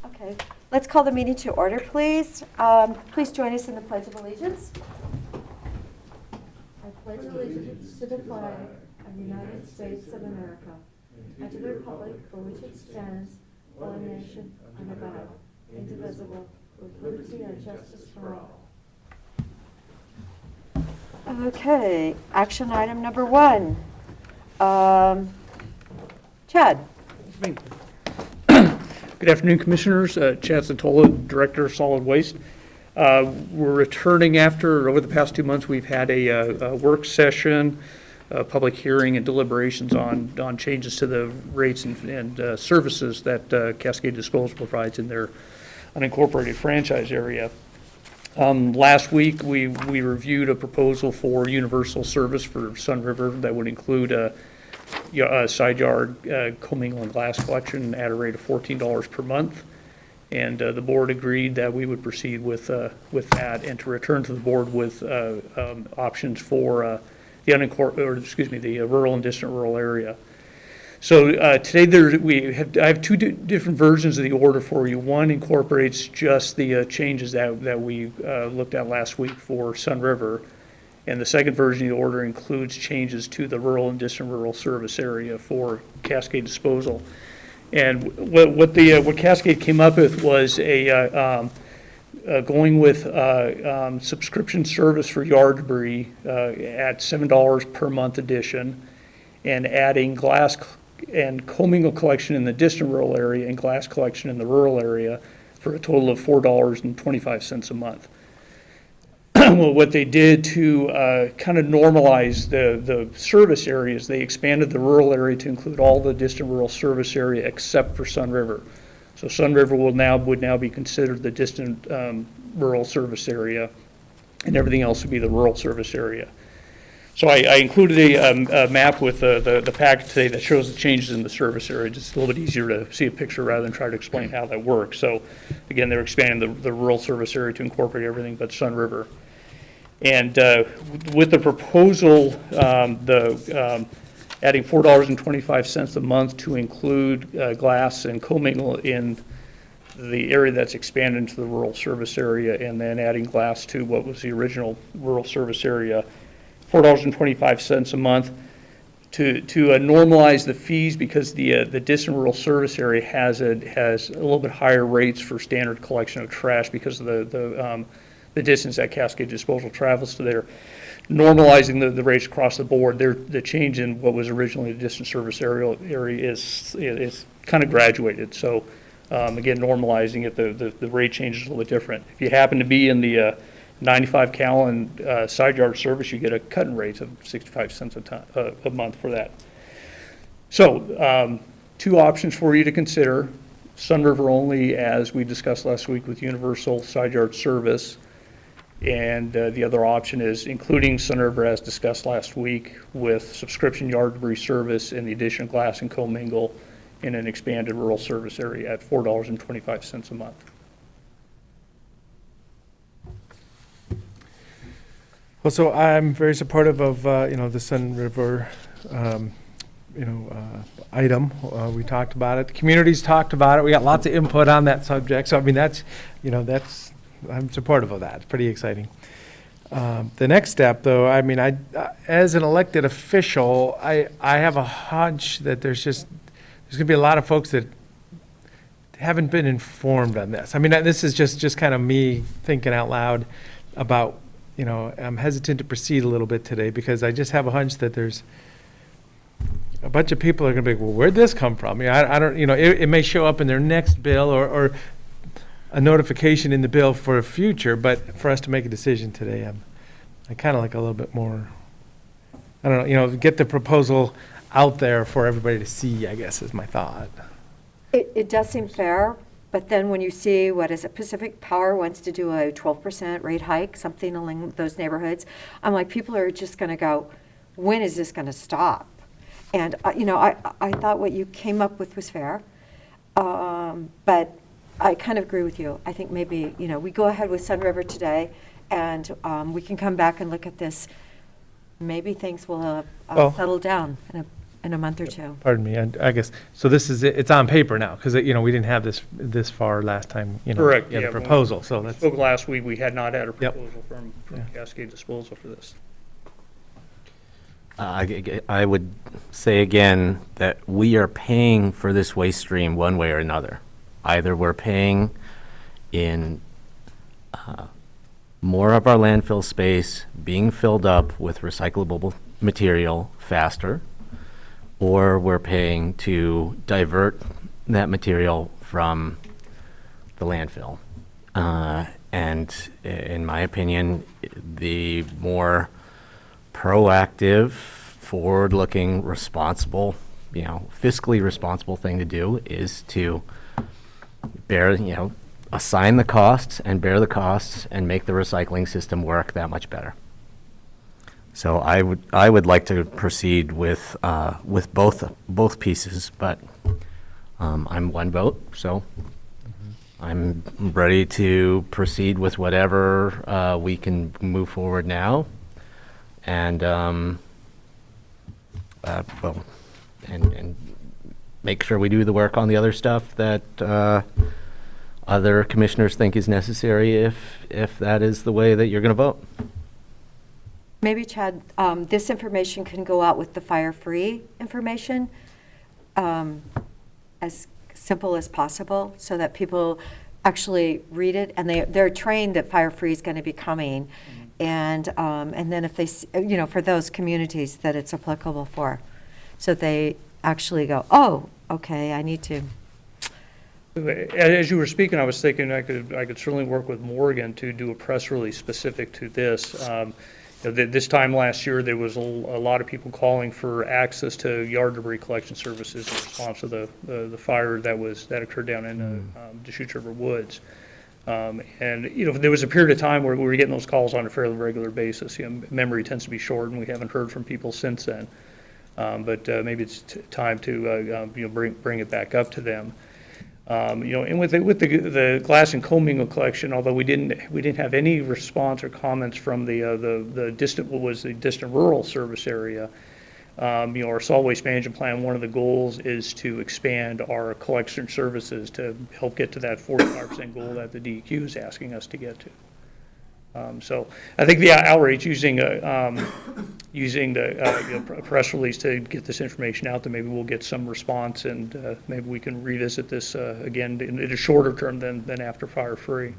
Okay, let's call the meeting to order, please. Please join us in the Pledge of Allegiance. I pledge allegiance to the flag of the United States of America and to the republic for which it stands, one nation, under God, indivisible, with liberty and justice for all. Okay, action item number 1. Chad. Good afternoon, Commissioners. Chad Santola, Director of Solid Waste. We're returning over the past 2 months, we've had a work session, a public hearing and deliberations on changes to the rates and services that Cascade Disposal provides in their unincorporated franchise area. Last week, we reviewed a proposal for universal service for Sun River that would include a side yard commingling glass collection at a rate of $14 per month. And the board agreed that we would proceed with that and to return to the board with options for the rural and distant rural area. So today I have two different versions of the order for you. One incorporates just the changes that we looked at last week for Sun River. And the second version of the order includes changes to the rural and distant rural service area for Cascade Disposal. And what Cascade came up with was going with subscription service for yard debris at $7 per month addition, and adding glass and commingle collection in the distant rural area and glass collection in the rural area for a total of $4.25 a month. Well, what they did to kind of normalize the service areas, they expanded the rural area to include all the distant rural service area except for Sun River. So Sun River would now be considered the distant rural service area, and everything else would be the rural service area. So I included a map with the packet today that shows the changes in the service area. Just a little bit easier to see a picture rather than try to explain how that works. So again, they're expanding the rural service area to incorporate everything but Sun River. And with the proposal, adding $4.25 a month to include glass and commingle in the area that's expanded into the rural service area, and then adding glass to what was the original rural service area, $4.25 a month to normalize the fees, because the distant rural service area has a little bit higher rates for standard collection of trash because of the distance that Cascade Disposal travels to there. Normalizing the rates across the board, the change in what was originally the distant service area is kind of graduated. So again, normalizing it, the rate change is a little bit different. If you happen to be in the 95-gallon side yard service, you get a cut-in rate of 65 cents a month for that. So 2 options for you to consider: Sun River only, as we discussed last week, with universal side yard service. And the other option is including Sun River, as discussed last week, with subscription yard debris service and the addition of glass and commingle in an expanded rural service area at $4.25 a month. Well, so I'm very supportive of the Sun River item. We talked about it. The community's talked about it. We got lots of input on that subject. So I mean, I'm supportive of that. It's pretty exciting. The next step, though, I mean, as an elected official, I have a hunch that there's going to be a lot of folks that haven't been informed on this. I mean, this is just kind of me thinking out loud about, I'm hesitant to proceed a little bit today because I just have a hunch that there's a bunch of people are going to be like, well, where'd this come from? I don't, it may show up in their next bill or a notification in the bill for a future, but for us to make a decision today, I kind of like a little bit more, I don't know, get the proposal out there for everybody to see, I guess, is my thought. It does seem fair, but then when you see, Pacific Power wants to do a 12% rate hike, something along those neighborhoods, I'm like, people are just going to go, when is this going to stop? And, I thought what you came up with was fair, but I kind of agree with you. I think maybe, we go ahead with Sun River today, and we can come back and look at this. Maybe things will settle down in a month or two. Pardon me, I guess, so this is, it's on paper now, because, you know, we didn't have this far last time, you know. Correct, we had yeah, a when we proposal, so that's, Spoke last week, we had not had a Yep. proposal from Yeah. Cascade Disposal for this. I would say again that we are paying for this waste stream one way or another. Either we're paying in more of our landfill space being filled up with recyclable material faster, or we're paying to divert that material from the landfill. And in my opinion, the more proactive, forward-looking, responsible, you know, fiscally responsible thing to do is to bear, you know, assign the costs and bear the costs and make the recycling system work that much better. So I would like to proceed with both pieces, but I'm one vote, so I'm ready to proceed with whatever we can move forward now. And, well, and make sure we do the work on the other stuff that other commissioners think is necessary if that is the way that you're going to vote. Maybe, Chad, this information can go out with the fire-free information as simple as possible so that people actually read it and they're trained that fire-free is going to be coming. And then if they, you know, for those communities that it's applicable for, so they actually go, oh, okay, I need to. As you were speaking, I was thinking I could certainly work with Morgan to do a press release specific to this. You know, this time last year, there was a lot of people calling for access to yard debris collection services in response to the fire that occurred down in Deschutes River Woods. And, you know, there was a period of time where we were getting those calls on a fairly regular basis. You know, memory tends to be short, and we haven't heard from people since then. But maybe it's time to, you know, bring it back up to them. You know, and with the glass and commingle collection, although we didn't have any response or comments from the distant rural service area. You know, our solid waste management plan, one of the goals is to expand our collection services to help get to that 45% goal that the DEQ is asking us to get to. So I think the outreach using the you know, press release to get this information out, then maybe we'll get some response, and maybe we can revisit this again in a shorter term than after fire free.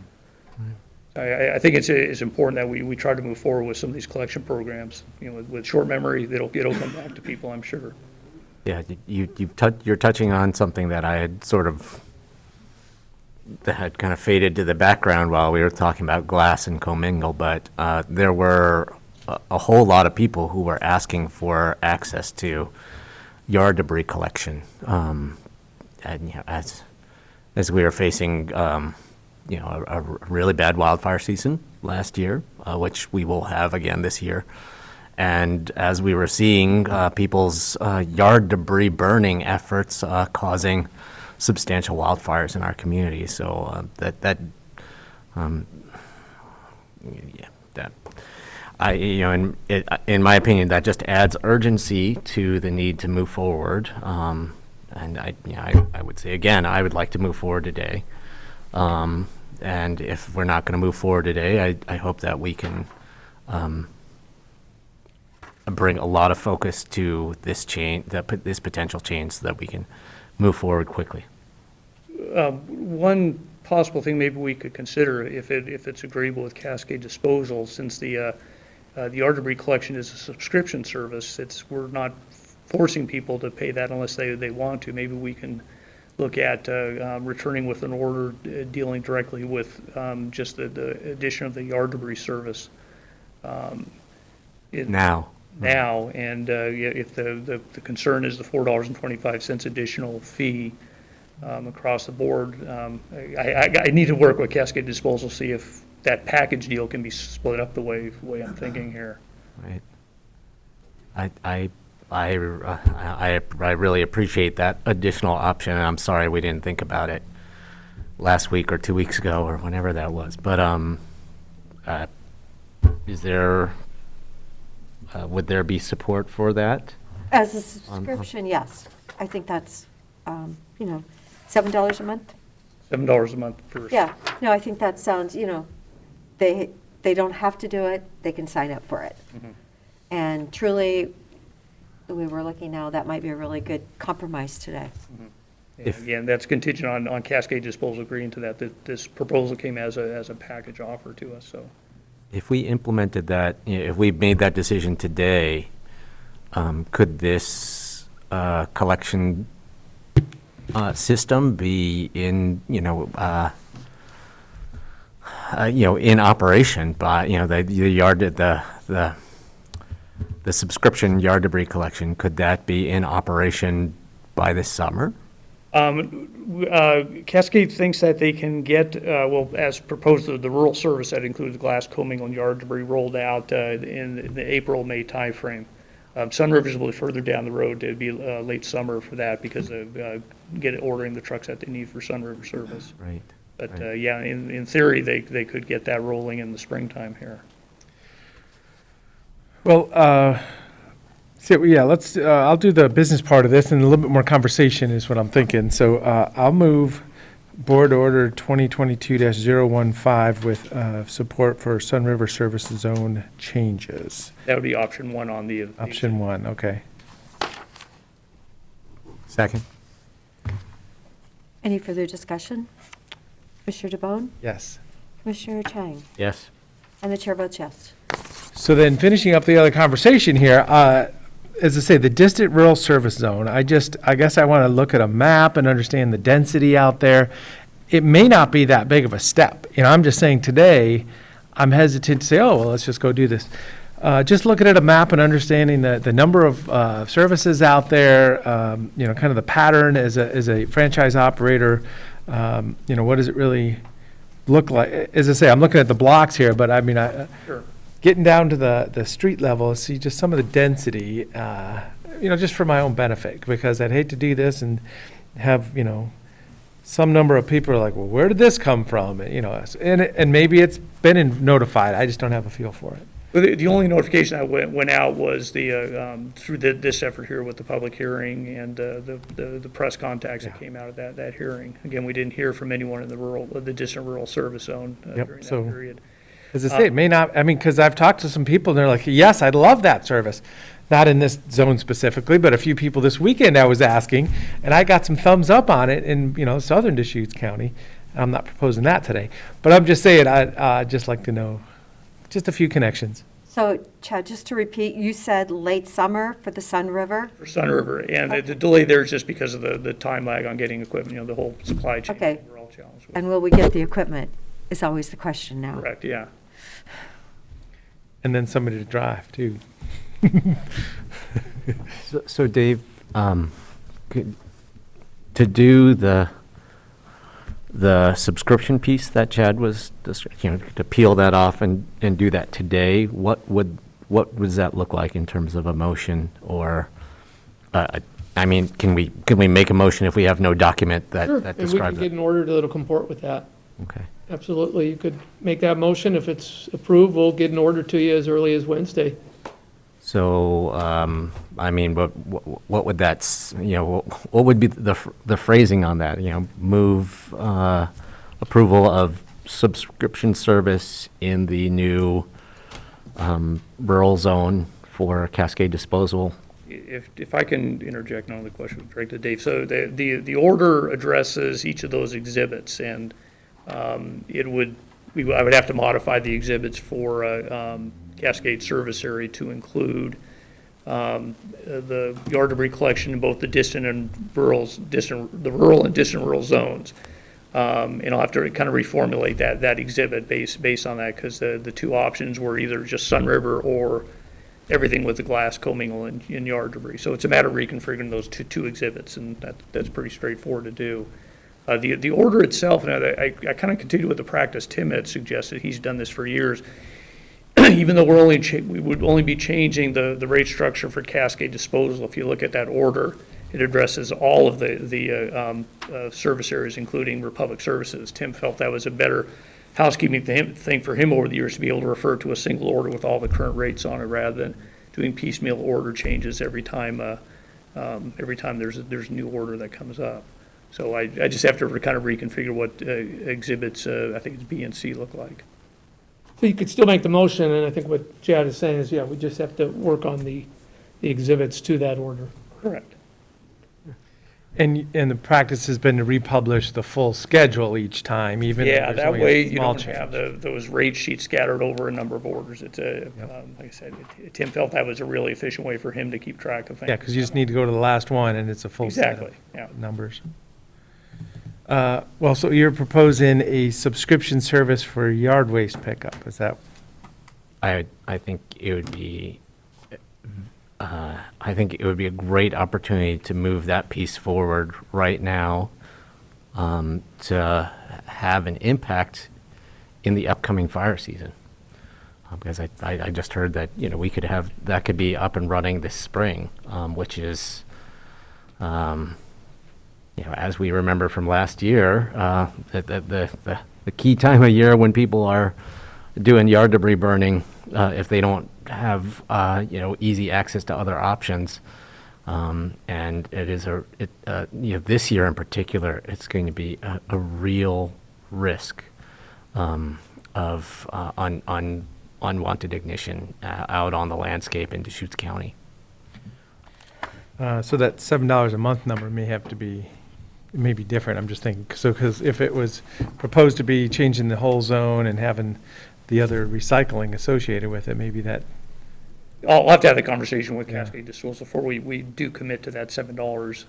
I think it's important that we try to move forward with some of these collection programs. You know, with short memory, it'll come back to people, I'm sure. Yeah, you're touching on something that I had that had kind of faded to the background while we were talking about glass and commingle, but there were a whole lot of people who were asking for access to yard debris collection, and you know, as we were facing you know, a really bad wildfire season last year, which we will have again this year. And as we were seeing people's yard debris burning efforts causing substantial wildfires in our community. So you know, in my opinion, that just adds urgency to the need to move forward. And I would say again, I would like to move forward today. And if we're not going to move forward today, I hope that we can bring a lot of focus to this this potential change, so that we can move forward quickly. One possible thing maybe we could consider, if it's agreeable with Cascade Disposal, since the yard debris collection is a subscription service, we're not forcing people to pay that unless they want to. Maybe we can look at returning with an order dealing directly with just the addition of the yard debris service. Now, and if the concern is the $4.25 additional fee across the board, I need to work with Cascade Disposal, see if that package deal can be split up the way I'm thinking here. right. I really appreciate that additional option, and I'm sorry we didn't think about it last week or 2 weeks ago or whenever that was. But is there would there be support for that? As a subscription, yes. I think that's, $7 a month? $7 a month for. Yeah, no, I think that sounds, they don't have to do it, they can sign up for it. Mhm. And truly, we were looking now, that might be a really good compromise today. And again, that's contingent on Cascade Disposal agreeing to that this proposal came as a package offer to us, so. If we implemented that, if we made that decision today, could this collection system be in, in operation by, the subscription yard debris collection, could that be in operation by this summer? Cascade thinks that they can get, as proposed, the rural service that includes glass, commingle, and yard debris rolled out in the April, May timeframe. Sun River's a little further down the road. It'd be late summer for that because of ordering the trucks that they need for Sun River service. Right. But right. yeah, in theory, they could get that rolling in the springtime here. Well, let's, I'll do the business part of this, and a little bit more conversation is what I'm thinking. So I'll move Board Order 2022-015 with support for Sun River Service Zone changes. That would be option one on the. Option 1, okay. Second? Any further discussion? Commissioner DeBonne? Yes. Commissioner Chang? Yes. And the chair votes yes. So then finishing up the other conversation here, as I say, the distant rural service zone, I guess I want to look at a map and understand the density out there. It may not be that big of a step. I'm just saying today, I'm hesitant to say, oh, well, let's just go do this. Just looking at a map and understanding the number of services out there, kind of the pattern as a franchise operator, what does it really look like? As I say, I'm looking at the blocks here, but I mean, Sure. getting down to the street level, see just some of the density, just for my own benefit, because I'd hate to do this and have, some number of people are like, well, where did this come from? And maybe it's been notified. I just don't have a feel for it. Well, the only notification that went out was through this effort here with the public hearing and the press contacts that came out of that hearing. Again, we didn't hear from anyone in the distant rural service zone Yep, during that so- period. As I say, it may not, because I've talked to some people and they're like, yes, I'd love that service. Not in this zone specifically, but a few people this weekend I was asking, and I got some thumbs up on it in, southern Deschutes County. I'm not proposing that today, but I'm just saying, I'd just like to know just a few connections. So Chad, just to repeat, you said late summer for the Sun River? For Sun River, and the delay there is just because of the time lag on getting equipment, the whole supply chain. Okay. We're all challenged with. And will we get the equipment is always the question now. Correct, yeah. And then somebody to drive too. So Dave, to do the subscription piece that Chad was, to peel that off and do that today, what does that look like in terms of a motion? Or, can we make a motion if we have no document that Sure, that and we can describes get it? an order that'll comport with that. Okay. Absolutely, you could make that motion. If it's approved, we'll get an order to you as early as Wednesday. So, what would that, what would be the phrasing on that? Move approval of subscription service in the new rural zone for Cascade Disposal. If I can interject on the question, direct to Dave. So the order addresses each of those exhibits, and I would have to modify the exhibits for Cascade service area to include the yard debris collection in both the rural and distant rural zones. And I'll have to kind of reformulate that exhibit based on that, because the two options were either just Sun River or everything with the glass, commingle, and yard debris. So it's a matter of reconfiguring those two exhibits, and that's pretty straightforward to do. The order itself, and I kind of continue with the practice Tim had suggested. He's done this for years. Even though we would only be changing the rate structure for Cascade Disposal, if you look at that order, it addresses all of the service areas, including Republic Services. Tim felt that was a better housekeeping thing for him over the years, to be able to refer to a single order with all the current rates on it, rather than doing piecemeal order changes every time there's a new order that comes up. So I just have to kind of reconfigure what exhibits, I think it's B and C look like. So you could still make the motion, and I think what Chad is saying is, yeah, we just have to work on the exhibits to that order. Correct. And the practice has been to republish the full schedule each time, even though Yeah, there's that only a way you small don't have change. those rate sheets scattered over a number of orders. It's like I said, Tim felt that was a really efficient way for him to keep track of things. Yeah, because you just need to go to the last one, and it's a full set Exactly, yeah. of numbers. Well, so you're proposing a subscription service for yard waste pickup, is that? I think it would be, I think it would be a great opportunity to move that piece forward right now, to have an impact in the upcoming fire season. Because I just heard that, we could have, that could be up and running this spring, which is, as we remember from last year, the key time of year when people are doing yard debris burning, if they don't have, easy access to other options. And it is this year in particular, it's going to be a real risk of unwanted ignition out on the landscape in Deschutes County. So that $7 a month number may have to be, it may be different, I'm just thinking, so, because if it was proposed to be changing the whole zone and having the other recycling associated with it, maybe that, I'll have to have the conversation with Yeah. Cascade Disposal before we do commit to that $7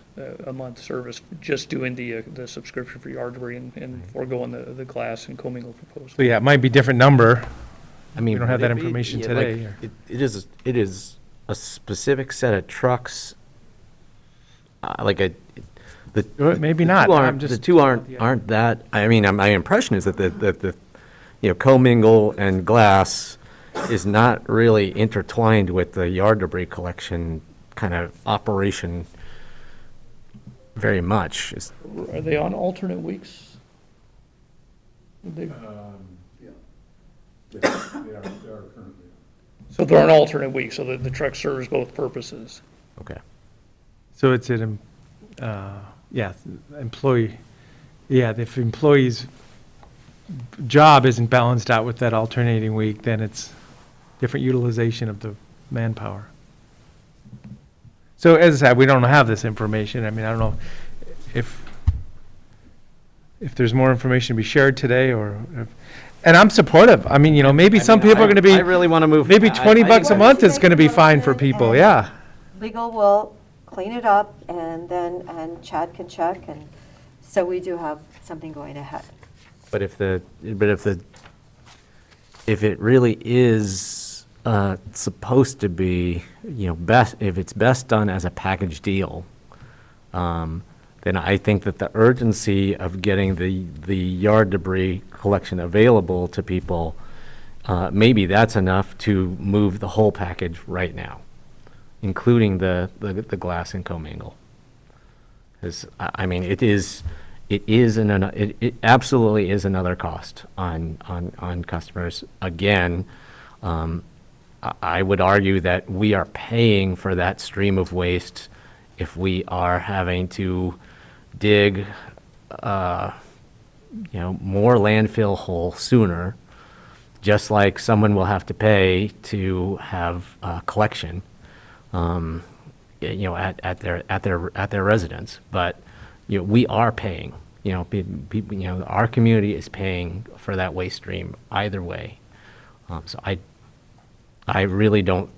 a month service, just doing the subscription for yard debris and foregoing the glass and commingle proposal. so yeah, it might be different number. I mean, We don't have that would it be- information yeah, today, like, or- it is a specific set of trucks, like a, Maybe the not, two I'm aren't, the just. two aren't that, I mean, my impression is that the commingle and glass is not really intertwined with the yard debris collection kind of operation very much. Are they on alternate weeks? Would they- They are currently. So they're on alternate weeks, so that the truck serves both purposes. Okay. So it's an, employee, if employee's job isn't balanced out with that alternating week, then it's different utilization of the manpower. So as I said, we don't have this information. I mean, I don't know if there's more information to be shared today, and I'm supportive. I mean, maybe some people are gonna be, I really want to move. maybe I- 20 I bucks a think month is gonna be fine for people, yeah. Legal will clean it up, and Chad can check, and so we do have something going ahead. But if it really is supposed to be, if it's best done as a package deal, then I think that the urgency of getting the yard debris collection available to people, maybe that's enough to move the whole package right now, including the glass and commingle. Because, I mean, it absolutely is another cost on customers. Again, I would argue that we are paying for that stream of waste if we are having to dig, more landfill hole sooner, just like someone will have to pay to have collection, at their residence. But we are paying. People, our community is paying for that waste stream either way. So I really don't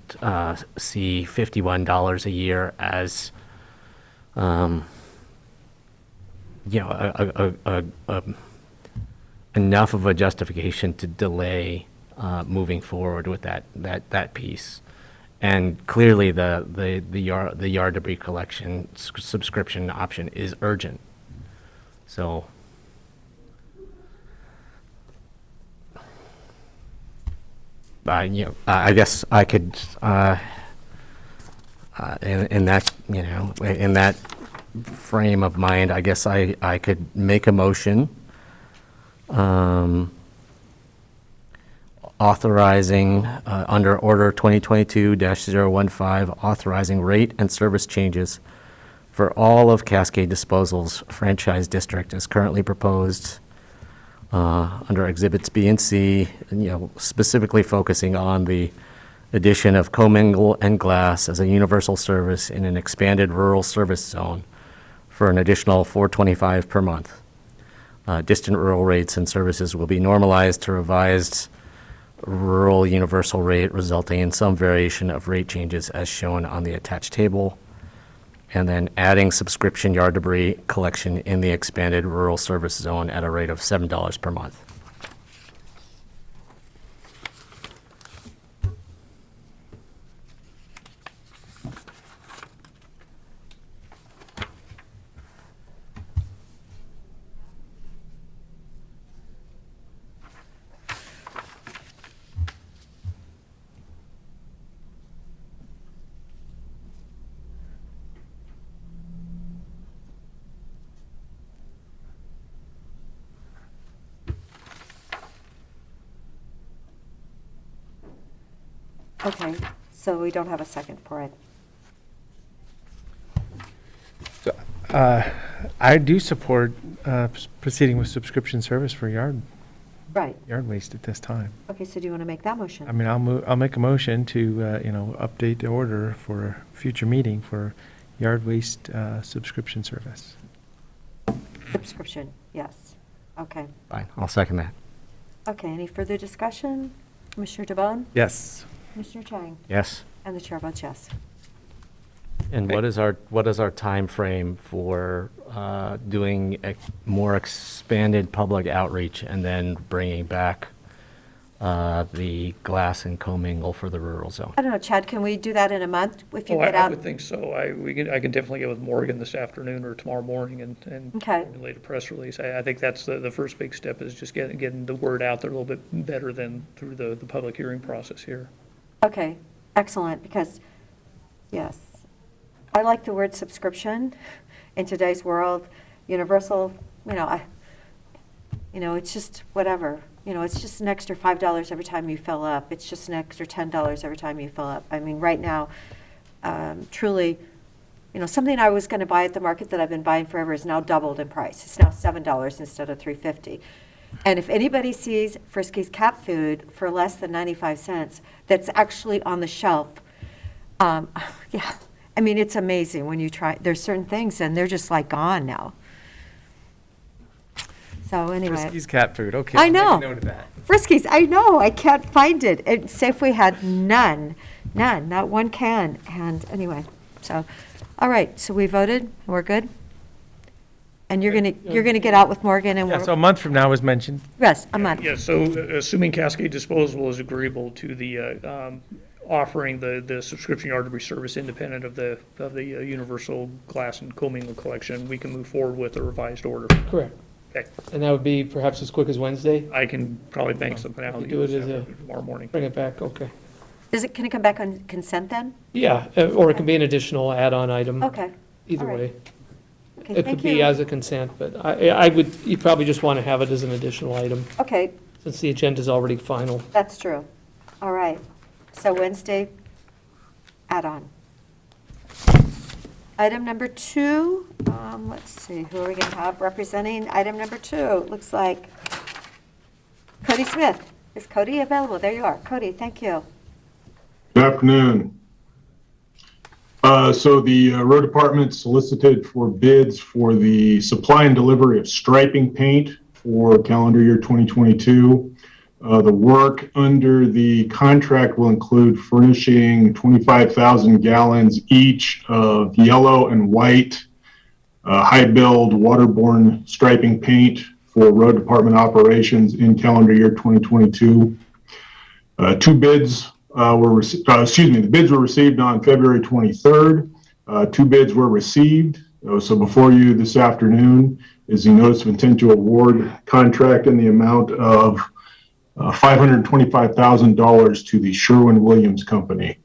see $51 a year as enough of a justification to delay moving forward with that piece. And clearly, the yard debris collection subscription option is urgent. So, I guess I could, in that frame of mind, I guess I could make a motion authorizing, under Order 2022-015, authorizing rate and service changes for all of Cascade Disposal's franchise district as currently proposed under Exhibits B and C, and, specifically focusing on the addition of commingle and glass as a universal service in an expanded rural service zone for an additional $4.25 per month. Distant rural rates and services will be normalized to revised rural universal rate, resulting in some variation of rate changes as shown on the attached table. And then adding subscription yard debris collection in the expanded rural service zone at a rate of $7 per month. Okay, so we don't have a second for it. I do support proceeding with subscription service for yard Right. waste at this time. Okay, so do you want to make that motion? I mean, I'll make a motion to, update the order for a future meeting for yard waste subscription service. Subscription, yes. Okay. Fine, I'll second that. Okay, any further discussion? Commissioner DeBonne? Yes. Commissioner Chang? Yes. And the chair votes yes. And what is our time frame for doing more expanded public outreach and then bringing back the glass and commingle for the rural zone? I don't know, Chad, can we do that in a month if you Oh, get I out? would think so. I can definitely get with Morgan this afternoon or tomorrow morning and Okay. formulate a press release. I think that's the first big step, is just getting the word out there a little bit better than through the public hearing process here. Okay, excellent, because, yes, I like the word subscription in today's world. Universal, it's just whatever. It's just an extra $5 every time you fill up. It's just an extra $10 every time you fill up. I mean, right now, truly, something I was going to buy at the market that I've been buying forever is now doubled in price. It's now $7 instead of $3.50. And if anybody sees Frisky's cat food for less than 95 cents, that's actually on the shelf, yeah, I mean, it's amazing when you try. There's certain things, and they're just like gone now. So anyway. Frisky's cat food, okay. I I'll make a know. note of that. Friskies, I know, I can't find it. Safeway had none, not one can. And anyway, so, all right, so we voted, we're good? And you're gonna get out with Morgan and Yeah, so a we're, month from now was mentioned. yes, a month. Yeah, so assuming Cascade Disposal is agreeable to the offering the subscription yard debris service independent of the universal glass and commingle collection, we can move forward with a revised order. Correct. Okay, And that would be perhaps as quick as Wednesday? I can probably bank something out. You do it as a- Tomorrow morning. Bring it back, okay. Can it come back on consent then? Yeah, or it can be an additional add-on item. Okay. Either all right. way. Okay, It thank could be you. as a consent, but you probably just want to have it as an additional item, Okay, since the agenda's already final. that's true. All right, so Wednesday, add-on. Item number 2, let's see, who are we going to have representing item number 2? Looks like Cody Smith. Is Cody available? There you are. Cody, thank you. Good afternoon. So the road department solicited for bids for the supply and delivery of striping paint for calendar year 2022. The work under the contract will include furnishing 25,000 gallons each of yellow and white high build waterborne striping paint for road department operations in calendar year 2022. The bids were received on February 23rd. 2 bids were received. So before you this afternoon is the notice of intent to award contract in the amount of $525,000 to the Sherwin-Williams Company.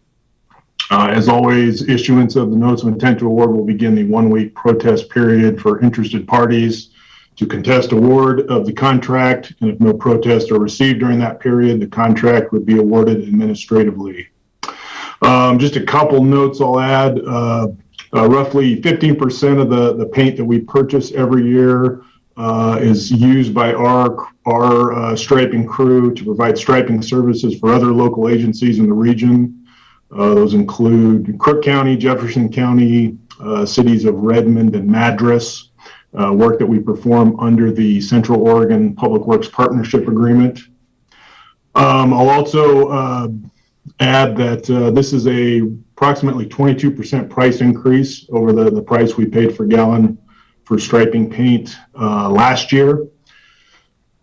As always, issuance of the notice of intent to award will begin the 1-week protest period for interested parties. to contest award of the contract, and if no protests are received during that period, the contract would be awarded administratively. Just a couple notes I'll add. Roughly 15% of the paint that we purchase every year is used by our striping crew to provide striping services for other local agencies in the region. Those include Crook County, Jefferson County, cities of Redmond and Madras, work that we perform under the Central Oregon Public Works Partnership Agreement. I'll also add that this is a approximately 22% price increase over the price we paid per gallon for striping paint last year.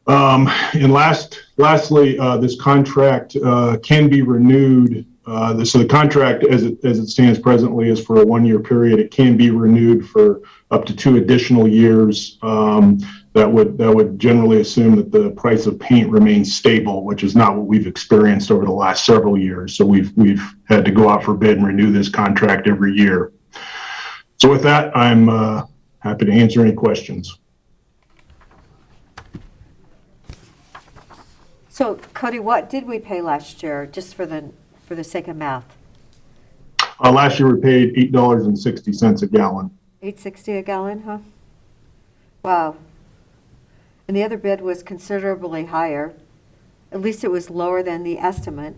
And lastly, this contract can be renewed. So the contract, as it stands presently, is for a 1-year period. It can be renewed for up to 2 additional years. That would generally assume that the price of paint remains stable, which is not what we've experienced over the last several years. So we've had to go out for bid and renew this contract every year. So with that, I'm happy to answer any questions. So Cody, what did we pay last year, just for the sake of math? Last year we paid $8.60 a gallon. $8.60 a gallon, huh? Wow. And the other bid was considerably higher. At least it was lower than the estimate.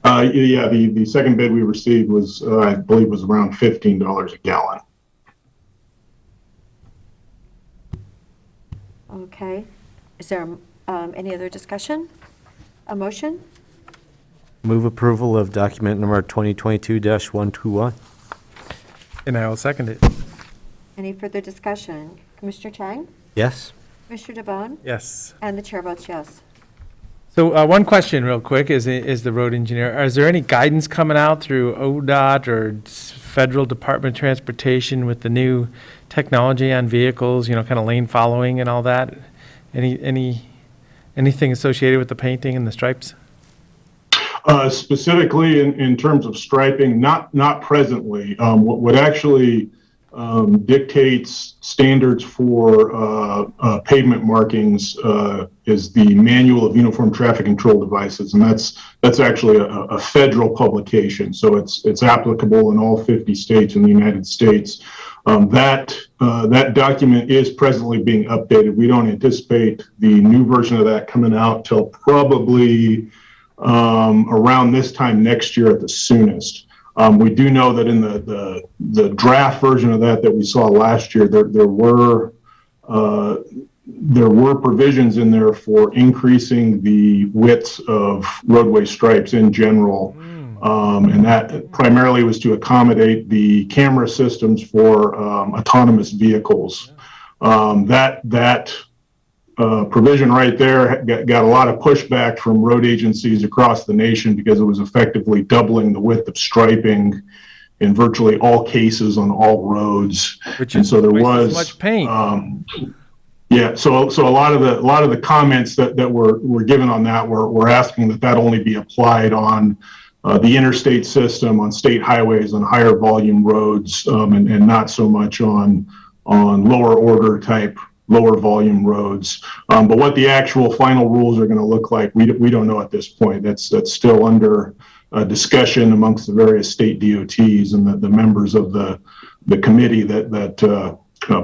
Yeah, the second bid we received was, I believe, was around $15 a gallon. Okay. Is there any other discussion? A motion? Move approval of document number 2022-121. And I will second it. Any further discussion? Commissioner Chang? Yes? Commissioner DeBonne? Yes. And the chair votes yes. So one question real quick is the road engineer. Is there any guidance coming out through ODOT or Federal Department of Transportation with the new technology on vehicles, kind of lane following and all that? Anything associated with the painting and the stripes? Specifically in terms of striping, not presently. What actually dictates standards for pavement markings is the Manual of Uniform Traffic Control Devices, and that's actually a federal publication, so it's applicable in all 50 states in the United States. That document is presently being updated. We don't anticipate the new version of that coming out till probably around this time next year at the soonest. We do know that in the draft version of that we saw last year, there were provisions in there for increasing the widths of roadway stripes in general, and that primarily was to accommodate the camera systems for autonomous vehicles. That provision right there got a lot of pushback from road agencies across the nation because it was effectively doubling the width of striping in virtually all cases on all roads. And so there was much paint. Yeah, so a lot of the comments that were given on that were asking that only be applied on the interstate system, on state highways, on higher volume roads, and not so much on lower order type, lower volume roads. But what the actual final rules are going to look like, we don't know at this point. That's still under discussion amongst the various state DOTs and the members of the committee that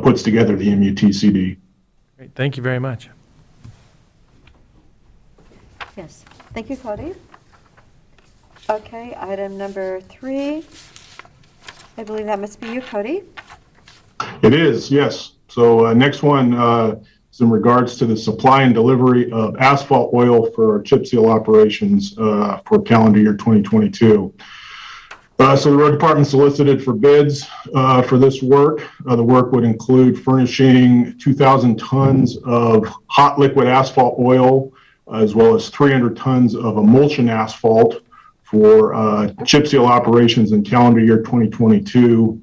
puts together the MUTCD. Great. Thank you very much. Yes. Thank you, Cody. Okay, item number 3. I believe that must be you, Cody. It is, yes. So next one is in regards to the supply and delivery of asphalt oil for our chip seal operations for calendar year 2022. So the road department solicited for bids for this work. The work would include furnishing 2,000 tons of hot liquid asphalt oil, as well as 300 tons of emulsion asphalt for chip seal operations in calendar year 2022,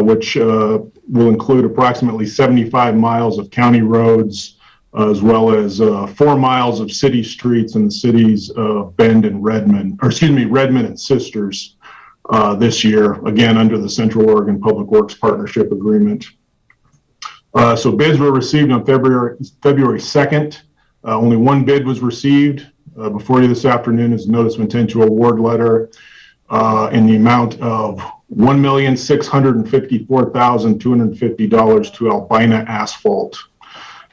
which will include approximately 75 miles of county roads, as well as 4 miles of city streets in the cities of Bend and Redmond and Sisters this year, again, under the Central Oregon Public Works Partnership Agreement. So bids were received on February 2nd. Only one bid was received. Before you this afternoon is a notice of intent to award letter in the amount of $1,654,250 to Albina Asphalt.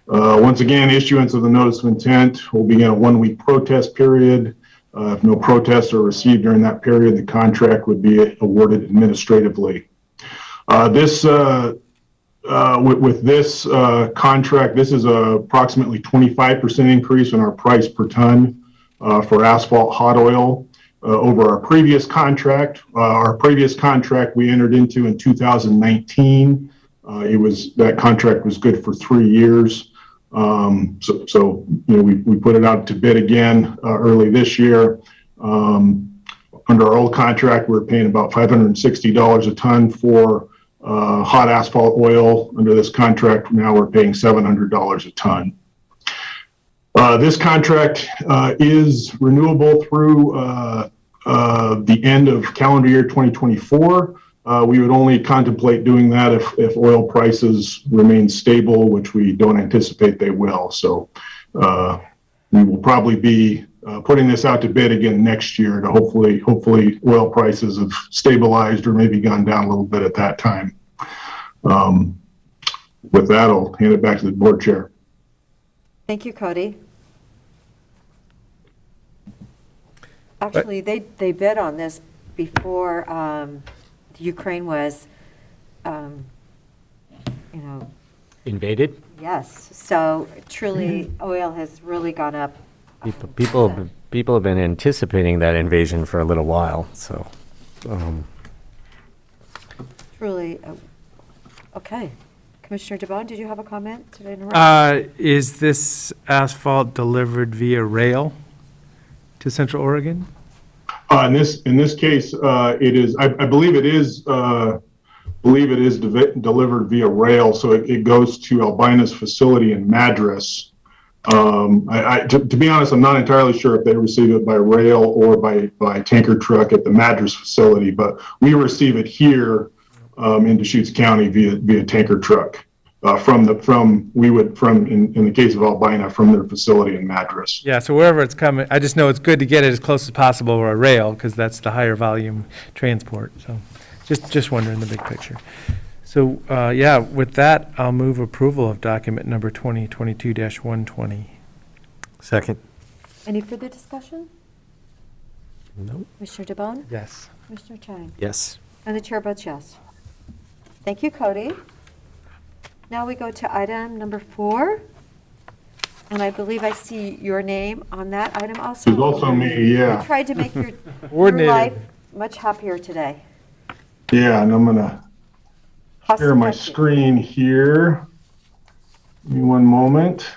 Once again, issuance of the notice of intent will begin a 1-week protest period. If no protests are received during that period, the contract would be awarded administratively. With this contract, this is approximately 25% increase in our price per ton for asphalt hot oil over our previous contract. Our previous contract we entered into in 2019. That contract was good for 3 years. So we put it out to bid again early this year. Under our old contract, we were paying about $560 a ton for hot asphalt oil. Under this contract, now we're paying $700 a ton. This contract is renewable through the end of calendar year 2024. We would only contemplate doing that if oil prices remain stable, which we don't anticipate they will. So we will probably be putting this out to bid again next year to hopefully oil prices have stabilized or maybe gone down a little bit at that time. With that, I'll hand it back to the board chair. Thank you, Cody. Actually, they bid on this before Ukraine was, Invaded? yes. So truly, oil has really gone up. People have been anticipating that invasion for a little while, so. Truly, okay. Commissioner DeBonne, did you have a comment? Did I interrupt? Is this asphalt delivered via rail to Central Oregon? In this case, it is. I believe it is. Delivered via rail, so it goes to Albina's facility in Madras. To be honest, I'm not entirely sure if they receive it by rail or by tanker truck at the Madras facility, but we receive it here in Deschutes County via tanker truck in the case of Albina, from their facility in Madras. Yeah, so wherever it's coming, I just know it's good to get it as close as possible by rail, because that's the higher volume transport, so just wondering the big picture. So, yeah, with that, I'll move approval of document number 2022-120. Second? Any further discussion? No. Commissioner DeBonne? Yes. Commissioner Chang? Yes. And the chair votes yes. Thank you, Cody. Now we go to item number 4. And I believe I see your name on that item also. It's also me, yeah. I tried to make your Coordinated. life much happier today. Yeah, and I'm gonna Cost share my effective. screen here. Give me one moment.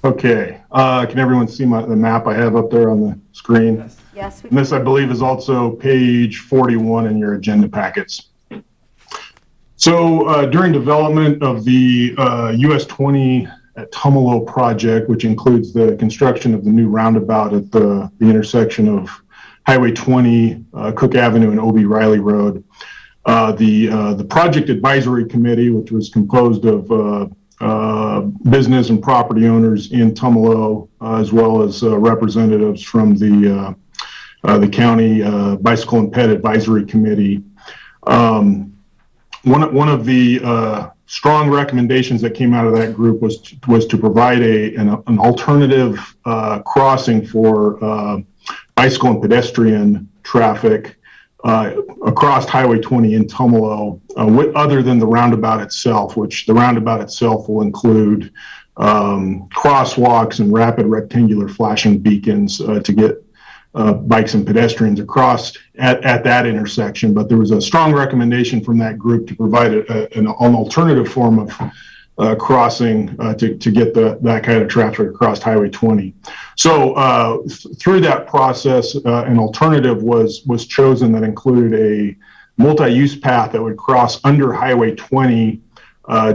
Okay, can everyone see the map I have up there on the screen? Yes, we And this, I believe, is also page 41 in your agenda packets. So during development of the US 20 at Tumalo project, which includes the construction of the new roundabout at the intersection of Highway 20, Cook Avenue, and O.B. Riley Road, the project advisory committee, which was composed of business and property owners in Tumalo, as well as representatives from the county bicycle and ped advisory committee. One of the strong recommendations that came out of that group was to provide an alternative crossing for bicycle and pedestrian traffic across Highway 20 in Tumalo, other than the roundabout itself, which the roundabout itself will include crosswalks and rapid rectangular flashing beacons to get bikes and pedestrians across at that intersection. But there was a strong recommendation from that group to provide an alternative form of crossing to get that kind of traffic across Highway 20. So through that process, an alternative was chosen that included a multi-use path that would cross under Highway 20,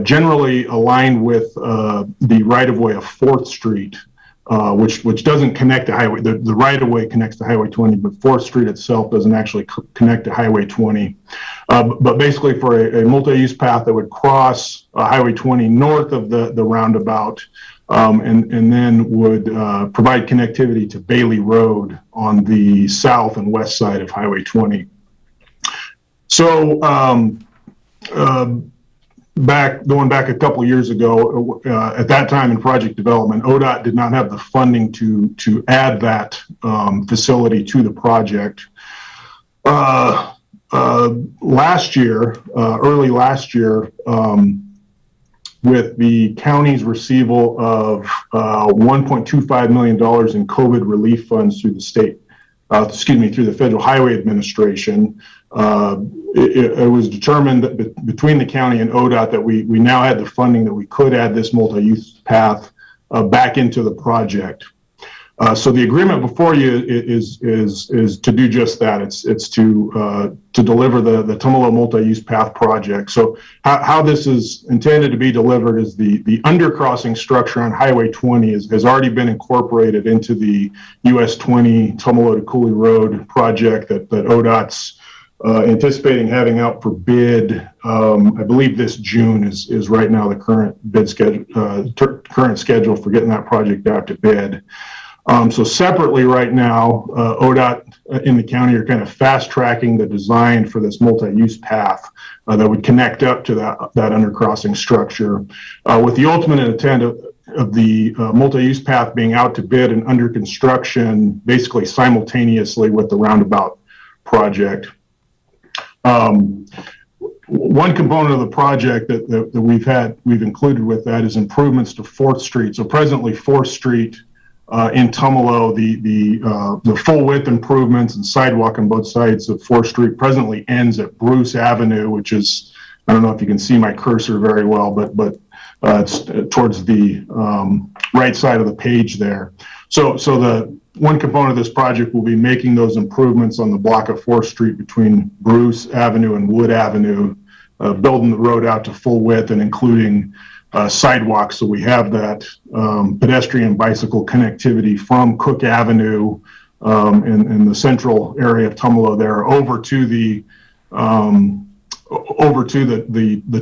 generally aligned with the right-of-way of 4th Street, which doesn't connect to Highway. The right-of-way connects to Highway 20, but 4th Street itself doesn't actually connect to Highway 20. But basically for a multi-use path that would cross Highway 20 north of the roundabout, and then would provide connectivity to Bailey Road on the south and west side of Highway 20. So going back a couple of years ago, at that time in project development, ODOT did not have the funding to add that facility to the project. Last year, early last year, with the county's receival of $1.25 million in COVID relief funds through the state, through the Federal Highway Administration, it was determined that between the county and ODOT that we now had the funding that we could add this multi-use path back into the project. So the agreement before you is to do just that. It's to deliver the Tumalo multi-use path project. So how this is intended to be delivered is the undercrossing structure on Highway 20 has already been incorporated into the US 20 Tumalo to Cooley Road project that ODOT's anticipating having out for bid. I believe this June is right now the current bid schedule, current schedule for getting that project out to bid. So separately right now, ODOT in the county are kind of fast tracking the design for this multi-use path that would connect up to that undercrossing structure, with the ultimate intent of the multi-use path being out to bid and under construction basically simultaneously with the roundabout project. One component of the project that we've included with that is improvements to 4th Street. So presently 4th Street in Tumalo, the full width improvements and sidewalk on both sides of 4th Street presently ends at Bruce Avenue, which is, I don't know if you can see my cursor very well, but it's towards the right side of the page there. So the one component of this project will be making those improvements on the block of 4th Street between Bruce Avenue and Wood Avenue, building the road out to full width and including sidewalks. So we have that pedestrian bicycle connectivity from Cook Avenue in the central area of Tumalo there over to the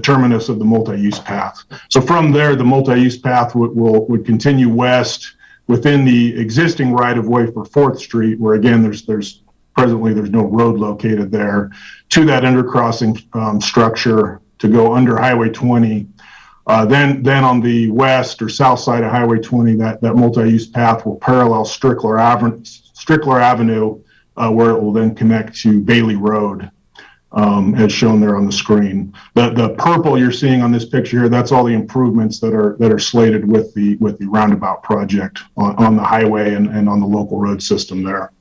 terminus of the multi-use path. So from there, the multi-use path would continue west within the existing right-of-way for 4th Street, where again, there's presently no road located there, to that undercrossing structure to go under Highway 20. Then on the west or south side of Highway 20, that multi-use path will parallel Strickler Avenue, where it will then connect to Bailey Road, as shown there on the screen. The purple you're seeing on this picture here, that's all the improvements that are slated with the roundabout project on the highway and on the local road system there.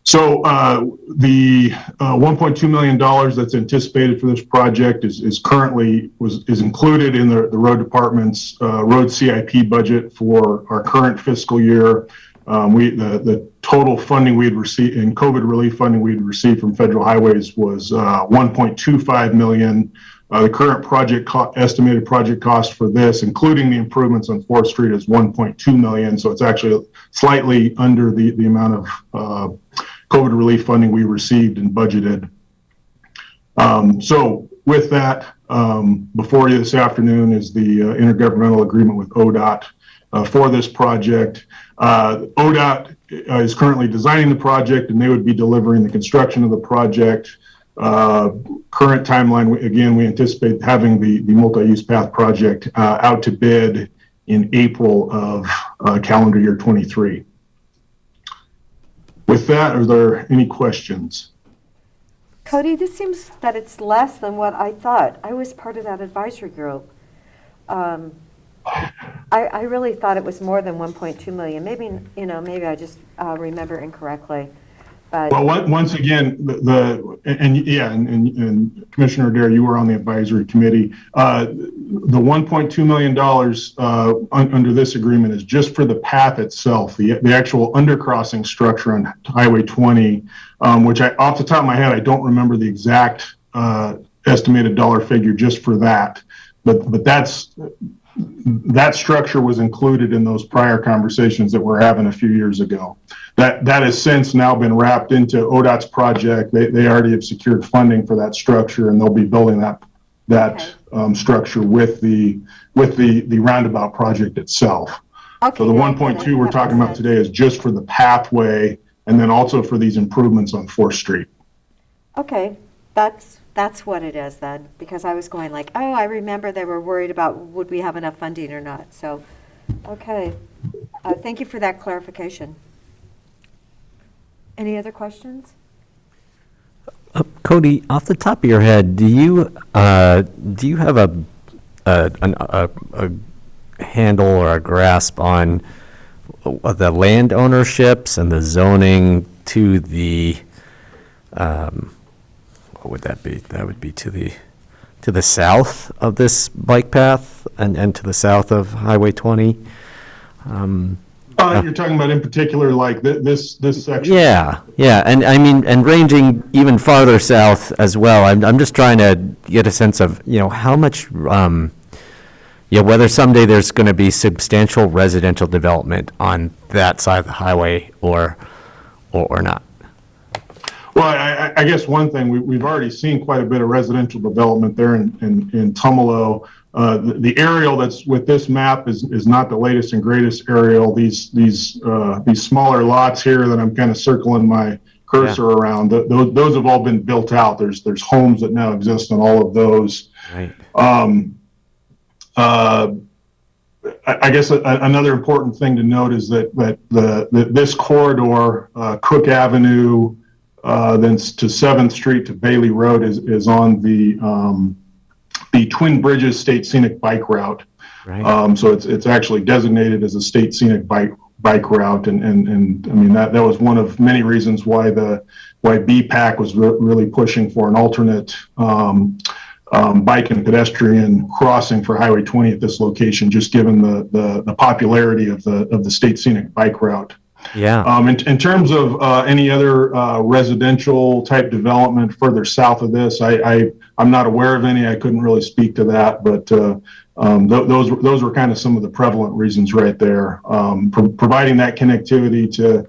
So the $1.2 million that's anticipated for this project is currently included in the road department's road CIP budget for our current fiscal year. The total funding we had received in COVID relief funding we had received from federal highways was $1.25 million. The current estimated project cost for this, including the improvements on 4th Street, is $1.2 million. So it's actually slightly under the amount of COVID relief funding we received and budgeted. So with that, before you this afternoon is the intergovernmental agreement with ODOT for this project. ODOT is currently designing the project, and they would be delivering the construction of the project. Current timeline, again, we anticipate having the multi-use path project out to bid in April of calendar year 23. With that, are there any questions? Cody, this seems that it's less than what I thought. I was part of that advisory group. I really thought it was more than 1.2 million. Maybe, maybe I just remember incorrectly. But well, once again, and Commissioner Adair, you were on the advisory committee. The $1.2 million under this agreement is just for the path itself, the actual undercrossing structure on Highway 20, which off the top of my head, I don't remember the exact estimated dollar figure just for that. But that's that structure was included in those prior conversations that we're having a few years ago. That has since now been wrapped into ODOT's project. They already have secured funding for that structure, and they'll be building that structure with the roundabout project itself. Okay, So the yeah, 1.2 we're that talking makes about sense. today is just for the pathway, and then also for these improvements on 4th Street. Okay, that's what it is then, because I was going like, oh, I remember they were worried about would we have enough funding or not, so, okay. Thank you for that clarification. Any other questions? Cody, off the top of your head, do you have a handle or a grasp on the land ownerships and the zoning to the, what would that be? That would be to the south of this bike path and to the south of Highway 20? You're talking about in particular like this section? Yeah, and I mean, and ranging even farther south as well. I'm just trying to get a sense of, how much, whether someday there's going to be substantial residential development on that side of the highway or not. Well, I guess one thing, we've already seen quite a bit of residential development there in Tumalo. The aerial that's with this map is not the latest and greatest aerial. These smaller lots here that I'm kind of circling my cursor around, those have all been built out. There's homes that now exist on all of those. Right. I guess another important thing to note is that this corridor, Cook Avenue, then to 7th Street to Bailey Road is on the Twin Bridges State Scenic Bike Route. Right. So it's actually designated as a state scenic bike route, and I mean that was one of many reasons why BPAC was really pushing for an alternate bike and pedestrian crossing for Highway 20 at this location, just given the popularity of the state scenic bike route. Yeah. In terms of any other residential type development further south of this, I'm not aware of any. I couldn't really speak to that, but those were kind of some of the prevalent reasons right there. Providing that connectivity to,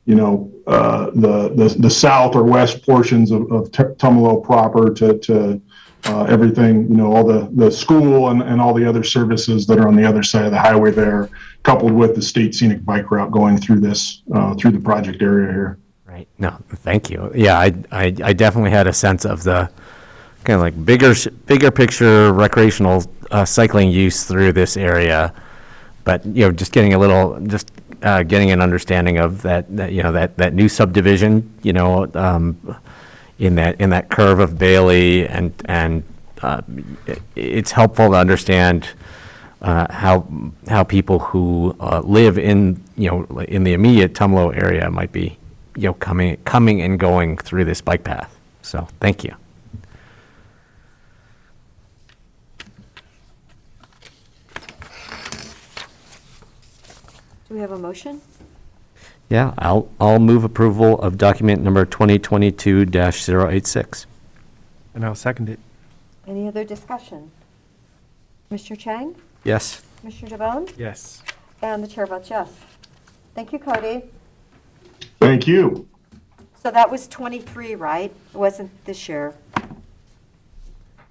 the south or west portions of Tumalo proper to everything, all the school and all the other services that are on the other side of the highway there, coupled with the state scenic bike route going through through the project area here. Right. No, thank you. Yeah, I definitely had a sense of the kind of like bigger picture recreational cycling use through this area, but just getting getting an understanding of that new subdivision, in that curve of Bailey, and it's helpful to understand how people who live in the immediate Tumalo area might be coming and going through this bike path. So thank you. Do we have a motion? Yeah, I'll move approval of document number 2022-086. And I'll second it. Any other discussion? Mr. Chang? Yes. Mr. DeBonne? Yes. And the chair votes yes. Thank you, Cody. Thank you. So that was 23, right? It wasn't this year.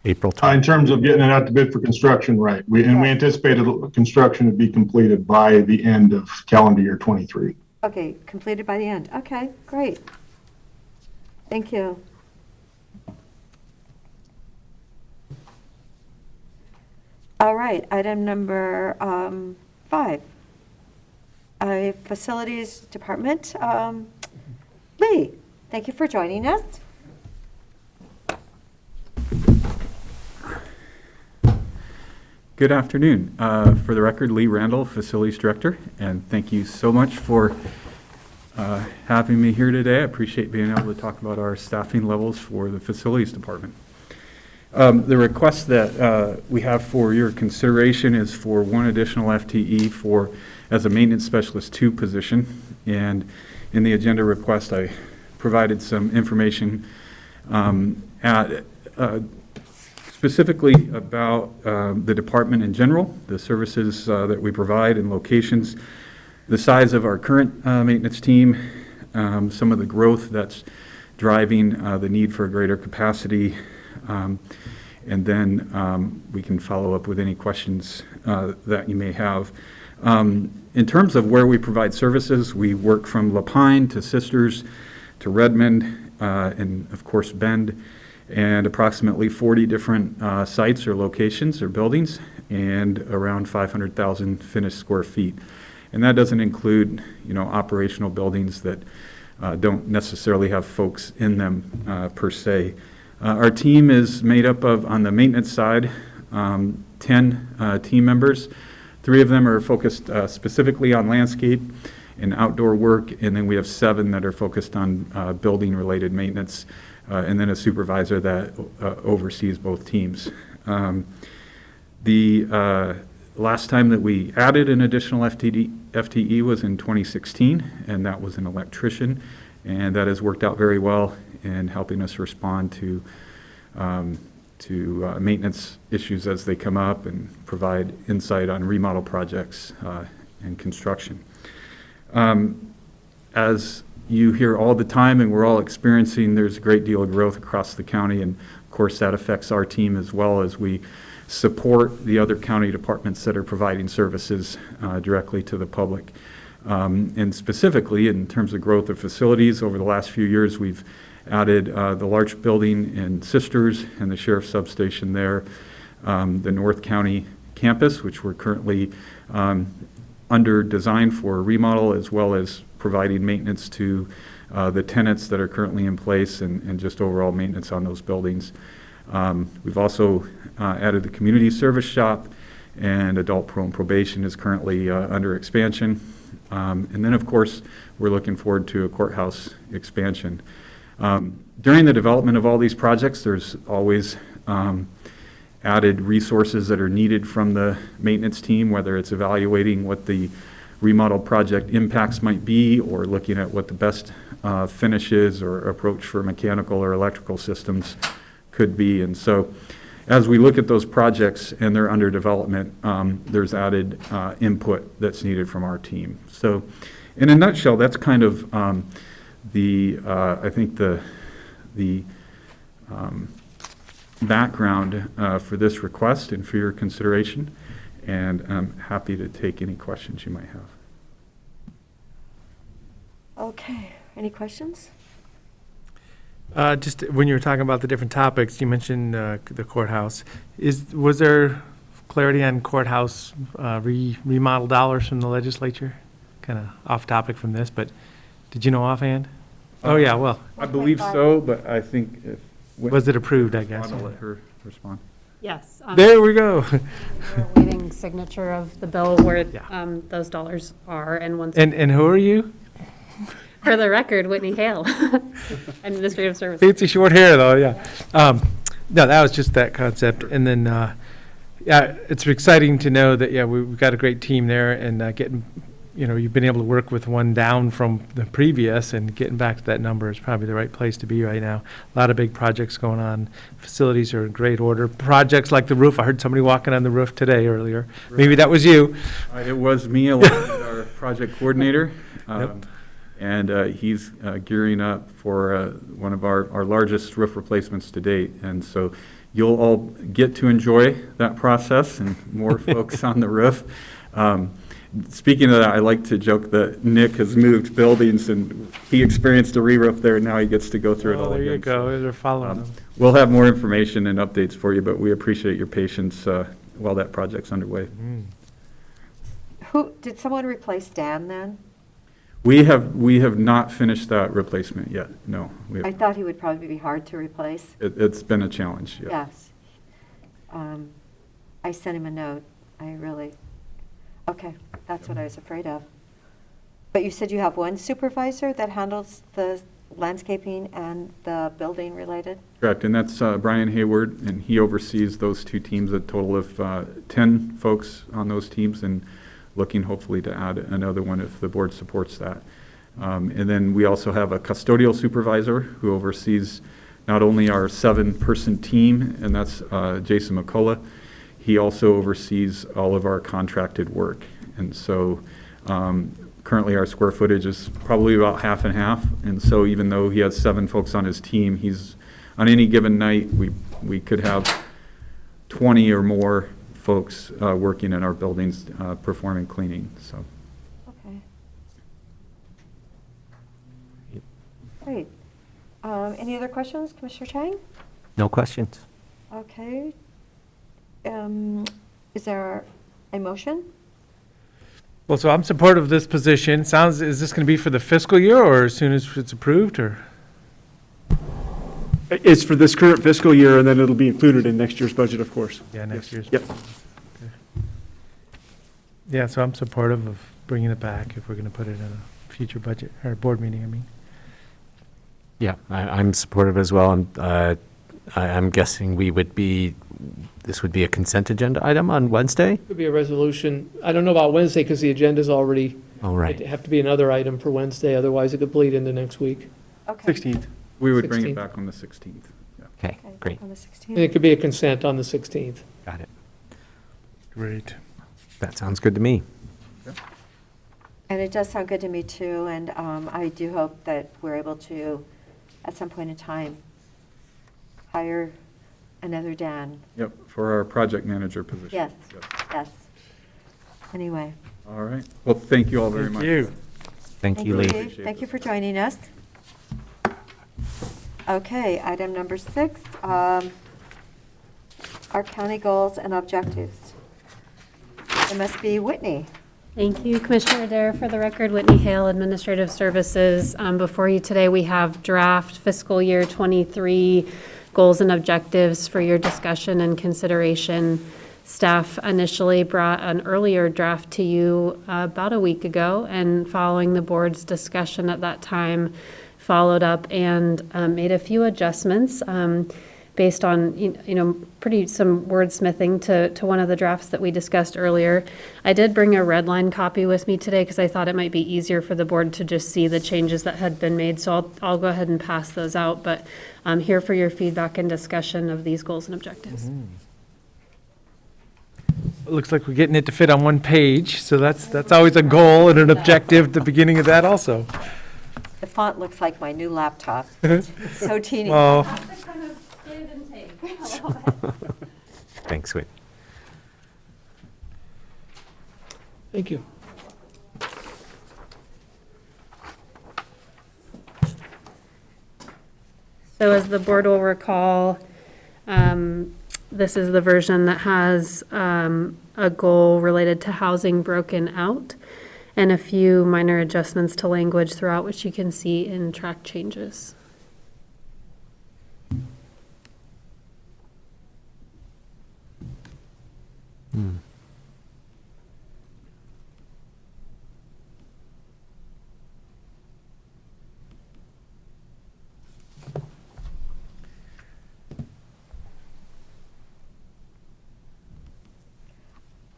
April In 20. terms of getting it out to bid for construction, right? We anticipated construction to be completed by the end of calendar year 23. Okay, completed by the end. Okay, great. Thank you. All right, item number 5. Facilities Department. Lee, thank you for joining us. Good afternoon. For the record, Lee Randall, Facilities Director, and thank you so much for having me here today. I appreciate being able to talk about our staffing levels for the Facilities Department. The request that we have for your consideration is for one additional FTE as a Maintenance Specialist 2 position, and in the agenda request, I provided some information specifically about the department in general, the services that we provide and locations, the size of our current maintenance team, some of the growth that's driving the need for a greater capacity, and then we can follow up with any questions that you may have. In terms of where we provide services, we work from Lapine to Sisters to Redmond, and of course Bend, and approximately 40 different sites or locations or buildings, and around 500,000 finished square feet. And that doesn't include, operational buildings that don't necessarily have folks in them per se. Our team is made up of, on the maintenance side, 10 team members. 3 of them are focused specifically on landscape and outdoor work, and then we have 7 that are focused on building-related maintenance, and then a supervisor that oversees both teams. The last time that we added an additional FTE was in 2016, and that was an electrician, and that has worked out very well in helping us respond to maintenance issues as they come up and provide insight on remodel projects and construction. As you hear all the time and we're all experiencing, there's a great deal of growth across the county, and of course that affects our team as well as we support the other county departments that are providing services directly to the public. And specifically in terms of growth of facilities, over the last few years we've added the large building in Sisters and the sheriff's substation there, the North County campus, which we're currently under design for remodel, as well as providing maintenance to the tenants that are currently in place and just overall maintenance on those buildings. We've also added the community service shop, and adult parole and probation is currently under expansion. And then, of course, we're looking forward to a courthouse expansion. During the development of all these projects, there's always added resources that are needed from the maintenance team, whether it's evaluating what the remodel project impacts might be, or looking at what the best finishes or approach for mechanical or electrical systems could be. And so as we look at those projects and they're under development, there's added input that's needed from our team. So in a nutshell, that's kind of I think the background for this request and for your consideration, and I'm happy to take any questions you might have. Okay, any questions? Just when you were talking about the different topics, you mentioned the courthouse. Was there clarity on courthouse remodel dollars from the legislature? Kind of off topic from this, but did you know offhand? Oh, yeah, well, I believe so, but I think if... was it approved, I guess? I'll let her respond. Yes. There we go. We're awaiting signature of the bill where Yeah. those dollars are, and once, And who are you? for the record, Whitney Hale, Administrative Services. Fancy short hair, though, yeah. No, that was just that concept. And then, yeah, it's exciting to know that, yeah, we've got a great team there, and getting, you've been able to work with one down from the previous, and getting back to that number is probably the right place to be right now. A lot of big projects going on. Facilities are in great order. Projects like the roof, I heard somebody walking on the roof today earlier. Maybe that was you. It was me, along with our project coordinator. Yep. And he's gearing up for one of our largest roof replacements to date. And so you'll all get to enjoy that process and more folks on the roof. Speaking of that, I like to joke that Nick has moved buildings and he experienced a re-roof there, and now he gets to go through it all again. There you go. They're following them. We'll have more information and updates for you, but we appreciate your patience while that project's underway. Did someone replace Dan then? We have not finished that replacement yet, no. I thought he would probably be hard to replace. It's been a challenge, yeah. Yes. I sent him a note. Okay, that's what I was afraid of. But you said you have one supervisor that handles the landscaping and the building related? Correct, and that's Brian Hayward, and he oversees those two teams, a total of 10 folks on those teams, and looking hopefully to add another one if the board supports that. And then we also have a custodial supervisor who oversees not only our 7-person team, and that's Jason McCullough, he also oversees all of our contracted work. And so currently our square footage is probably about half and half. And so even though he has 7 folks on his team, he's, on any given night, we could have 20 or more folks working in our buildings performing cleaning, so. Okay. Great. Any other questions, Commissioner Chang? No questions? Okay. Is there a motion? Well, so I'm supportive of this position. Is this going to be for the fiscal year or as soon as it's approved, or? It's for this current fiscal year, and then it'll be included in next year's budget, of course. Yeah, next year's. Yep. Yeah, so I'm supportive of bringing it back if we're going to put it in a future budget, or board meeting, I mean. Yeah, I'm supportive as well. I'm guessing this would be a consent agenda item on Wednesday? Could be a resolution. I don't know about Wednesday because the agenda's already, All right. it'd have to be another item for Wednesday, otherwise it could bleed into next week. Okay. 16th. We would bring 16th. it back on the 16th. Yeah. Okay, Okay, great. On the And 16th. it could be a consent on the 16th. Got it. Great. That sounds good to me. And it does sound good to me too, and I do hope that we're able to, at some point in time, hire another Dan. Yep, for our project manager position. Yes. Yep. Yes. Anyway. All right. Well, thank you all very much. Thank you. Thank you, Lee. Appreciate Thank you this. for joining us. Okay, item number 6, our county goals and objectives. It must be Whitney. Thank you, Commissioner Adair. For the record, Whitney Hale, Administrative Services. Before you today, we have draft fiscal year '23 goals and objectives for your discussion and consideration. Staff initially brought an earlier draft to you about a week ago, and following the board's discussion at that time, followed up and made a few adjustments based on, some wordsmithing to one of the drafts that we discussed earlier. I did bring a red line copy with me today because I thought it might be easier for the board to just see the changes that had been made. So I'll go ahead and pass those out, but I'm here for your feedback and discussion of these goals and objectives. It looks like we're getting it to fit on one page, so that's always a goal and an objective at the beginning of that also. The font looks like my new laptop. It's so teeny. Well, Thanks, Whit. Thank you. So as the board will recall, this is the version that has a goal related to housing broken out and a few minor adjustments to language throughout, which you can see in track changes.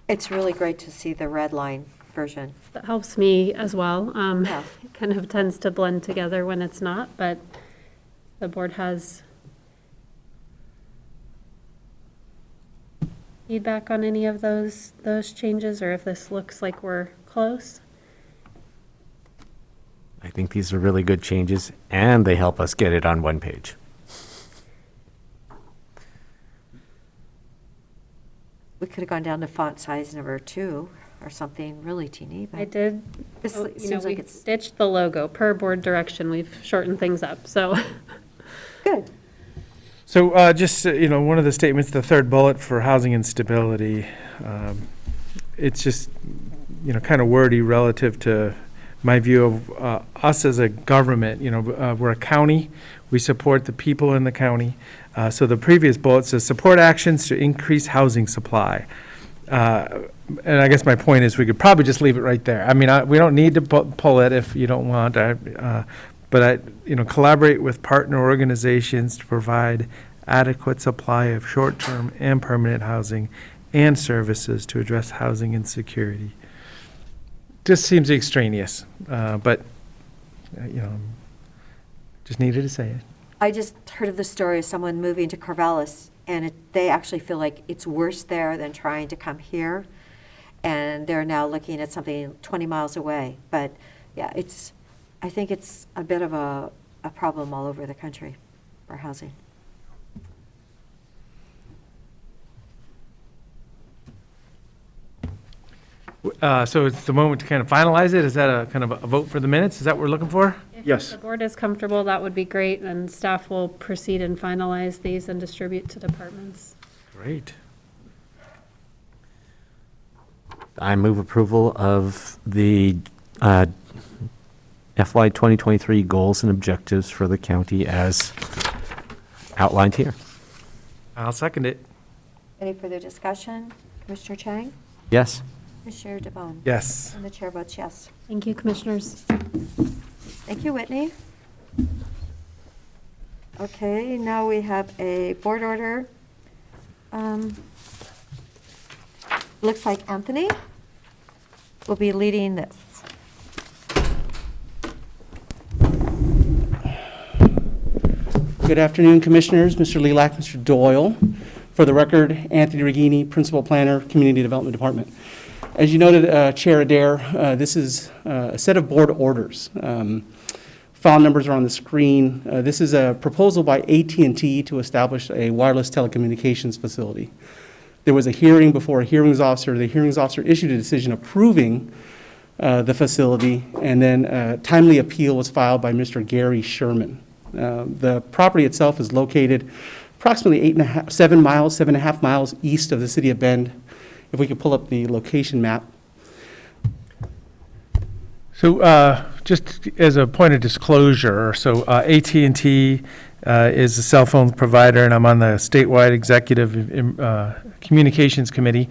It's really great to see the red line version. That helps me as well. Yeah. It kind of tends to blend together when it's not, but the board has feedback on any of those changes, or if this looks like we're close. I think these are really good changes, and they help us get it on one page. We could have gone down to font size number 2 or something really teeny, I but did, this oh, seems like we it's ditched the logo per board direction. We've shortened things up, so. good. so just, one of the statements, the third bullet for housing and stability, it's just, kind of wordy relative to my view of us as a government. We're a county. We support the people in the county. So the previous bullet says, support actions to increase housing supply. And I guess my point is we could probably just leave it right there. I mean, we don't need to pull it if you don't want. But collaborate with partner organizations to provide adequate supply of short-term and permanent housing and services to address housing insecurity. Just seems extraneous, but just needed to say it. I just heard of the story of someone moving to Corvallis, and they actually feel like it's worse there than trying to come here. And they're now looking at something 20 miles away. But yeah, I think it's a bit of a problem all over the country for housing. So it's the moment to kind of finalize it? Is that a kind of a vote for the minutes? Is that what we're looking for? Yes. If the board is comfortable, that would be great, and staff will proceed and finalize these and distribute to departments. Great. I move approval of the FY 2023 goals and objectives for the county as outlined here. I'll second it. Any further discussion? Commissioner Chang? Yes. Commissioner DeBonne? Yes. And the chair votes yes. Thank you, commissioners. Thank you, Whitney. Okay, now we have a board order. Looks like Anthony will be leading this. Good afternoon, Commissioners. Mr. Lilac, Mr. Doyle. For the record, Anthony Regini, Principal Planner, Community Development Department. As you noted, Chair Adair, this is a set of board orders. File numbers are on the screen. This is a proposal by AT&T to establish a wireless telecommunications facility. There was a hearing before a hearings officer. The hearings officer issued a decision approving the facility, and then a timely appeal was filed by Mr. Gary Sherman. The property itself is located approximately 7.5 miles east of the city of Bend. If we could pull up the location map. So just as a point of disclosure, so AT&T is a cell phone provider, and I'm on the statewide executive communications committee,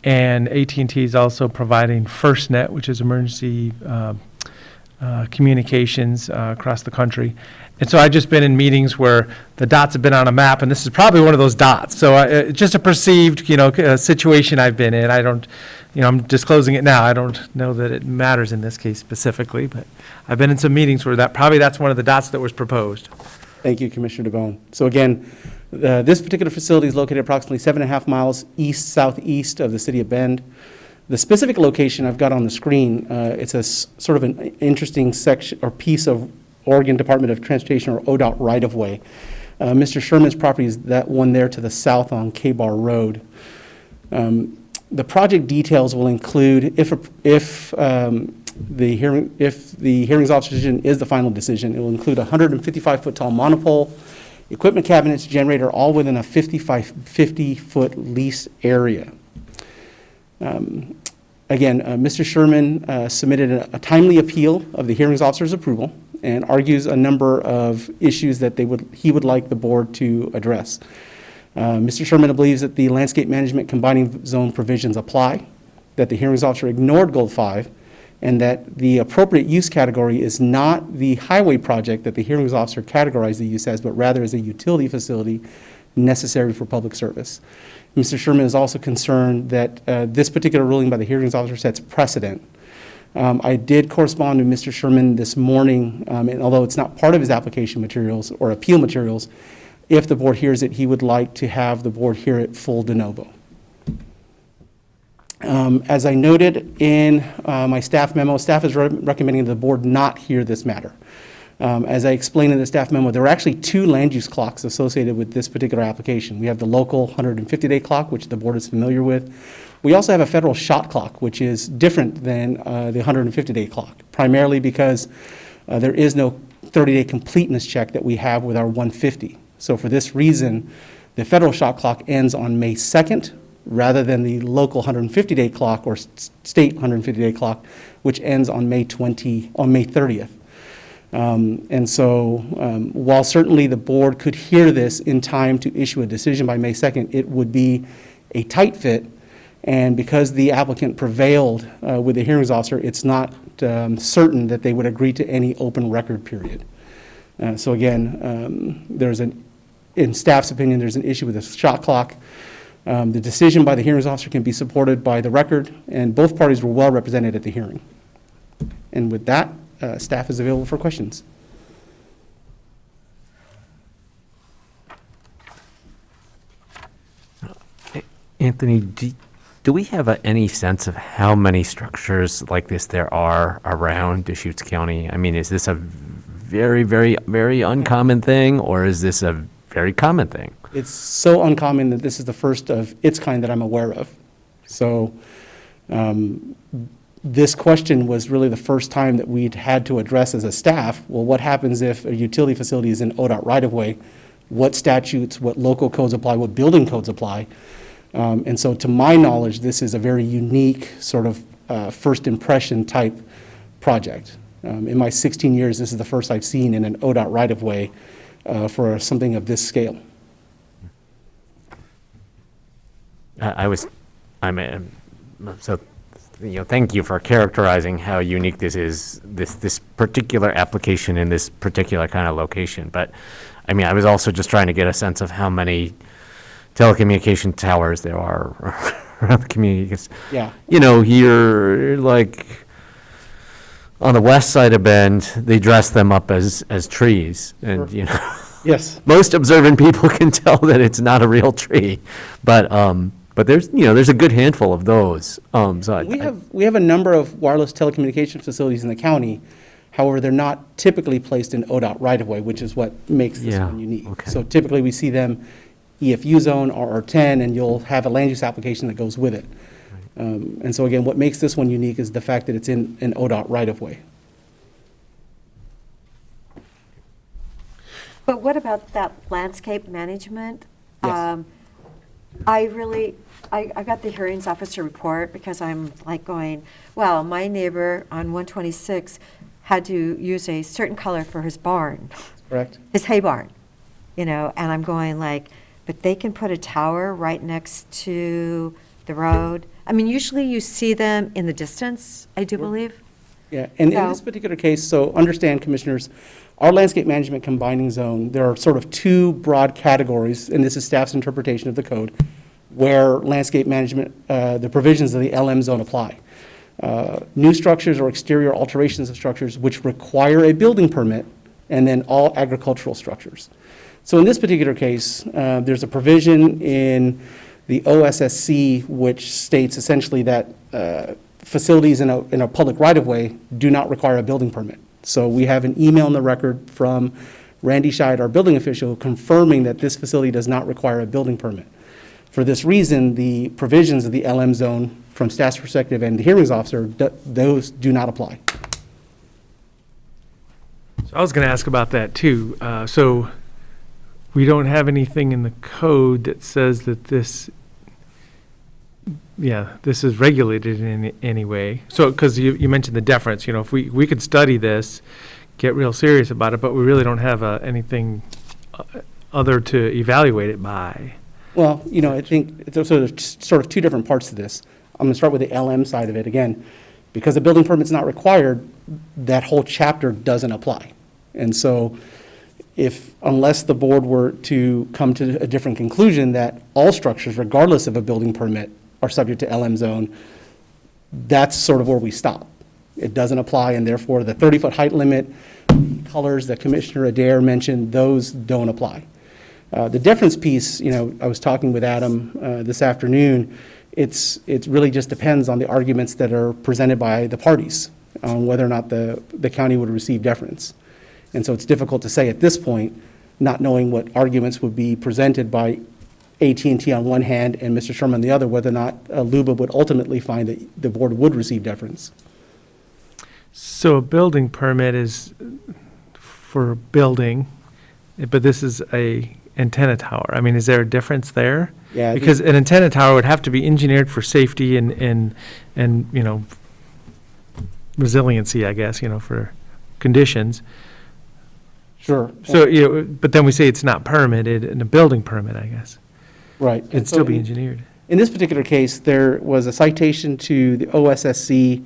and AT&T is also providing FirstNet, which is emergency communications across the country. And so I've just been in meetings where the dots have been on a map, and this is probably one of those dots. So just a perceived, situation I've been in. I don't, I'm disclosing it now. I don't know that it matters in this case specifically, but I've been in some meetings where that's one of the dots that was proposed. Thank you, Commissioner DeBonne. So again, this particular facility is located approximately 7.5 miles southeast of the city of Bend. The specific location I've got on the screen, it's a sort of an interesting section or piece of Oregon Department of Transportation, or ODOT, right-of-way. Mr. Sherman's property is that one there to the south on K-Bar Road. The project details will include, if the hearings officer's decision is the final decision, it will include a 155-foot tall monopole, equipment cabinets, generator, all within a 50-foot lease area. Again, Mr. Sherman submitted a timely appeal of the hearings officer's approval and argues a number of issues that he would like the board to address. Mr. Sherman believes that the landscape management combining zone provisions apply, that the hearings officer ignored Goal 5, and that the appropriate use category is not the highway project that the hearings officer categorized the use as, but rather as a utility facility necessary for public service. Mr. Sherman is also concerned that this particular ruling by the hearings officer sets precedent. I did correspond to Mr. Sherman this morning, and although it's not part of his application materials or appeal materials, if the board hears it, he would like to have the board hear it full de novo. As I noted in my staff memo, staff is recommending the board not hear this matter. As I explained in the staff memo, there are actually two land use clocks associated with this particular application. We have the local 150-day clock, which the board is familiar with. We also have a federal shot clock, which is different than the 150-day clock, primarily because there is no 30-day completeness check that we have with our 150. So for this reason, the federal shot clock ends on May 2nd, rather than the local 150-day clock or state 150-day clock, which ends on May 30th. And so while certainly the board could hear this in time to issue a decision by May 2nd, it would be a tight fit. And because the applicant prevailed with the hearings officer, it's not certain that they would agree to any open record period. So again, in staff's opinion, there's an issue with the shot clock. The decision by the hearings officer can be supported by the record, and both parties were well represented at the hearing. And with that, staff is available for questions. Anthony, do we have any sense of how many structures like this there are around Deschutes County? I mean, is this a very, very, very uncommon thing, or is this a very common thing? It's so uncommon that this is the first of its kind that I'm aware of. So this question was really the first time that we'd had to address as a staff, well, what happens if a utility facility is in ODOT right-of-way? What statutes, what local codes apply, what building codes apply? And so to my knowledge, this is a very unique sort of first impression type project. In my 16 years, this is the first I've seen in an ODOT right-of-way for something of this scale. So, thank you for characterizing how unique this is, this particular application in this particular kind of location. But, I mean, I was also just trying to get a sense of how many telecommunication towers there are around the community. 'Cause, Yeah. Here, like, on the west side of Bend, they dress them up as trees. And, Yes. most observant people can tell that it's not a real tree. But there's a good handful of those. We have a number of wireless telecommunication facilities in the county. However, they're not typically placed in ODOT right-of-way, which is what makes this Yeah, one unique. okay. So typically, we see them EFU zone, RR10, and you'll have a land use application that goes with it. And so again, what makes this one unique is the fact that it's in an ODOT right-of-way. But what about that landscape management? Yes. I got the hearings officer report because I'm like going, well, my neighbor on 126 had to use a certain color for his barn, Correct? his hay barn, and I'm going like, but they can put a tower right next to the road. I mean, usually you see them in the distance, I do believe. Yeah, and in So- this particular case, so understand, commissioners, our landscape management combining zone, there are sort of two broad categories, and this is staff's interpretation of the code, where landscape management, the provisions of the LM zone apply. New structures or exterior alterations of structures which require a building permit, and then all agricultural structures. So in this particular case, there's a provision in the OSSC which states essentially that facilities in a public right-of-way do not require a building permit. So we have an email in the record from Randy Scheid, our building official, confirming that this facility does not require a building permit. For this reason, the provisions of the LM zone, from staff's perspective and the hearings officer, those do not apply. So I was going to ask about that too. So we don't have anything in the code that says that this is regulated in any way. So, because you mentioned the deference, if we could study this, get real serious about it, but we really don't have anything other to evaluate it by. Well, I think there's sort of two different parts to this. I'm going to start with the LM side of it. Again, because the building permit's not required, that whole chapter doesn't apply. And so unless the board were to come to a different conclusion that all structures, regardless of a building permit, are subject to LM zone, that's sort of where we stop. It doesn't apply, and therefore the 30-foot height limit, colors that Commissioner Adair mentioned, those don't apply. The difference piece, I was talking with Adam this afternoon, it really just depends on the arguments that are presented by the parties on whether or not the county would receive deference. And so it's difficult to say at this point, not knowing what arguments would be presented by AT&T on one hand and Mr. Sherman on the other, whether or not LUBA would ultimately find that the board would receive deference. So a building permit is for building, but this is a antenna tower. I mean, is there a difference there? Yeah. Because an antenna tower would have to be engineered for safety and resiliency, I guess, for conditions. Sure. So, but then we say it's not permitted in a building permit, I guess. Right. It'd still be engineered. In this particular case, there was a citation to the OSSC,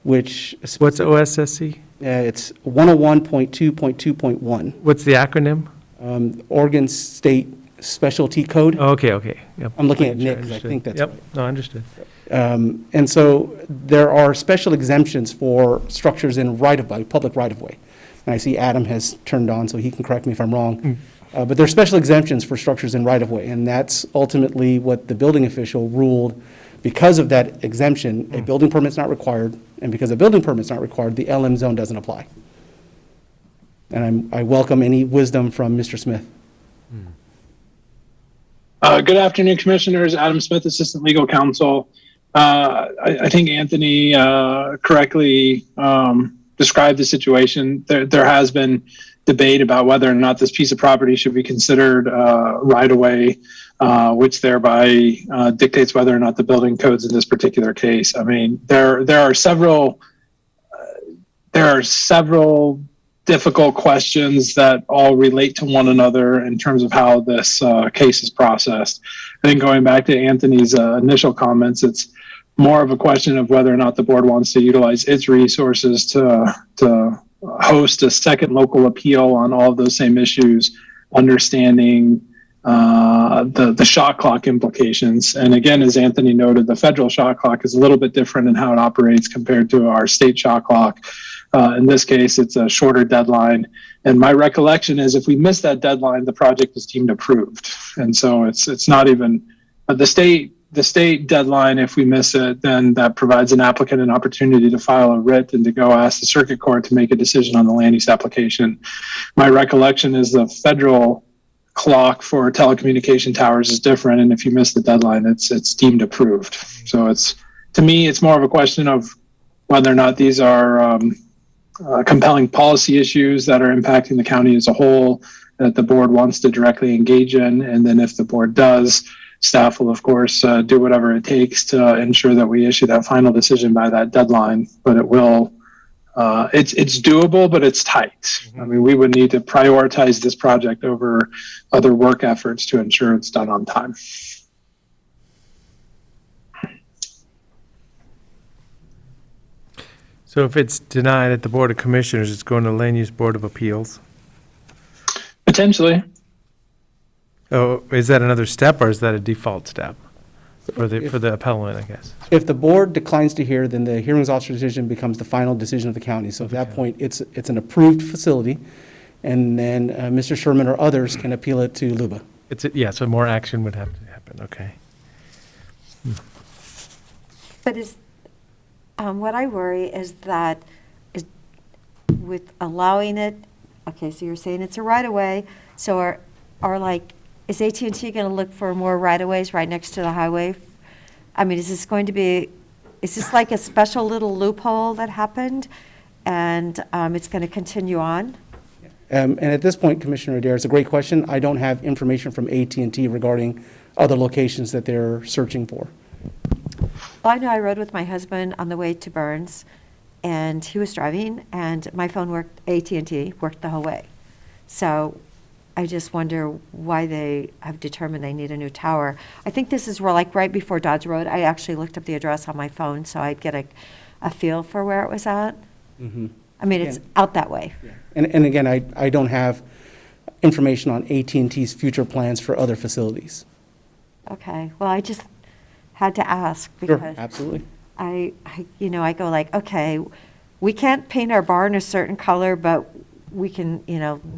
which. What's OSSC? It's 101.2.2.1. What's the acronym? Oregon State Specialty Code. Oh, okay. Yep. I'm looking at Sure, Nick, 'cause I understood. think that's Yep, right. no, understood. And so there are special exemptions for structures in public right-of-way. And I see Adam has turned on, so he can correct me if I'm wrong. But there are special exemptions for structures in right-of-way, and that's ultimately what the building official ruled. Because of that exemption, a building permit's not required, and because a building permit's not required, the LM zone doesn't apply. And I welcome any wisdom from Mr. Smith. Good afternoon, Commissioners. Adam Smith, Assistant Legal Counsel. I think Anthony correctly described the situation. There has been debate about whether or not this piece of property should be considered right-of-way, which thereby dictates whether or not the building codes in this particular case. I mean, there are several difficult questions that all relate to one another in terms of how this case is processed. I think going back to Anthony's initial comments, it's more of a question of whether or not the board wants to utilize its resources to host a second local appeal on all of those same issues, understanding the shot clock implications. And again, as Anthony noted, the federal shot clock is a little bit different in how it operates compared to our state shot clock. In this case, it's a shorter deadline. And my recollection is if we miss that deadline, the project is deemed approved. And so it's not even the state deadline. If we miss it, then that provides an applicant an opportunity to file a writ and to go ask the circuit court to make a decision on the land use application. My recollection is the federal clock for telecommunication towers is different. And if you miss the deadline, it's deemed approved. So to me, it's more of a question of whether or not these are compelling policy issues that are impacting the county as a whole that the board wants to directly engage in. And then if the board does, staff will, of course, do whatever it takes to ensure that we issue that final decision by that deadline. But it will, it's doable, but it's tight. I mean, we would need to prioritize this project over other work efforts to ensure it's done on time. So if it's denied at the Board of Commissioners, it's going to Land Use Board of Appeals? Potentially. Oh, is that another step, or is that a default step for the appellant, I guess? If the board declines to hear, then the hearings officer decision becomes the final decision of the county. So at that point, it's an approved facility, and then Mr. Sherman or others can appeal it to LUBA. So more action would have to happen, okay. But what I worry is that with allowing it, okay, so you're saying it's a right-of-way, so is AT&T going to look for more right-of-ways right next to the highway? I mean, is this like a special little loophole that happened, and it's going to continue on? And at this point, Commissioner Adair, it's a great question. I don't have information from AT&T regarding other locations that they're searching for. Well, I know I rode with my husband on the way to Burns, and he was driving, and my phone worked, AT&T worked the whole way. So I just wonder why they have determined they need a new tower. I think this is right before Dodge Road. I actually looked up the address on my phone so I'd get a feel for where it was at. Mm-hmm. I mean, it's out that way. Yeah. And again, I don't have information on AT&T's future plans for other facilities. Okay, well, I just had to ask Sure, because absolutely. I go like, okay, we can't paint our barn a certain color, but we can,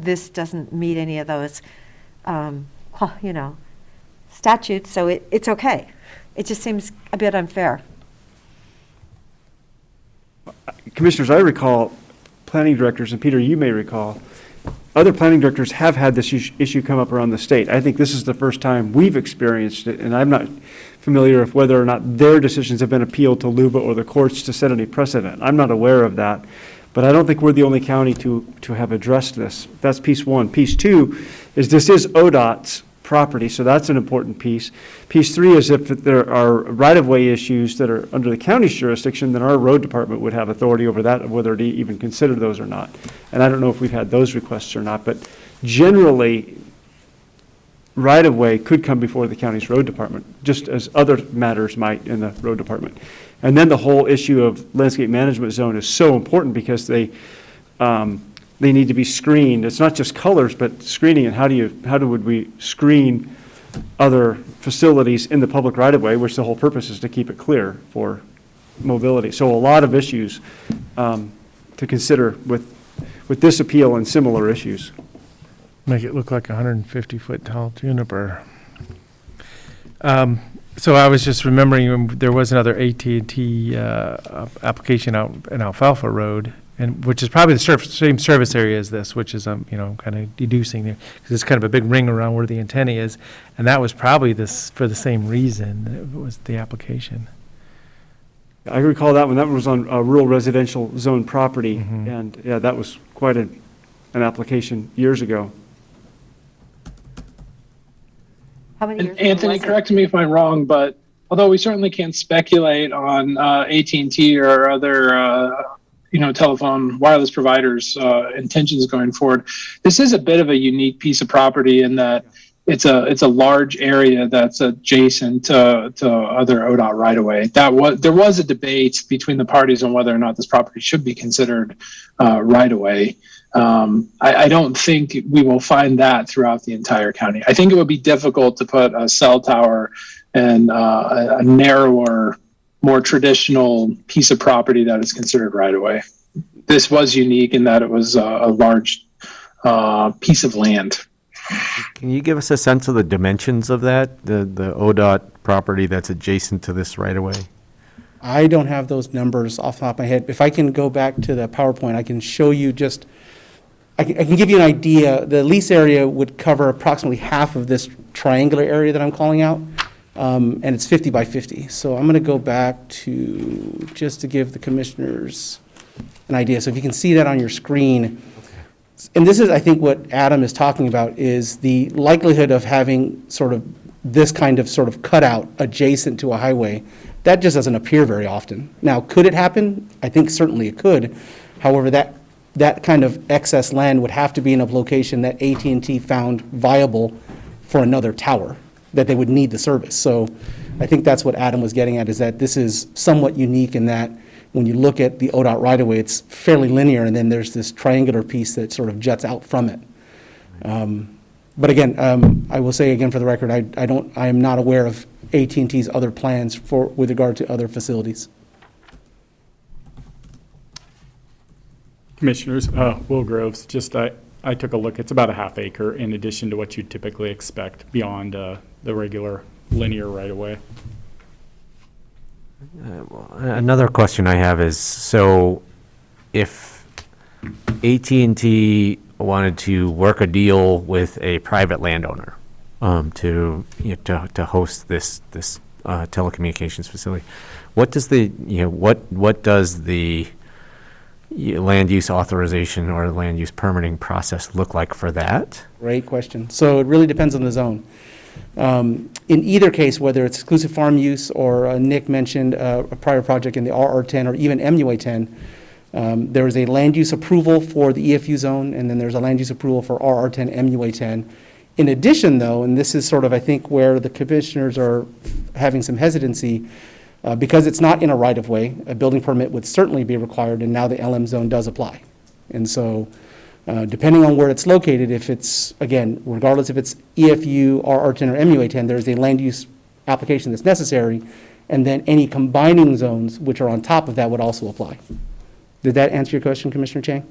this doesn't meet any of those, statutes, so it's okay. It just seems a bit unfair. Commissioners, I recall planning directors, and Peter, you may recall, other planning directors have had this issue come up around the state. I think this is the first time we've experienced it, and I'm not familiar with whether or not their decisions have been appealed to LUBA or the courts to set any precedent. I'm not aware of that, but I don't think we're the only county to have addressed this. That's piece one. Piece two is this is ODOT's property, so that's an important piece. Piece three is if there are right-of-way issues that are under the county's jurisdiction, then our road department would have authority over that, whether to even consider those or not. And I don't know if we've had those requests or not, but generally, right-of-way could come before the county's road department, just as other matters might in the road department. And then the whole issue of landscape management zone is so important because they need to be screened. It's not just colors, but screening. And how would we screen other facilities in the public right-of-way, which the whole purpose is to keep it clear for mobility. So a lot of issues to consider with this appeal and similar issues. Make it look like a 150-foot tall juniper. So I was just remembering there was another AT&T application out in Alfalfa Road, and which is probably the same service area as this, which is kind of deducing there, because it's kind of a big ring around where the antenna is, and that was probably this for the same reason. It was the application. I recall that one. That was on a rural residential zone property, Mhm. and yeah, that was quite an application years ago. How many And years ago Anthony, was it? correct me if I'm wrong, but although we certainly can't speculate on AT&T or other telephone wireless providers' intentions going forward, this is a bit of a unique piece of property in that it's a large area that's adjacent to other ODOT right of way. There was a debate between the parties on whether or not this property should be considered right of way. I don't think we will find that throughout the entire county. I think it would be difficult to put a cell tower in a narrower, more traditional piece of property that is considered right of way. This was unique in that it was a large piece of land. Can you give us a sense of the dimensions of that, the ODOT property that's adjacent to this right away? I don't have those numbers off the top of my head. If I can go back to the PowerPoint, I can show you just, I can give you an idea. The lease area would cover approximately half of this triangular area that I'm calling out, and it's 50 by 50. So I'm going to go back to, just to give the commissioners an idea. So if you can see that on your screen, and this is, I think, what Adam is talking about, is the likelihood of having sort of this kind of sort of cutout adjacent to a highway. That just doesn't appear very often. Now, could it happen? I think certainly it could. However, that kind of excess land would have to be in a location that AT&T found viable for another tower, that they would need the service. So I think that's what Adam was getting at, is that this is somewhat unique in that when you look at the ODOT right-of-way, it's fairly linear, and then there's this triangular piece that sort of juts out from it. But again, I will say again for the record, I am not aware of AT&T's other plans with regard to other facilities. Commissioners, Will Groves, I took a look. It's about a half acre in addition to what you'd typically expect beyond the regular linear right-of-way. Another question I have is, so if AT&T wanted to work a deal with a private landowner to host this telecommunications facility, what does the land use authorization or land use permitting process look like for that? Great question. So it really depends on the zone. In either case, whether it's exclusive farm use or Nick mentioned a prior project in the RR10 or even MUA10, there is a land use approval for the EFU zone, and then there's a land use approval for RR10, MUA10. In addition, though, and this is sort of, I think, where the commissioners are having some hesitancy, because it's not in a right-of-way, a building permit would certainly be required, and now the LM zone does apply. And so depending on where it's located, if it's, again, regardless if it's EFU, RR10, or MUA10, there's a land use application that's necessary, and then any combining zones which are on top of that would also apply. Did that answer your question, Commissioner Chang?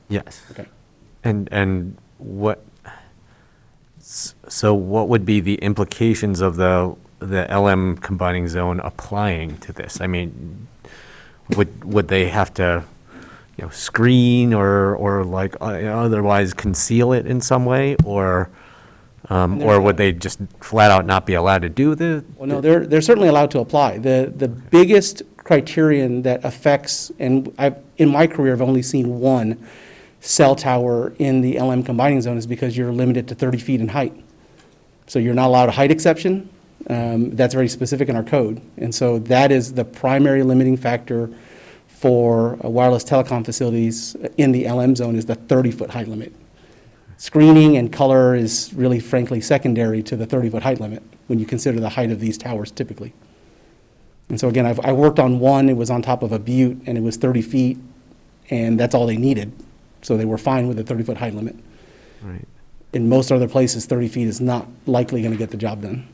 Yes. Okay. And what, so what would be the implications of the LM combining zone applying to this? I mean, would they have to screen or like otherwise conceal it in some way, or would they just flat out not be allowed to do the? Well, no, they're certainly allowed to apply. The biggest criterion that affects, and in my career I've only seen one cell tower in the LM combining zone, is because you're limited to 30 feet in height. So you're not allowed a height exception. That's very specific in our code, and so that is the primary limiting factor for wireless telecom facilities in the LM zone, is the 30-foot height limit. Screening and color is really, frankly, secondary to the 30-foot height limit when you consider the height of these towers typically. And so again, I worked on one, it was on top of a butte, and it was 30 feet, and that's all they needed. So they were fine with the 30-foot height limit. Right. In most other places, 30 feet is not likely going to get the job done.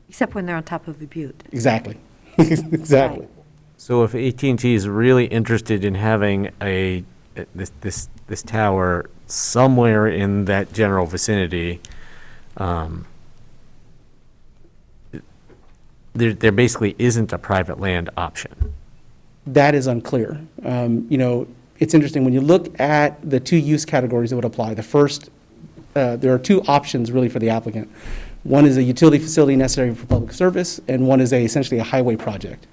Except when they're on top of a butte. Exactly. Exactly. Right. So if AT&T is really interested in having a this tower somewhere in that general vicinity, there basically isn't a private land option. That is unclear. It's interesting, when you look at the two use categories that would apply, the first, there are two options really for the applicant. One is a utility facility necessary for public service, and one is essentially a highway project.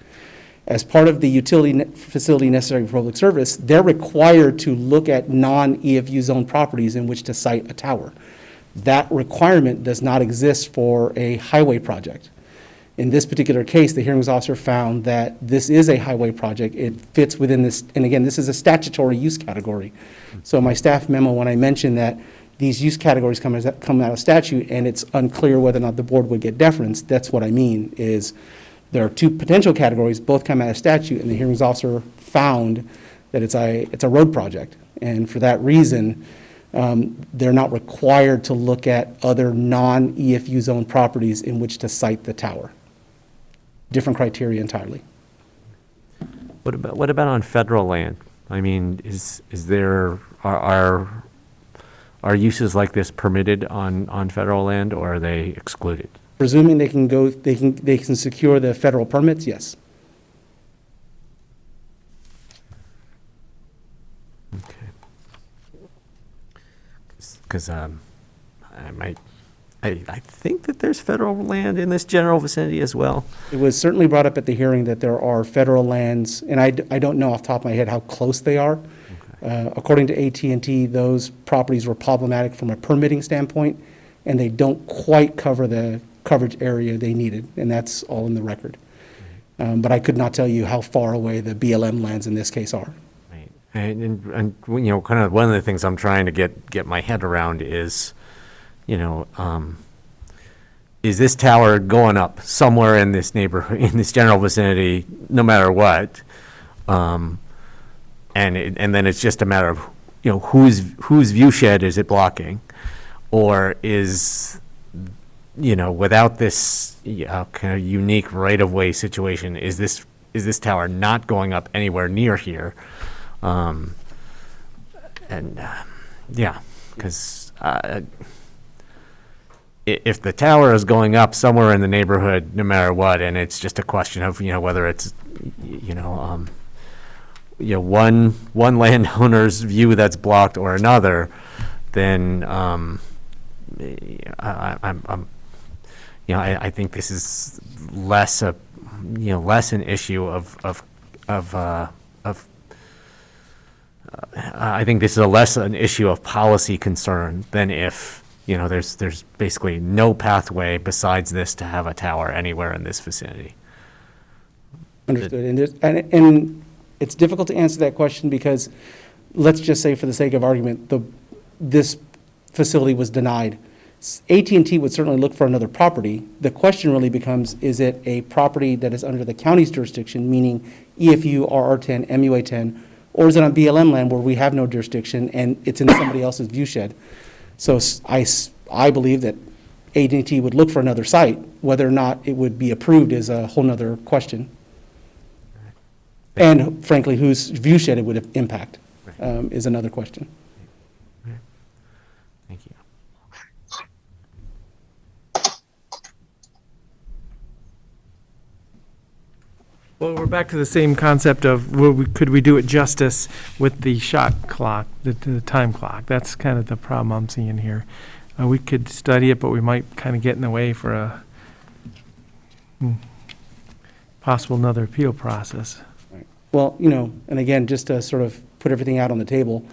As part of the utility facility necessary for public service, they're required to look at non-EFU zone properties in which to site a tower. That requirement does not exist for a highway project. In this particular case, the hearings officer found that this is a highway project. It fits within this, and again, this is a statutory use category. So my staff memo, when I mentioned that these use categories come out of statute and it's unclear whether or not the board would get deference, that's what I mean, is there are two potential categories, both come out of statute, and the hearings officer found that it's a road project. And for that reason, they're not required to look at other non-EFU zone properties in which to site the tower. Different criteria entirely. What about on federal land? I mean, are uses like this permitted on federal land, or are they excluded? Presuming they can secure the federal permits, yes. Okay. Because I think that there's federal land in this general vicinity as well. It was certainly brought up at the hearing that there are federal lands, and I don't know off the top of my head how close they are. According to AT&T, those properties were problematic from a permitting standpoint, and they don't quite cover the coverage area they needed, and that's all in the record. But I could not tell you how far away the BLM lands in this case are. Right. And kind of one of the things I'm trying to get my head around is, is this tower going up somewhere in this neighborhood, in this general vicinity, no matter what? And then it's just a matter of, whose view shed is it blocking? Or is, without this kind of unique right-of-way situation, is this tower not going up anywhere near here? Because if the tower is going up somewhere in the neighborhood, no matter what, and it's just a question of, whether it's, one landowner's view that's blocked or another, then I think this is less an issue of I think this is less an issue of policy concern than if, there's basically no pathway besides this to have a tower anywhere in this vicinity. Understood. And it's difficult to answer that question because, let's just say for the sake of argument, this facility was denied. AT&T would certainly look for another property. The question really becomes, is it a property that is under the county's jurisdiction, meaning EFU, RR10, MUA10, or is it on BLM land where we have no jurisdiction and it's in somebody else's view shed? So I believe that AT&T would look for another site. Whether or not it would be approved is a whole nother question. And frankly, whose view shed it would impact is another question. Thank you. Well, we're back to the same concept of, could we do it justice with the shot clock, the time clock? That's kind of the problem I'm seeing here. We could study it, but we might kind of get in the way for a possible another appeal process. Well, and again, just to sort of put everything out on the table,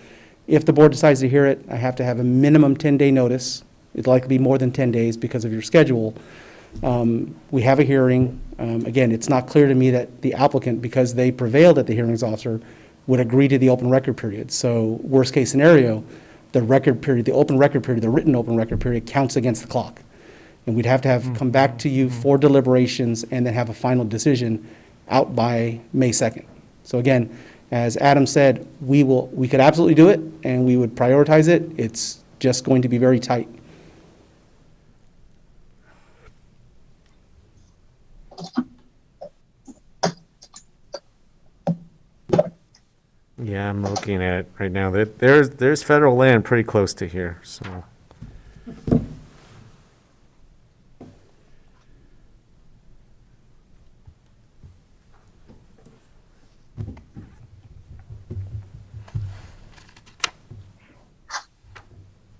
if the board decides to hear it, I have to have a minimum 10-day notice. It'd likely be more than 10 days because of your schedule. We have a hearing. Again, it's not clear to me that the applicant, because they prevailed at the hearings officer, would agree to the open record period. So worst case scenario, the record period, the open record period, the written open record period counts against the clock. And we'd have to have come back to you for deliberations and then have a final decision out by May 2nd. So again, as Adam said, we could absolutely do it and we would prioritize it. It's just going to be very tight. Yeah, Yeah, I'm looking at it right now. There's federal land pretty close to here, so.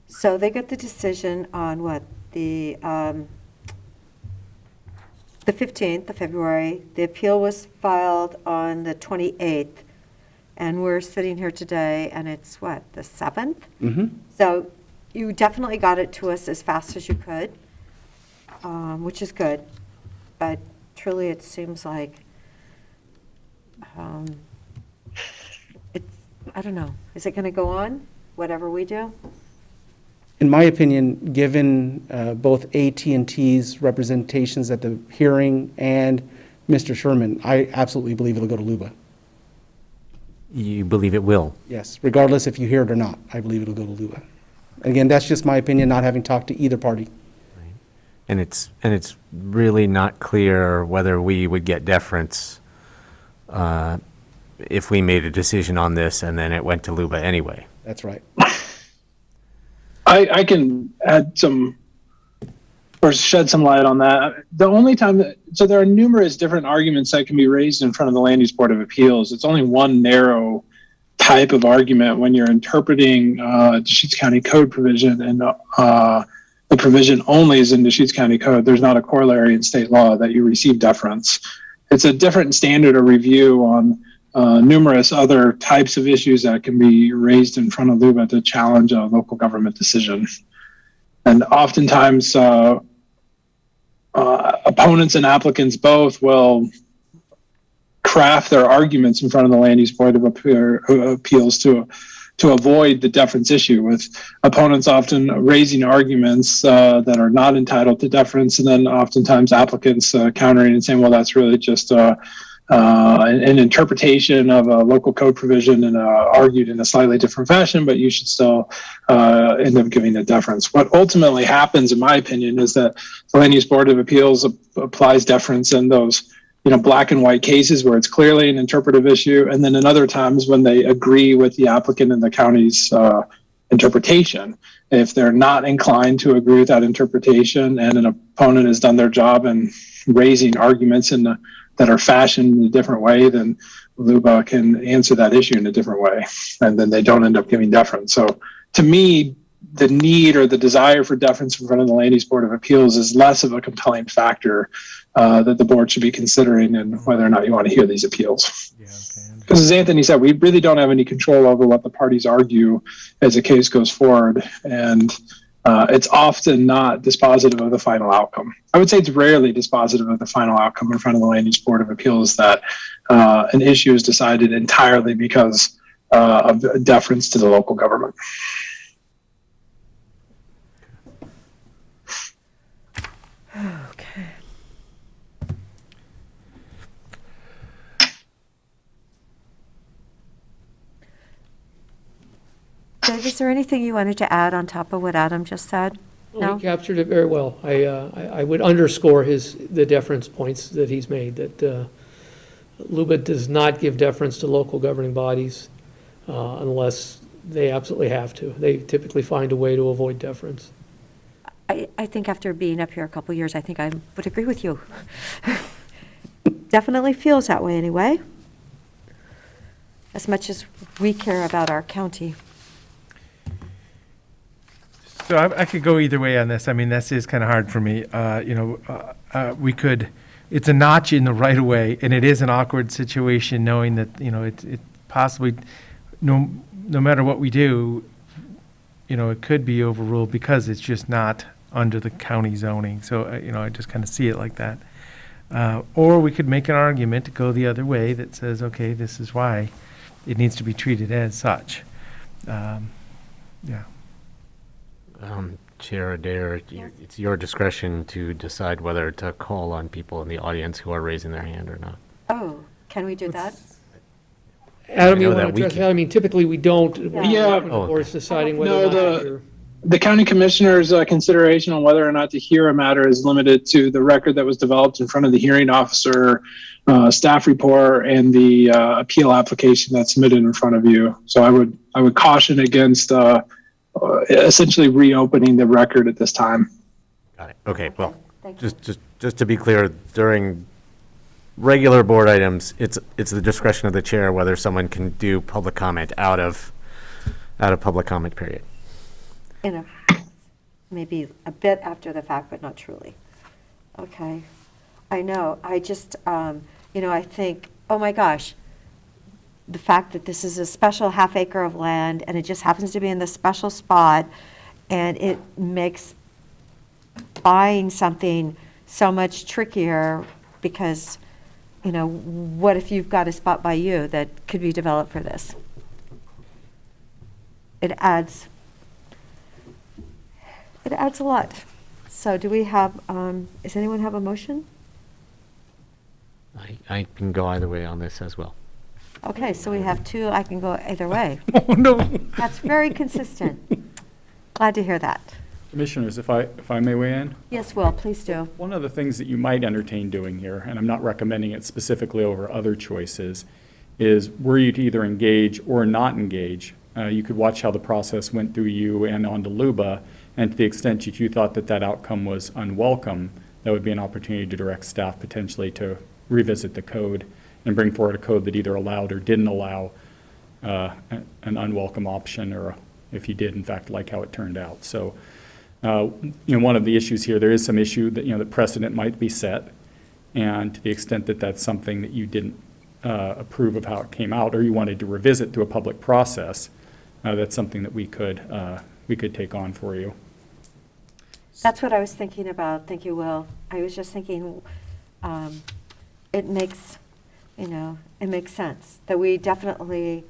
So they got the decision on what, the 15th of February. The appeal was filed on the 28th, and we're sitting here today, and it's what, the 7th? Mm-hmm. So you definitely got it to us as fast as you could, which is good. But truly, it seems like, I don't know, is it going to go on, whatever we do? In my opinion, given both AT&T's representations at the hearing and Mr. Sherman, I absolutely believe it'll go to LUBA. You believe it will? Yes, regardless if you hear it or not, I believe it'll go to LUBA. Again, that's just my opinion, not having talked to either party. And it's really not clear whether we would get deference if we made a decision on this and then it went to LUBA anyway. That's right. I can add some, or shed some light on that. The only time so there are numerous different arguments that can be raised in front of the Land Use Board of Appeals. It's only one narrow type of argument when you're interpreting Deschutes County Code provision, and the provision only is in Deschutes County Code. There's not a corollary in state law that you receive deference. It's a different standard of review on numerous other types of issues that can be raised in front of LUBA to challenge a local government decision. And oftentimes, opponents and applicants both will craft their arguments in front of the Land Use Board of Appeals to avoid the deference issue, with opponents often raising arguments that are not entitled to deference, and then oftentimes applicants countering and saying, well, that's really just an interpretation of a local code provision and argued in a slightly different fashion, but you should still end up giving the deference. What ultimately happens, in my opinion, is that the Land Use Board of Appeals applies deference in those black and white cases where it's clearly an interpretive issue, and then in other times when they agree with the applicant and the county's interpretation. If they're not inclined to agree with that interpretation and an opponent has done their job in raising arguments that are fashioned in a different way, then LUBA can answer that issue in a different way, and then they don't end up giving deference. So to me, the need or the desire for deference in front of the Land Use Board of Appeals is less of a compelling factor that the board should be considering in whether or not you want to hear these appeals. Because as Anthony said, we really don't have any control over what the parties argue as a case goes forward, and it's often not dispositive of the final outcome. I would say it's rarely dispositive of the final outcome in front of the Land Use Board of Appeals that an issue is decided entirely because of deference to the local government. Okay. Dave, is there anything you wanted to add on top of what Adam just said? Well, he captured it very well. I would underscore the deference points that he's made, that LUBA does not give deference to local governing bodies unless they absolutely have to. They typically find a way to avoid deference. I think after being up here a couple years, I think I would agree with you. Definitely feels that way anyway, as much as we care about our county. So I could go either way on this. I mean, this is kind of hard for me. We could, it's a notch in the right of way, and it is an awkward situation knowing that, it possibly, no matter what we do, it could be overruled because it's just not under the county zoning. So, I just kind of see it like that. Or we could make an argument to go the other way that says, okay, this is why it needs to be treated as such. Yeah. Chair Adair, it's your discretion to decide whether to call on people in the audience who are raising their hand or not. Oh, can we do that? Adam, you know want that to address that? I mean, typically we don't. Yeah. The board's deciding whether No, or not you're. The county commissioner's consideration on whether or not to hear a matter is limited to the record that was developed in front of the hearing officer, staff report, and the appeal application that's submitted in front of you. So I would caution against essentially reopening the record at this time. Got it. Okay, well, Thank you. just to be clear, during regular board items, it's the discretion of the chair whether someone can do public comment out of public comment period. Maybe a bit after the fact, but not truly. Okay. I know. I just, I think, oh my gosh, the fact that this is a special half acre of land and it just happens to be in this special spot, and it makes buying something so much trickier because, what if you've got a spot by you that could be developed for this? It adds a lot. So do we have, does anyone have a motion? I can go either way on this as well. Okay, so we have two, I can go either way. Oh, no. That's very consistent. Glad to hear that. Commissioners, if I may weigh in? Yes, Will, please do. One of the things that you might entertain doing here, and I'm not recommending it specifically over other choices, is were you to either engage or not engage, you could watch how the process went through you and on to LUBA, and to the extent that you thought that outcome was unwelcome, that would be an opportunity to direct staff potentially to revisit the code and bring forward a code that either allowed or didn't allow an unwelcome option, or if you did, in fact, like how it turned out. So, one of the issues here, there is some issue that, that precedent might be set, and to the extent that that's something that you didn't approve of how it came out, or you wanted to revisit through a public process, that's something that we could take on for you. That's what I was thinking about. Thank you, Will. I was just thinking, it makes sense that we definitely,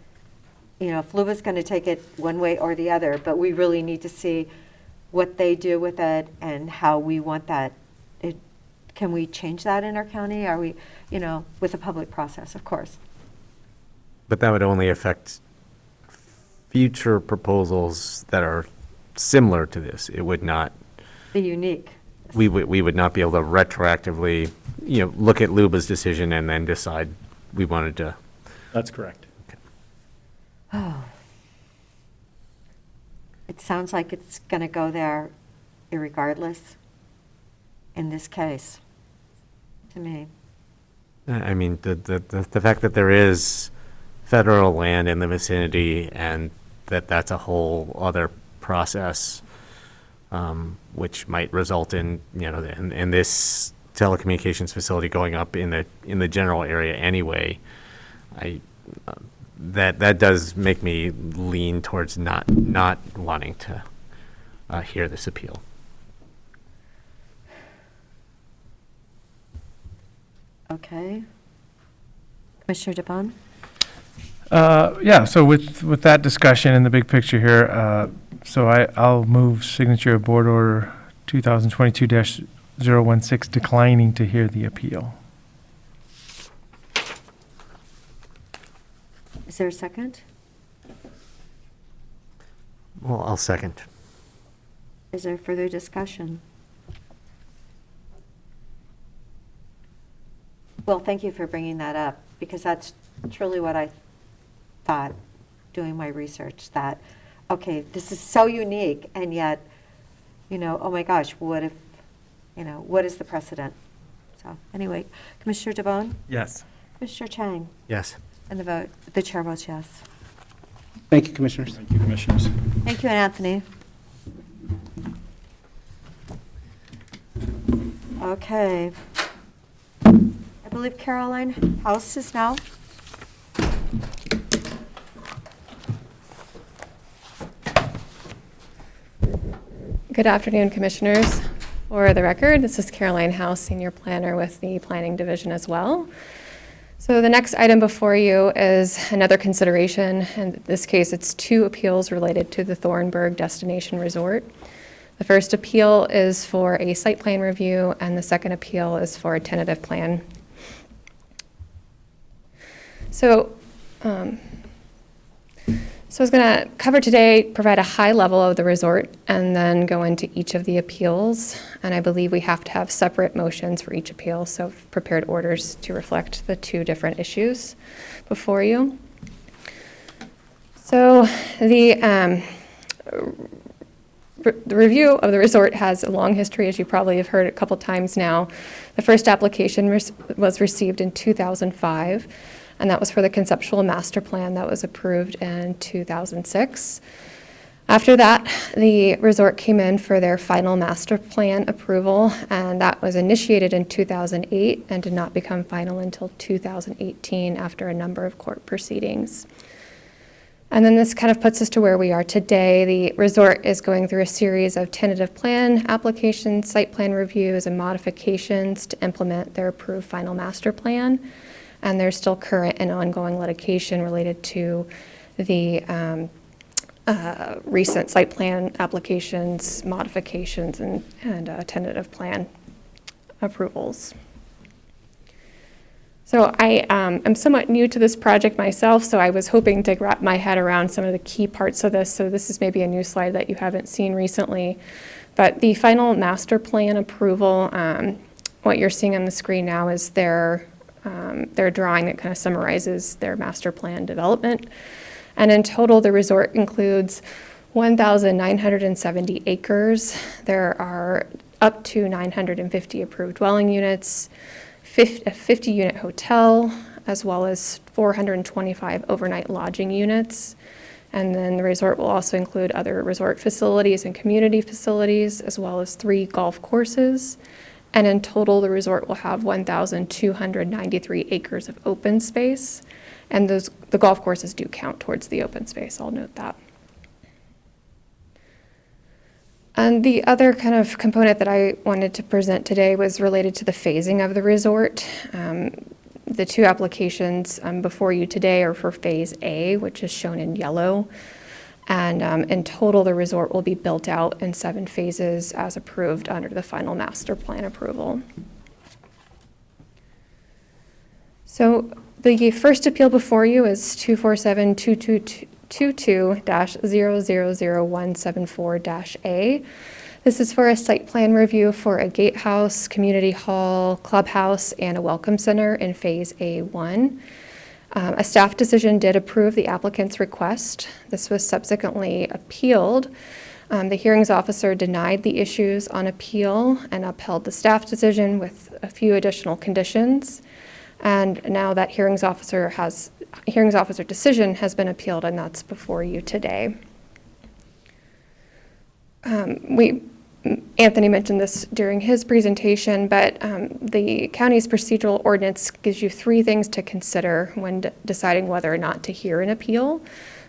if LUBA's going to take it one way or the other, but we really need to see what they do with it and how we want that. Can we change that in our county? Are we, with a public process, of course. But that would only affect future proposals that are similar to this. It would not Be unique. we would not be able to retroactively, look at LUBA's decision and then decide we wanted to. That's correct. Oh. It sounds like it's going to go there irregardless in this case, to me. I mean, the fact that there is federal land in the vicinity and that's a whole other process, which might result in, in this telecommunications facility going up in the general area anyway. That does make me lean towards not wanting to hear this appeal. Okay. Commissioner DeBonne? Yeah, so with that discussion and the big picture here, so I'll move signature of Board Order 2022-016 declining to hear the appeal. Is there a second? Well, I'll second. Is there further discussion? Well, thank you for bringing that up, because that's truly what I thought doing my research, that, okay, this is so unique, and yet, oh my gosh, what if, what is the precedent? So anyway, Commissioner DeBonne? Yes. Commissioner Chang? Yes. And the chair votes yes. Thank you, Commissioners. Thank you, Commissioners. Thank you, Anthony. Okay. I believe Caroline House is now. Good afternoon, Commissioners. For the record, this is Caroline House, Senior Planner with the Planning Division as well. So the next item before you is another consideration. In this case, it's two appeals related to the Thornburg Destination Resort. The first appeal is for a site plan review, and the second appeal is for a tentative plan. So I was going to cover today, provide a high level of the resort, and then go into each of the appeals. And I believe we have to have separate motions for each appeal, so I've prepared orders to reflect the two different issues before you. So the review of the resort has a long history, as you probably have heard a couple times now. The first application was received in 2005. And that was for the conceptual master plan that was approved in 2006. After that, the resort came in for their final master plan approval, and that was initiated in 2008 and did not become final until 2018 after a number of court proceedings. And then this kind of puts us to where we are today. The resort is going through a series of tentative plan applications, site plan reviews, and modifications to implement their approved final master plan. And there's still current and ongoing litigation related to the recent site plan applications, modifications, and tentative plan approvals. So I am somewhat new to this project myself, so I was hoping to wrap my head around some of the key parts of this. So this is maybe a new slide that you haven't seen recently. But the final master plan approval, what you're seeing on the screen now is their drawing that kind of summarizes their master plan development. And in total, the resort includes 1,970 acres. There are up to 950 approved dwelling units, a 50-unit hotel, as well as 425 overnight lodging units. And then the resort will also include other resort facilities and community facilities, as well as 3 golf courses. And in total, the resort will have 1,293 acres of open space. And the golf courses do count towards the open space, I'll note that. And the other kind of component that I wanted to present today was related to the phasing of the resort. The 2 applications before you today are for Phase A, which is shown in yellow. And in total, the resort will be built out in 7 phases as approved under the final master plan approval. So the first appeal before you is 247-222-0000174-A. This is for a site plan review for a gatehouse, community hall, clubhouse, and a welcome center in Phase A1. A staff decision did approve the applicant's request. This was subsequently appealed. The hearings officer denied the issues on appeal and upheld the staff decision with a few additional conditions. And now that hearings officer decision has been appealed, and that's before you today. Anthony mentioned this during his presentation, but the county's procedural ordinance gives you 3 things to consider when deciding whether or not to hear an appeal.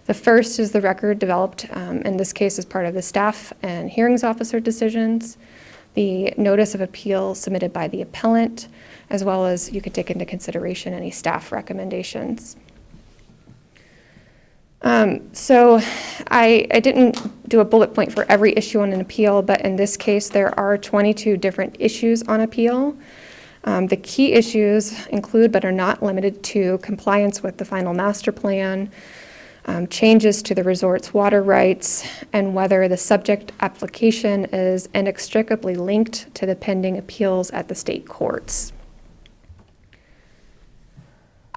The first is the record developed, in this case as part of the staff and hearings officer decisions, the notice of appeal submitted by the appellant, as well as you could take into consideration any staff recommendations. So I didn't do a bullet point for every issue on an appeal, but in this case, there are 22 different issues on appeal. The key issues include, but are not limited to, compliance with the final master plan, changes to the resort's water rights, and whether the subject application is inextricably linked to the pending appeals at the state courts.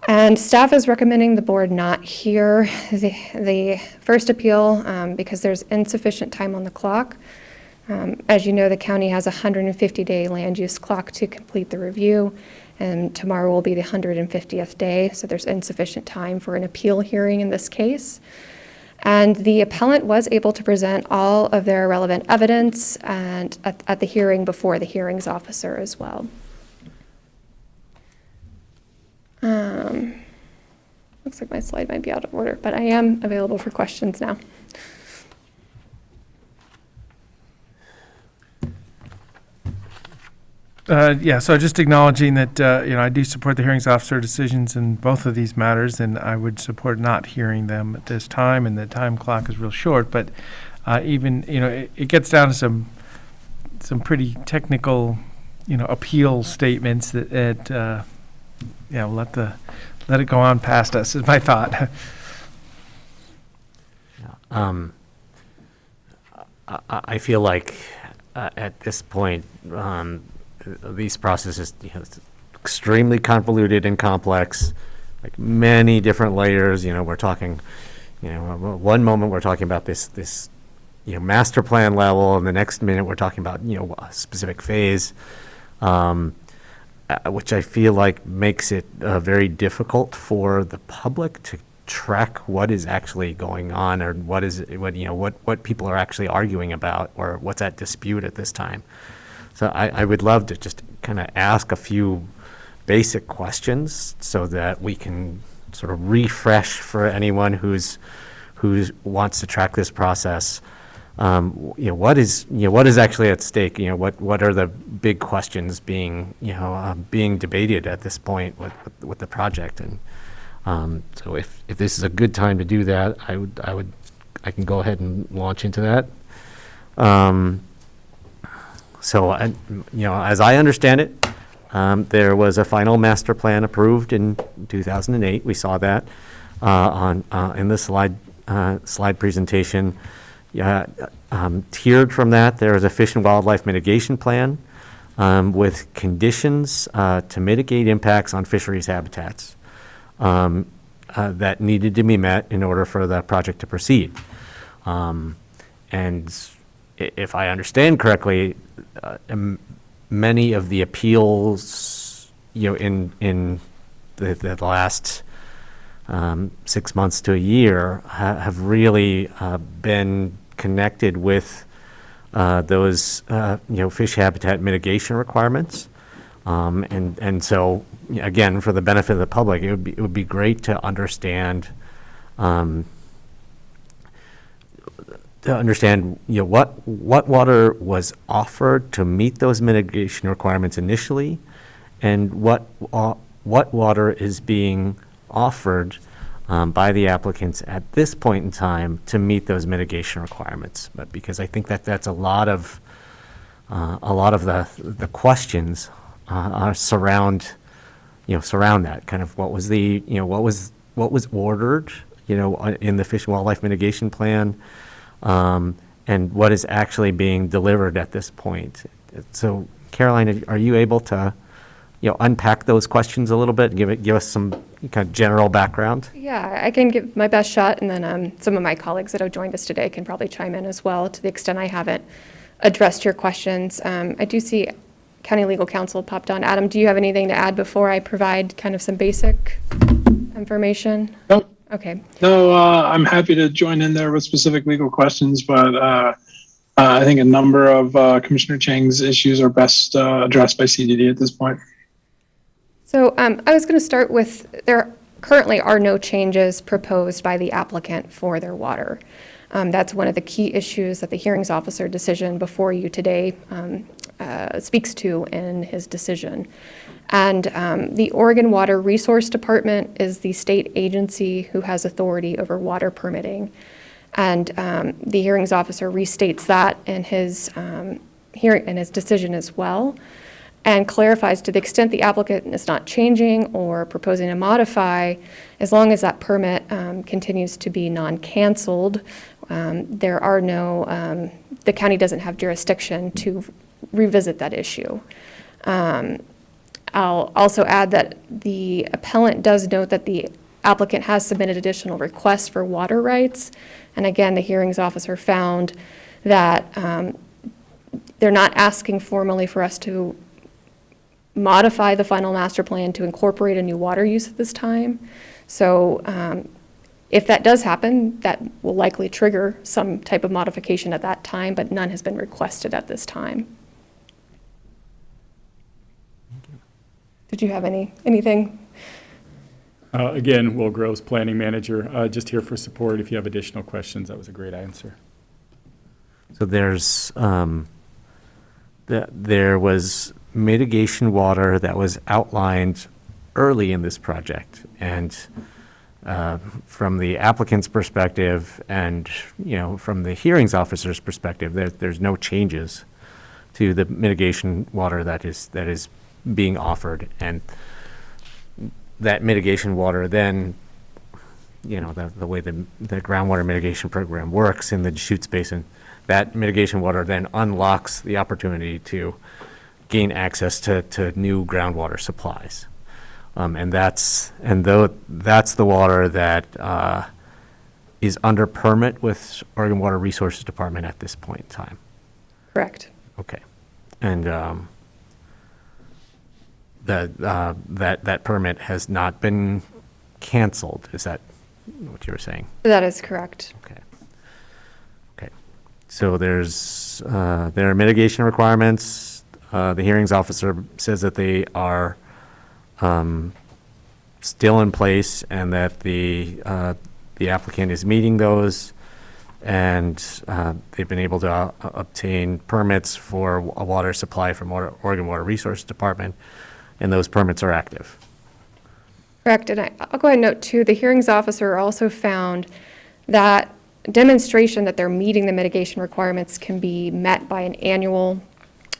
And staff is recommending the board not hear the first appeal because there's insufficient time on the clock. As you know, the county has a 150-day land use clock to complete the review, and tomorrow will be the 150th day, so there's insufficient time for an appeal hearing in this case. And the appellant was able to present all of their relevant evidence and at the hearing before the hearings officer as well. Looks like my slide might be out of order, but I am available for questions now. Yeah, so just acknowledging that, I do support the hearings officer decisions in both of these matters, and I would support not hearing them at this time, and the time clock is real short, but even, it gets down to some pretty technical, appeal statements that we'll let it go on past us, is my thought. I feel like at this point, these processes, it's extremely convoluted and complex, like many different layers. We're talking, one moment we're talking about this master plan level, and the next minute we're talking about, a specific phase, which I feel like makes it very difficult for the public to track what is actually going on, or what people are actually arguing about, or what's at dispute at this time. So I would love to just kind of ask a few basic questions so that we can sort of refresh for anyone who wants to track this process. What is actually at stake? What are the big questions being debated at this point with the project? And so if this is a good time to do that, I can go ahead and launch into that. As I understand it, there was a final master plan approved in 2008. We saw that in the slide presentation. Tiered from that, there is a fish and wildlife mitigation plan with conditions to mitigate impacts on fisheries habitats that needed to be met in order for the project to proceed. And if I understand correctly, many of the appeals, in the last 6 months to a year have really been connected with those fish habitat mitigation requirements, and so again, for the benefit of the public, it would be great to understand what water was offered to meet those mitigation requirements initially, and what water is being offered by the applicants at this point in time to meet those mitigation requirements. But because I think that's a lot of the questions surround that kind of what was ordered in the Fish and Wildlife Mitigation Plan, and what is actually being delivered at this point. So Caroline, are you able to unpack those questions a little bit and give us some kind of general background? Yeah, I can give my best shot, and then some of my colleagues that have joined us today can probably chime in as well to the extent I haven't addressed your questions. I do see County Legal Counsel popped on. Adam, do you have anything to add before I provide kind of some basic information? Nope. Okay. No, I'm happy to join in there with specific legal questions, but I think a number of Commissioner Chang's issues are best addressed by CDD at this point. So I was going to start with, there currently are no changes proposed by the applicant for their water. That's one of the key issues that the hearings officer decision before you today speaks to in his decision. And the Oregon Water Resource Department is the state agency who has authority over water permitting. And the hearings officer restates that in his decision as well, and clarifies to the extent the applicant is not changing or proposing to modify, as long as that permit continues to be non-canceled, there are no, the county doesn't have jurisdiction to revisit that issue. I'll also add that the appellant does note that the applicant has submitted additional requests for water rights. And again, the hearings officer found that they're not asking formally for us to modify the final master plan to incorporate a new water use at this time. So if that does happen, that will likely trigger some type of modification at that time, but none has been requested at this time. Did you have anything? Again, Will Groves, Planning Manager, just here for support. If you have additional questions, that was a great answer. So there's there was mitigation water that was outlined early in this project, and from the applicant's perspective and from the hearings officer's perspective, there's no changes to the mitigation water that is being offered, and that mitigation water then the way the groundwater mitigation program works in the Deschutes Basin, that mitigation water then unlocks the opportunity to gain access to new groundwater supplies. That's the water that is under permit with Oregon Water Resources Department at this point in time. Correct. Okay. And that permit has not been canceled. Is that what you were saying? That is correct. Okay. Okay. So there are mitigation requirements. The hearings officer says that they are still in place and that the applicant is meeting those, and they've been able to obtain permits for a water supply from Oregon Water Resources Department, and those permits are active. Correct, and I'll go ahead and note too, the hearings officer also found that demonstration that they're meeting the mitigation requirements can be met by an annual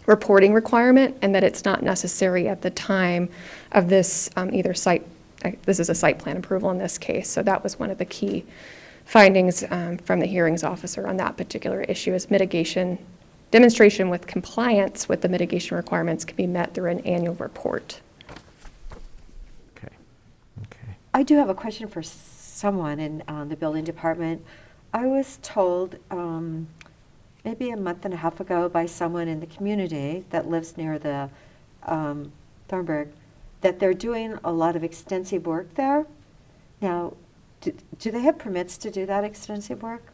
reporting requirement, and that it's not necessary at the time of this either site, this is a site plan approval in this case, so that was one of the key findings from the hearings officer on that particular issue, is mitigation, demonstration with compliance with the mitigation requirements can be met through an annual report. Okay. Okay. I do have a question for someone in the building department. I was told maybe a month and a half ago by someone in the community that lives near the Thornburg that they're doing a lot of extensive work there. Now, do they have permits to do that extensive work?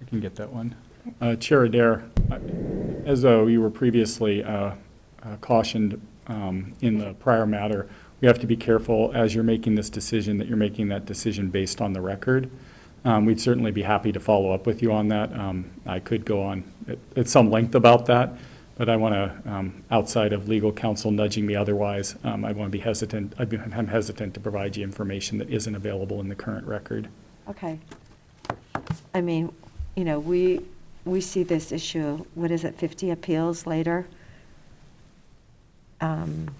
I can get that one. Chair Adair, as you were previously cautioned in the prior matter, we have to be careful as you're making this decision that you're making that decision based on the record. We'd certainly be happy to follow up with you on that. I could go on at some length about that, but I want to, outside of legal counsel nudging me otherwise, I want to be hesitant. I'm hesitant to provide you information that isn't available in the current record. Okay. I mean, we see this issue, what is it, 50 appeals later? And,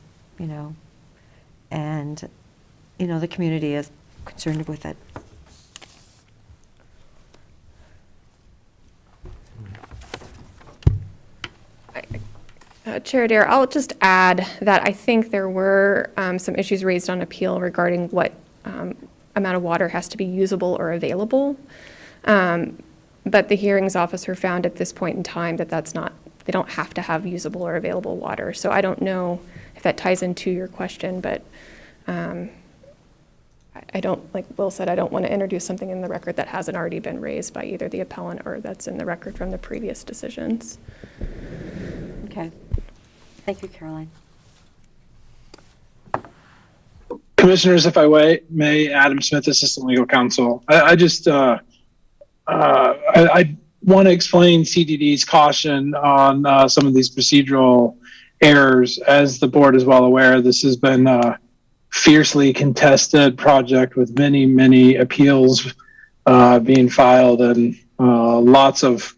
the community is concerned with it. Chair Adair, I'll just add that I think there were some issues raised on appeal regarding what amount of water has to be usable or available. But the hearings officer found at this point in time that that's not, they don't have to have usable or available water. So I don't know if that ties into your question, but I don't, like Will said, I don't want to introduce something in the record that hasn't already been raised by either the appellant or that's in the record from the previous decisions. Okay. Thank you, Caroline. Commissioners, if I may, Adam Smith, Assistant Legal Counsel. I want to explain CDD's caution on some of these procedural errors. As the board is well aware, this has been a fiercely contested project with many, many appeals being filed and lots of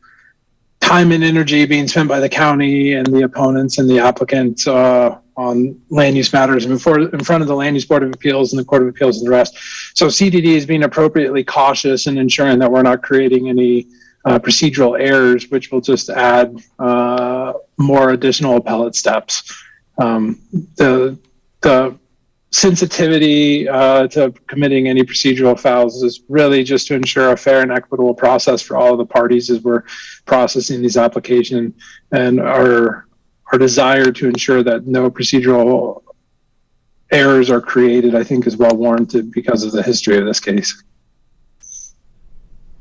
time and energy being spent by the county and the opponents and the applicants on land use matters in front of the Land Use Board of Appeals and the Court of Appeals and the rest. So CDD is being appropriately cautious in ensuring that we're not creating any procedural errors, which will just add more additional appellate steps. The sensitivity to committing any procedural fouls is really just to ensure a fair and equitable process for all of the parties as we're processing these applications, and our desire to ensure that no procedural errors are created, I think, is well warranted because of the history of this case.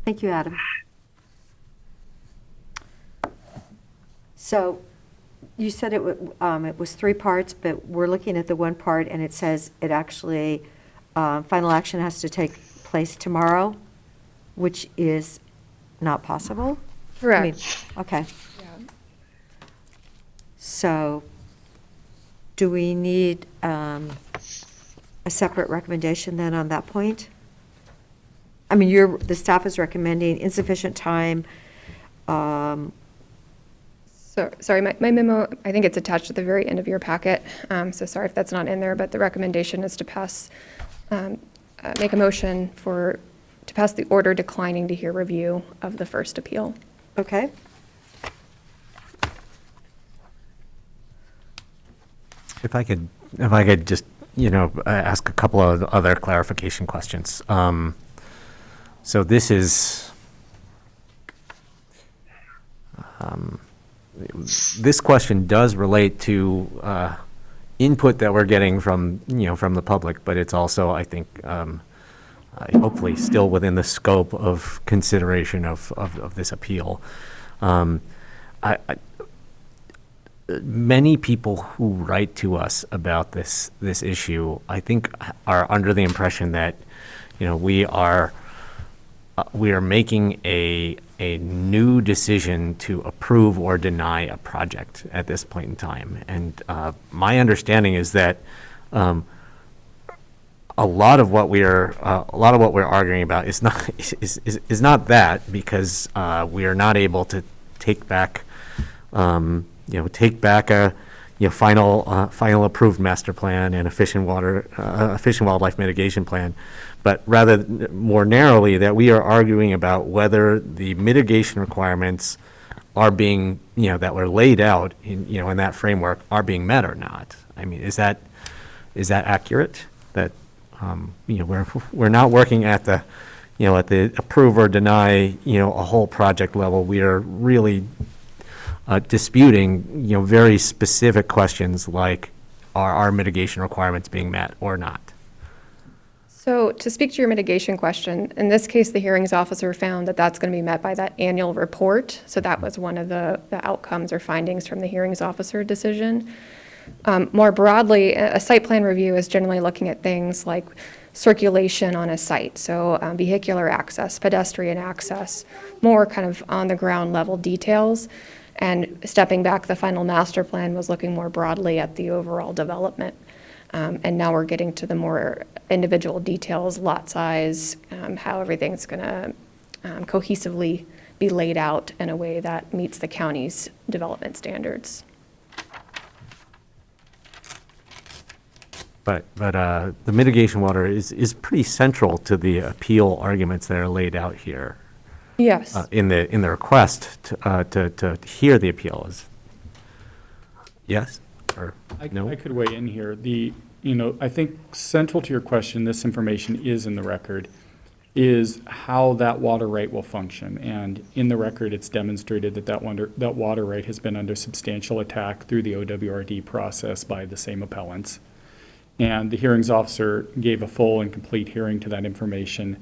Thank you, Adam. So you said it was 3 parts, but we're looking at the one part, and it says it actually, final action has to take place tomorrow, which is not possible? Correct. Okay. So do we need a separate recommendation then on that point? I mean, the staff is recommending insufficient time. So, sorry, my memo, I think it's attached at the very end of your packet. So sorry if that's not in there, but the recommendation is to pass make a motion to pass the order declining to hear review of the first appeal. Okay. If I could just, ask a couple of other clarification questions. So this is, this question does relate to input that we're getting from, from the public, but it's also, I think, hopefully still within the scope of consideration of this appeal. Many people who write to us about this issue, I think, are under the impression that, we are making a new decision to approve or deny a project at this point in time. And my understanding is that a lot of what we're arguing about is not that, because we are not able to take back a final approved master plan and efficient wildlife mitigation plan, but rather more narrowly that we are arguing about whether the mitigation requirements are being, that were laid out in that framework are being met or not. I mean, is that accurate? That we're not working at the approve or deny a whole project level. We are really disputing, very specific questions like, are our mitigation requirements being met or not? So to speak to your mitigation question, in this case, the hearings officer found that that's going to be met by that annual report. So that was one of the outcomes or findings from the hearings officer decision. More broadly, a site plan review is generally looking at things like circulation on a site, so vehicular access, pedestrian access, more kind of on the ground level details. And stepping back, the final master plan was looking more broadly at the overall development. And now we're getting to the more individual details, lot size, how everything's going to cohesively be laid out in a way that meets the county's development standards. But the mitigation water is pretty central to the appeal arguments that are laid out here. Yes. In the request to hear the appeal is, yes or no? I could weigh in here. I think central to your question, this information is in the record, is how that water right will function. And in the record, it's demonstrated that water right has been under substantial attack through the OWRD process by the same appellants. And the hearings officer gave a full and complete hearing to that information.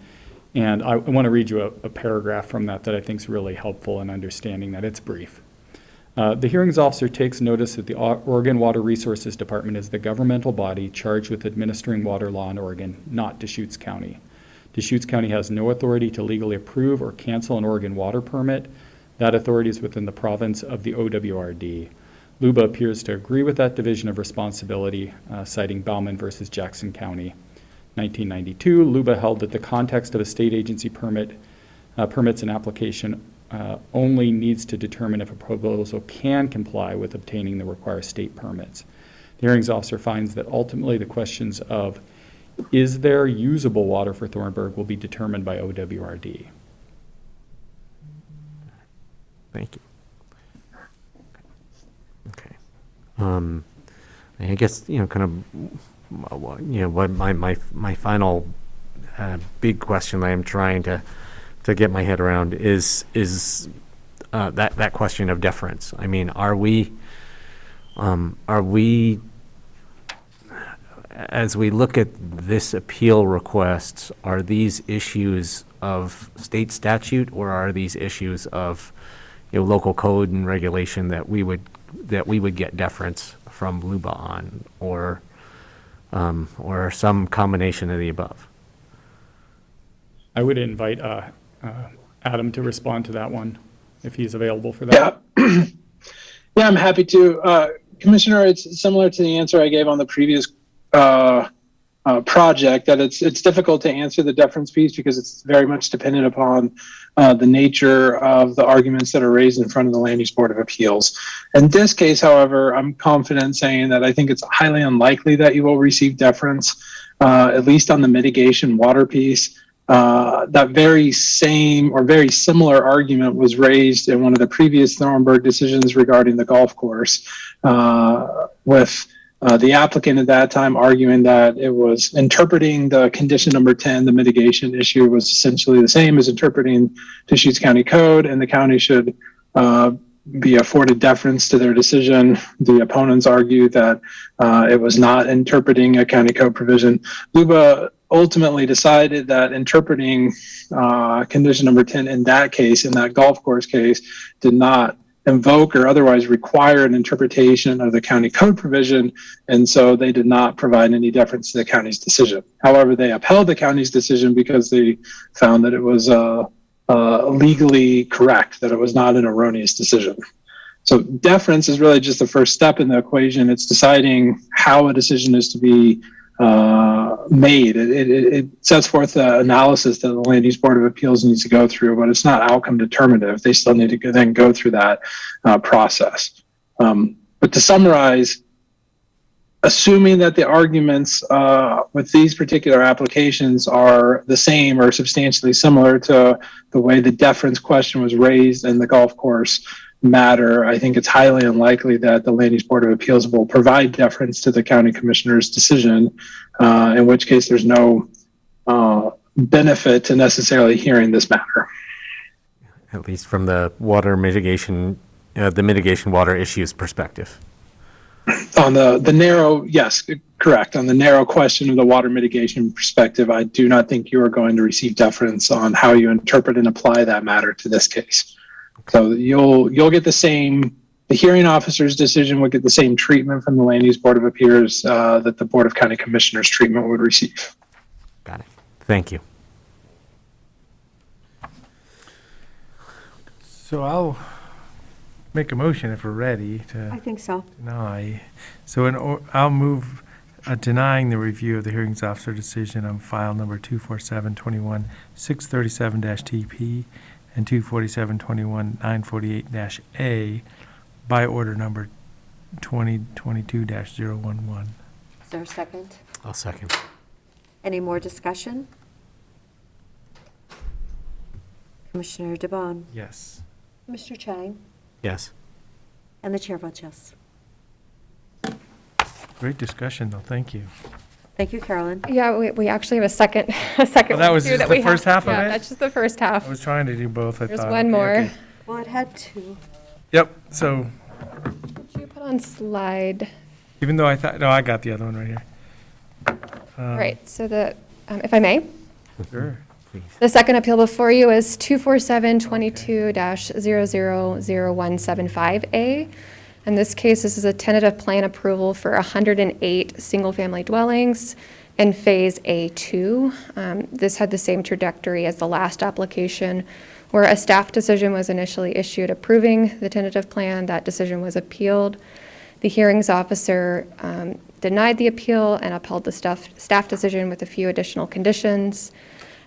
And I want to read you a paragraph from that I think is really helpful in understanding that. It's brief. The hearings officer takes notice that the Oregon Water Resources Department is the governmental body charged with administering water law in Oregon, not Deschutes County. Deschutes County has no authority to legally approve or cancel an Oregon water permit. That authority is within the province of the OWRD. LUBA appears to agree with that division of responsibility, citing Bauman versus Jackson County. 1992, LUBA held that the context of a state agency permits an application only needs to determine if a proposal can comply with obtaining the required state permits. The hearings officer finds that ultimately the questions of is there usable water for Thornburg will be determined by OWRD. Thank you. Okay. I guess, kind of, what my final big question that I'm trying to get my head around is that question of deference. I mean, are we, as we look at this appeal request, are these issues of state statute, or are these issues of local code and regulation that we would get deference from LUBA on, or some combination of the above? I would invite Adam to respond to that one, if he's available for that. Yeah, yeah, I'm happy to. Commissioner, it's similar to the answer I gave on the previous project, that it's difficult to answer the deference piece because it's very much dependent upon the nature of the arguments that are raised in front of the Land Use Board of Appeals. In this case, however, I'm confident saying that I think it's highly unlikely that you will receive deference, at least on the mitigation water piece. That very same or very similar argument was raised in one of the previous Thornburg decisions regarding the golf course, with the applicant at that time arguing that it was interpreting the condition number 10, the mitigation issue, was essentially the same as interpreting Deschutes County code, and the county should be afforded deference to their decision. The opponents argued that it was not interpreting a county code provision. LUBA ultimately decided that interpreting condition number 10 in that case, in that golf course case, did not invoke or otherwise require an interpretation of the county code provision, and so they did not provide any deference to the county's decision. However, they upheld the county's decision because they found that it was legally correct, that it was not an erroneous decision. So deference is really just the first step in the equation. It's deciding how a decision is to be made. It sets forth the analysis that the Land Use Board of Appeals needs to go through, but it's not outcome determinative. They still need to then go through that process. But to summarize, assuming that the arguments with these particular applications are the same or substantially similar to the way the deference question was raised in the golf course matter, I think it's highly unlikely that the Land Use Board of Appeals will provide deference to the county commissioner's decision, in which case there's no benefit to necessarily hearing this matter. At least from the water mitigation, the mitigation water issues perspective. On the narrow, yes, correct. On the narrow question of the water mitigation perspective, I do not think you are going to receive deference on how you interpret and apply that matter to this case. So you'll get the same, the hearing officer's decision would get the same treatment from the Land Use Board of Appeals that the Board of County Commissioners treatment would receive. Got it. Thank you. So I'll make a motion if we're ready to I think so. deny. So I'll move denying the review of the hearings officer decision on file number 24721 637-TP and 24721 948-A by order number 2022-011. Is there a second? I'll second. Any more discussion? Commissioner DeBonne, Yes. Mr. Chang, Yes. and the chair votes yes. Great discussion, though. Thank you. Thank you, Carolyn. Yeah, we actually have a second Oh, that was review just that the we have. first half of Yeah, it? that's just the first half. I was trying to do both, I There's thought. one Okay, more. okay. Well, it had two. Yep, so Did you put on slide? even though I thought, no, I got the other one right here. Right, so if I may, Sure. the second appeal before you is 247-22-000175A. In this case, this is a tentative plan approval for 108 single-family dwellings in Phase A2. This had the same trajectory as the last application, where a staff decision was initially issued approving the tentative plan. That decision was appealed. The hearings officer denied the appeal and upheld the staff decision with a few additional conditions.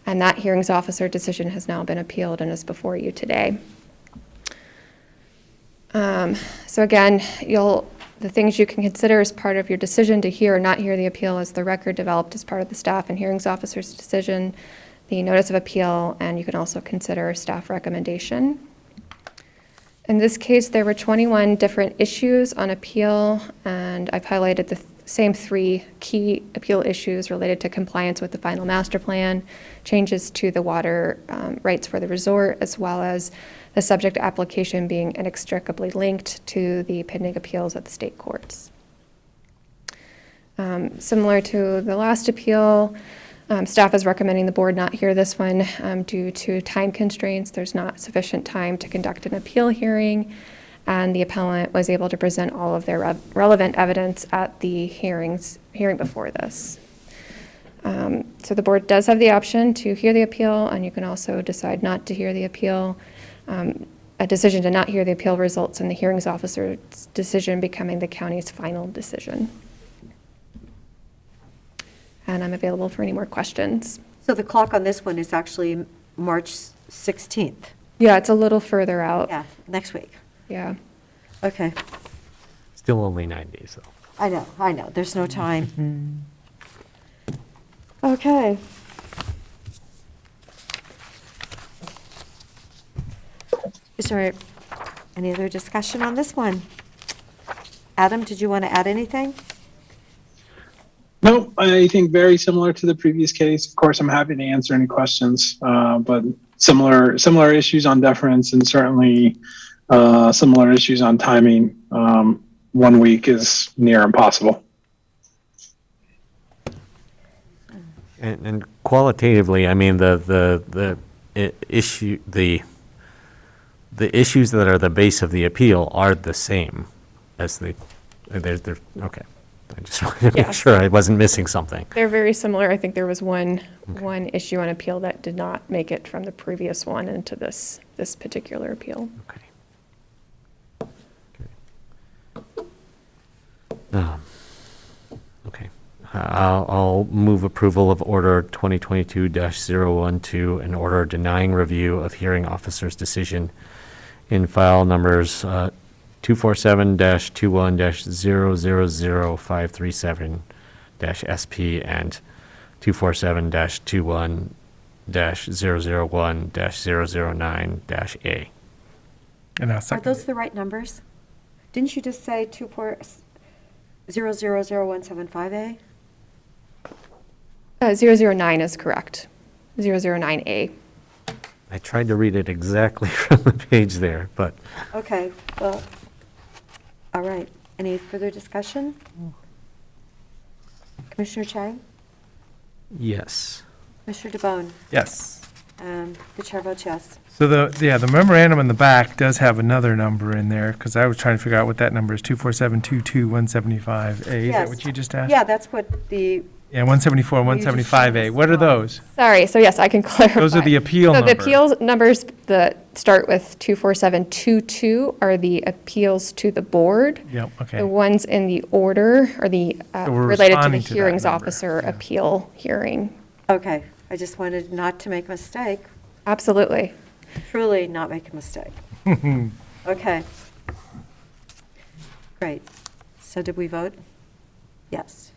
And that hearings officer decision has now been appealed and is before you today. So again, the things you can consider as part of your decision to hear or not hear the appeal is the record developed as part of the staff and hearings officer's decision, the notice of appeal, and you can also consider staff recommendation. In this case, there were 21 different issues on appeal, and I've highlighted the same three key appeal issues related to compliance with the final master plan, changes to the water rights for the resort, as well as the subject application being inextricably linked to the pending appeals at the state courts. Similar to the last appeal, staff is recommending the board not hear this one due to time constraints. There's not sufficient time to conduct an appeal hearing, and the appellant was able to present all of their relevant evidence at the hearing before this. So the board does have the option to hear the appeal, and you can also decide not to hear the appeal. A decision to not hear the appeal results in the hearings officer's decision becoming the county's final decision. and I'm available for any more questions. So the clock on this one is actually March 16th. Yeah, it's a little further out. Yeah, next week. Yeah. Okay. Still only 9 days, though. I know, there's no time. Okay. Is there any other discussion on this one? Adam, did you want to add anything? No, I think very similar to the previous case. Of course, I'm happy to answer any questions, but similar issues on deference and certainly similar issues on timing. 1 week is near impossible. And qualitatively, I mean, the issues that are the base of the appeal are the same as they're, okay. I just wanted to make Yes. sure I wasn't missing something. They're very similar. I think there was one issue on appeal that did not make it from the previous one into this particular appeal. Okay. Okay. I'll move approval of Order 2022-012, an order denying review of hearing officer's decision in file numbers 247-21-000537-SP and 247-21-001-009-A. And I'll Are second those it. the right numbers? Didn't you just say 0000175A? 009 is correct. 009A. I tried to read it exactly from the page there, but Okay, well, all right. Any further discussion? Commissioner Chang? yes. Commissioner DeBonne? Yes. The chair votes yes. So the memorandum in the back does have another number in there, because I was trying to figure out what that number is, 247-22175A. Is that Yes. what you just asked? Yeah, that's what the, Yeah, 174 and You just 175A. changed What are the those? Sorry, so yes, I can clarify. Those are the appeal So the numbers. appeals numbers that start with 24722 are the appeals to the board. Yep, The okay. ones in the order are the So we're related to the responding to that hearings number, officer yeah. appeal hearing. okay, I just wanted not to make a mistake, Absolutely. truly not make a mistake. Okay. Great. So did we vote? Yes.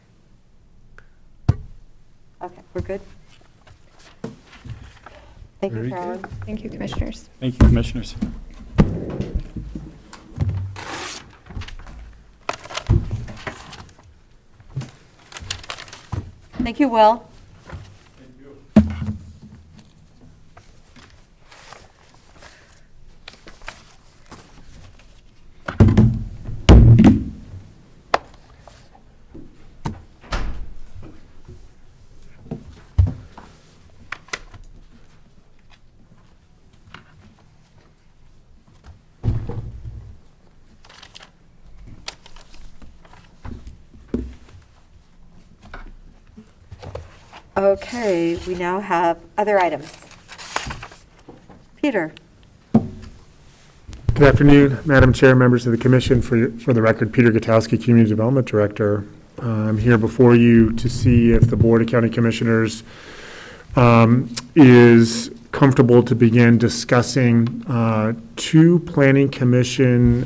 Okay, we're good? Thank you, Very good. Carolyn. Thank you, commissioners. Thank you, commissioners. Thank you, Will. Okay, we now have other items. Peter? Good afternoon, Madam Chair, members of the Commission. For the record, Peter Gutowski, Community Development Director. I'm here before you to see if the Board of County Commissioners is comfortable to begin discussing two Planning Commission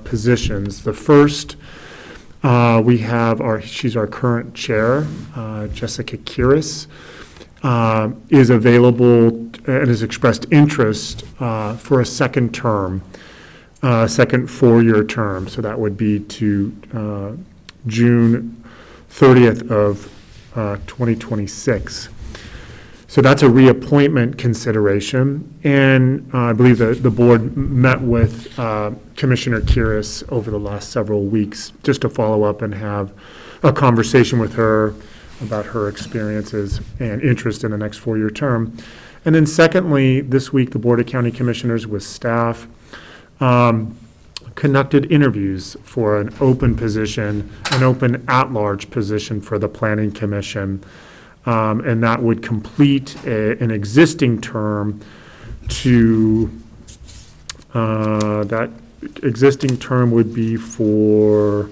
positions. The first, we have she's our current chair, Jessica Kiris, is available and has expressed interest for a second term, second four-year term. So that would be to June 30th of 2026. So that's a reappointment consideration. And I believe that the board met with Commissioner Kiris over the last several weeks just to follow up and have a conversation with her about her experiences and interest in the next four-year term. And then secondly, this week, the Board of County Commissioners with staff conducted interviews for an open position, an open at-large position for the Planning Commission. And that would complete an existing term to, that existing term would be for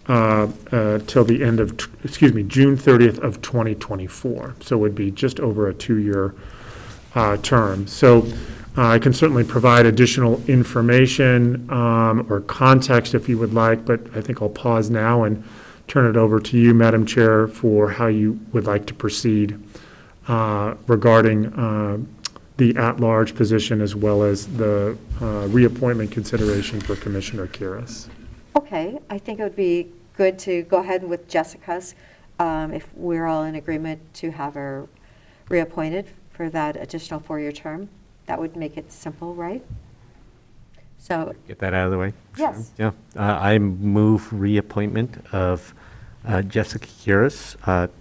till the end of, June 30th of 2024. So it would be just over a 2-year term. So I can certainly provide additional information or context if you would like, but I think I'll pause now and turn it over to you, Madam Chair, for how you would like to proceed regarding the at-large position as well as the reappointment consideration for Commissioner Kiris. Okay, I think it would be good to go ahead with Jessica's, if we're all in agreement to have her reappointed for that additional 4-year term. That would make it simple, right? So, Get that out of the way? yes. Yeah. I move reappointment of Jessica Kiris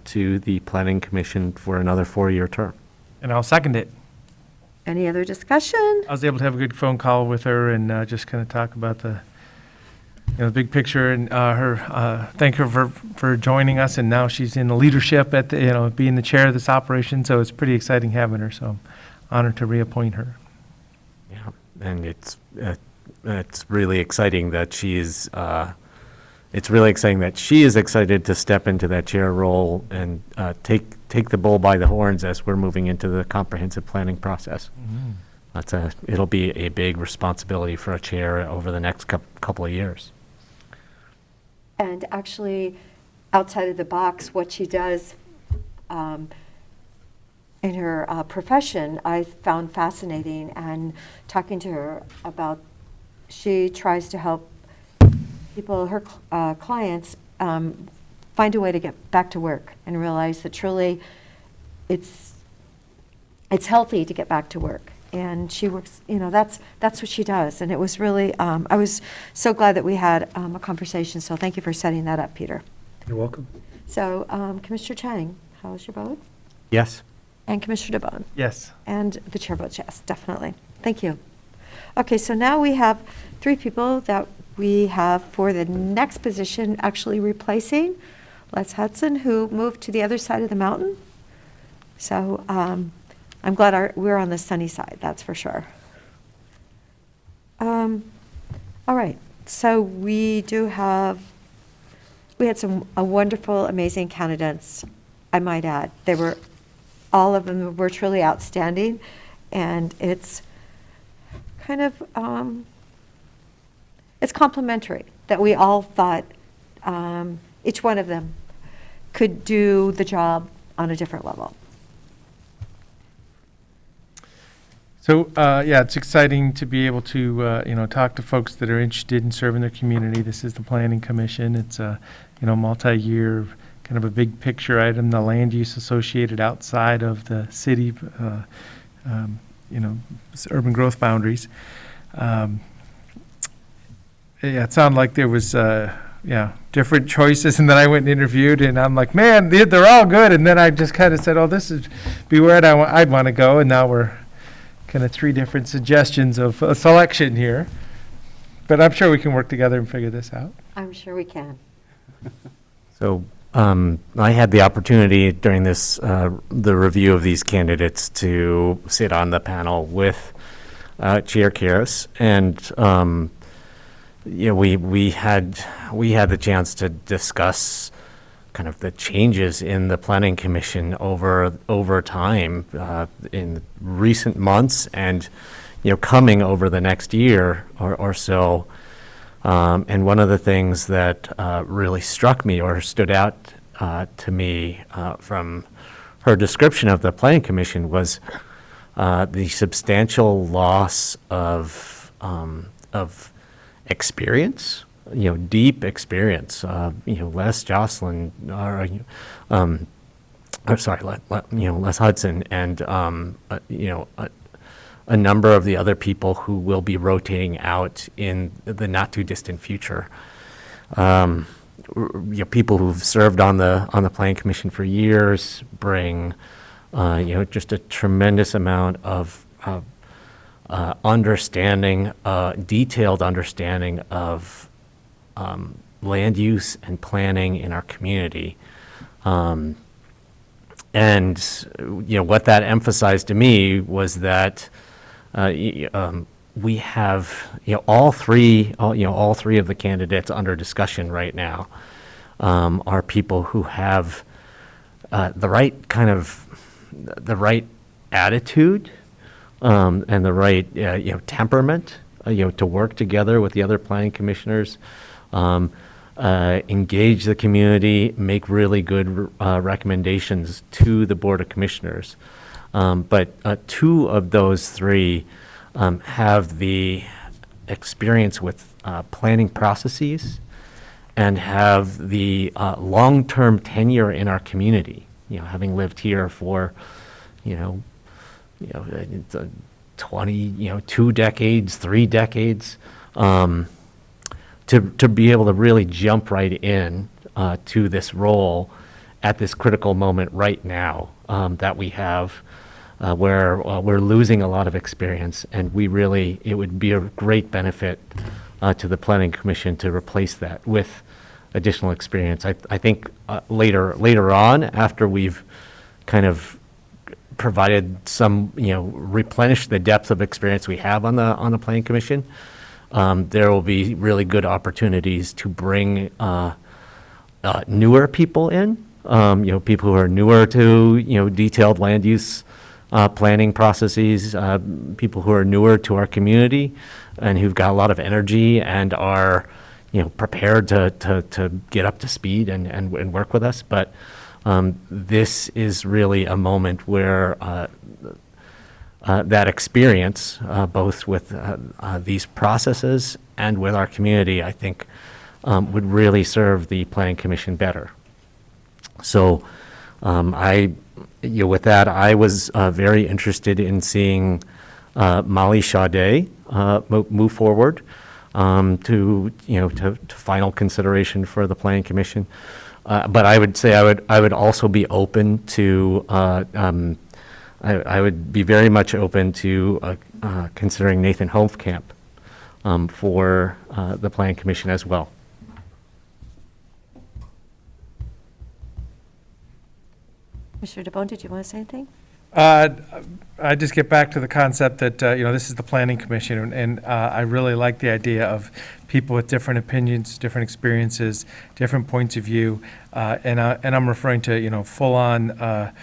to the Planning Commission for another 4-year term. And I'll second it. Any other discussion? I was able to have a good phone call with her and just kind of talk about the, the big picture and thank her for joining us. And now she's in the leadership at the, being the chair of this operation. So it's pretty exciting having her. So I'm honored to reappoint her. Yeah, and it's really exciting that she is excited to step into that chair role and take the bull by the horns as we're moving into the comprehensive planning process. It'll be a big responsibility for a chair over the next couple of years. And actually, outside of the box, what she does in her profession, I found fascinating. And talking to her about, she tries to help people, her clients, find a way to get back to work and realize that truly it's healthy to get back to work. And she works, that's what she does. And it was really, I was so glad that we had a conversation. So thank you for setting that up, Peter. You're welcome. So Commissioner Chang, how was your vote? Yes. And Commissioner DeBonne? Yes. And the chair votes yes, definitely. Thank you. Okay, so now we have 3 people that we have for the next position actually replacing Les Hudson, who moved to the other side of the mountain. So I'm glad we're on the sunny side, that's for sure. All right, so we had a wonderful, amazing candidates, I might add. All of them were truly outstanding, and it's kind of, it's complimentary that we all thought each one of them could do the job on a different level. So, it's exciting to be able to, talk to folks that are interested in serving their community. This is the Planning Commission. It's a, multi-year, kind of a big picture item, the land use associated outside of the city, urban growth boundaries. It sounded like there was, different choices, and then I went and interviewed, and I'm like, man, they're all good. And then I just kind of said, oh, this is be where I'd want to go, and now we're kind of 3 different suggestions of a selection here. But I'm sure we can work together and figure this out. I'm sure we can. So I had the opportunity during this the review of these candidates to sit on the panel with Chair Kiris, and we had the chance to discuss kind of the changes in the Planning Commission over time in recent months, and coming over the next year or so. And one of the things that really struck me or stood out to me from her description of the Planning Commission was the substantial loss of experience, deep experience. Les Jocelyn, Les Hudson, and a number of the other people who will be rotating out in the not too distant future. People who've served on the Planning Commission for years bring, just a tremendous amount of understanding, detailed understanding of land use and planning in our community. And what that emphasized to me was that we have all three of the candidates under discussion right now, are people who have the right attitude and the right temperament to work together with the other planning commissioners, engage the community, make really good recommendations to the Board of Commissioners. But two of those three have the experience with planning processes and have the long-term tenure in our community. Having lived here for 20, 2 decades, 3 decades, to be able to really jump right in to this role at this critical moment right now that we have, where we're losing a lot of experience, and it would be a great benefit to the Planning Commission to replace that with additional experience. I think later on, after we've kind of provided some, replenish the depth of experience we have on the Planning Commission, there will be really good opportunities to bring newer people in, people who are newer to, detailed land use planning processes, people who are newer to our community and who've got a lot of energy and are, prepared to get up to speed and work with us. But this is really a moment where that experience, both with these processes and with our community, I think would really serve the Planning Commission better. So with that, I was very interested in seeing Molly Sade move forward to final consideration for the Planning Commission. But I would say I would also be open to I would be very much open to considering Nathan Hofkamp for the Planning Commission as well. Mr. DeBonne, did you want to say anything? I just get back to the concept that, this is the Planning Commission, and I really like the idea of people with different opinions, different experiences, different points of view, and I'm referring to, full-on,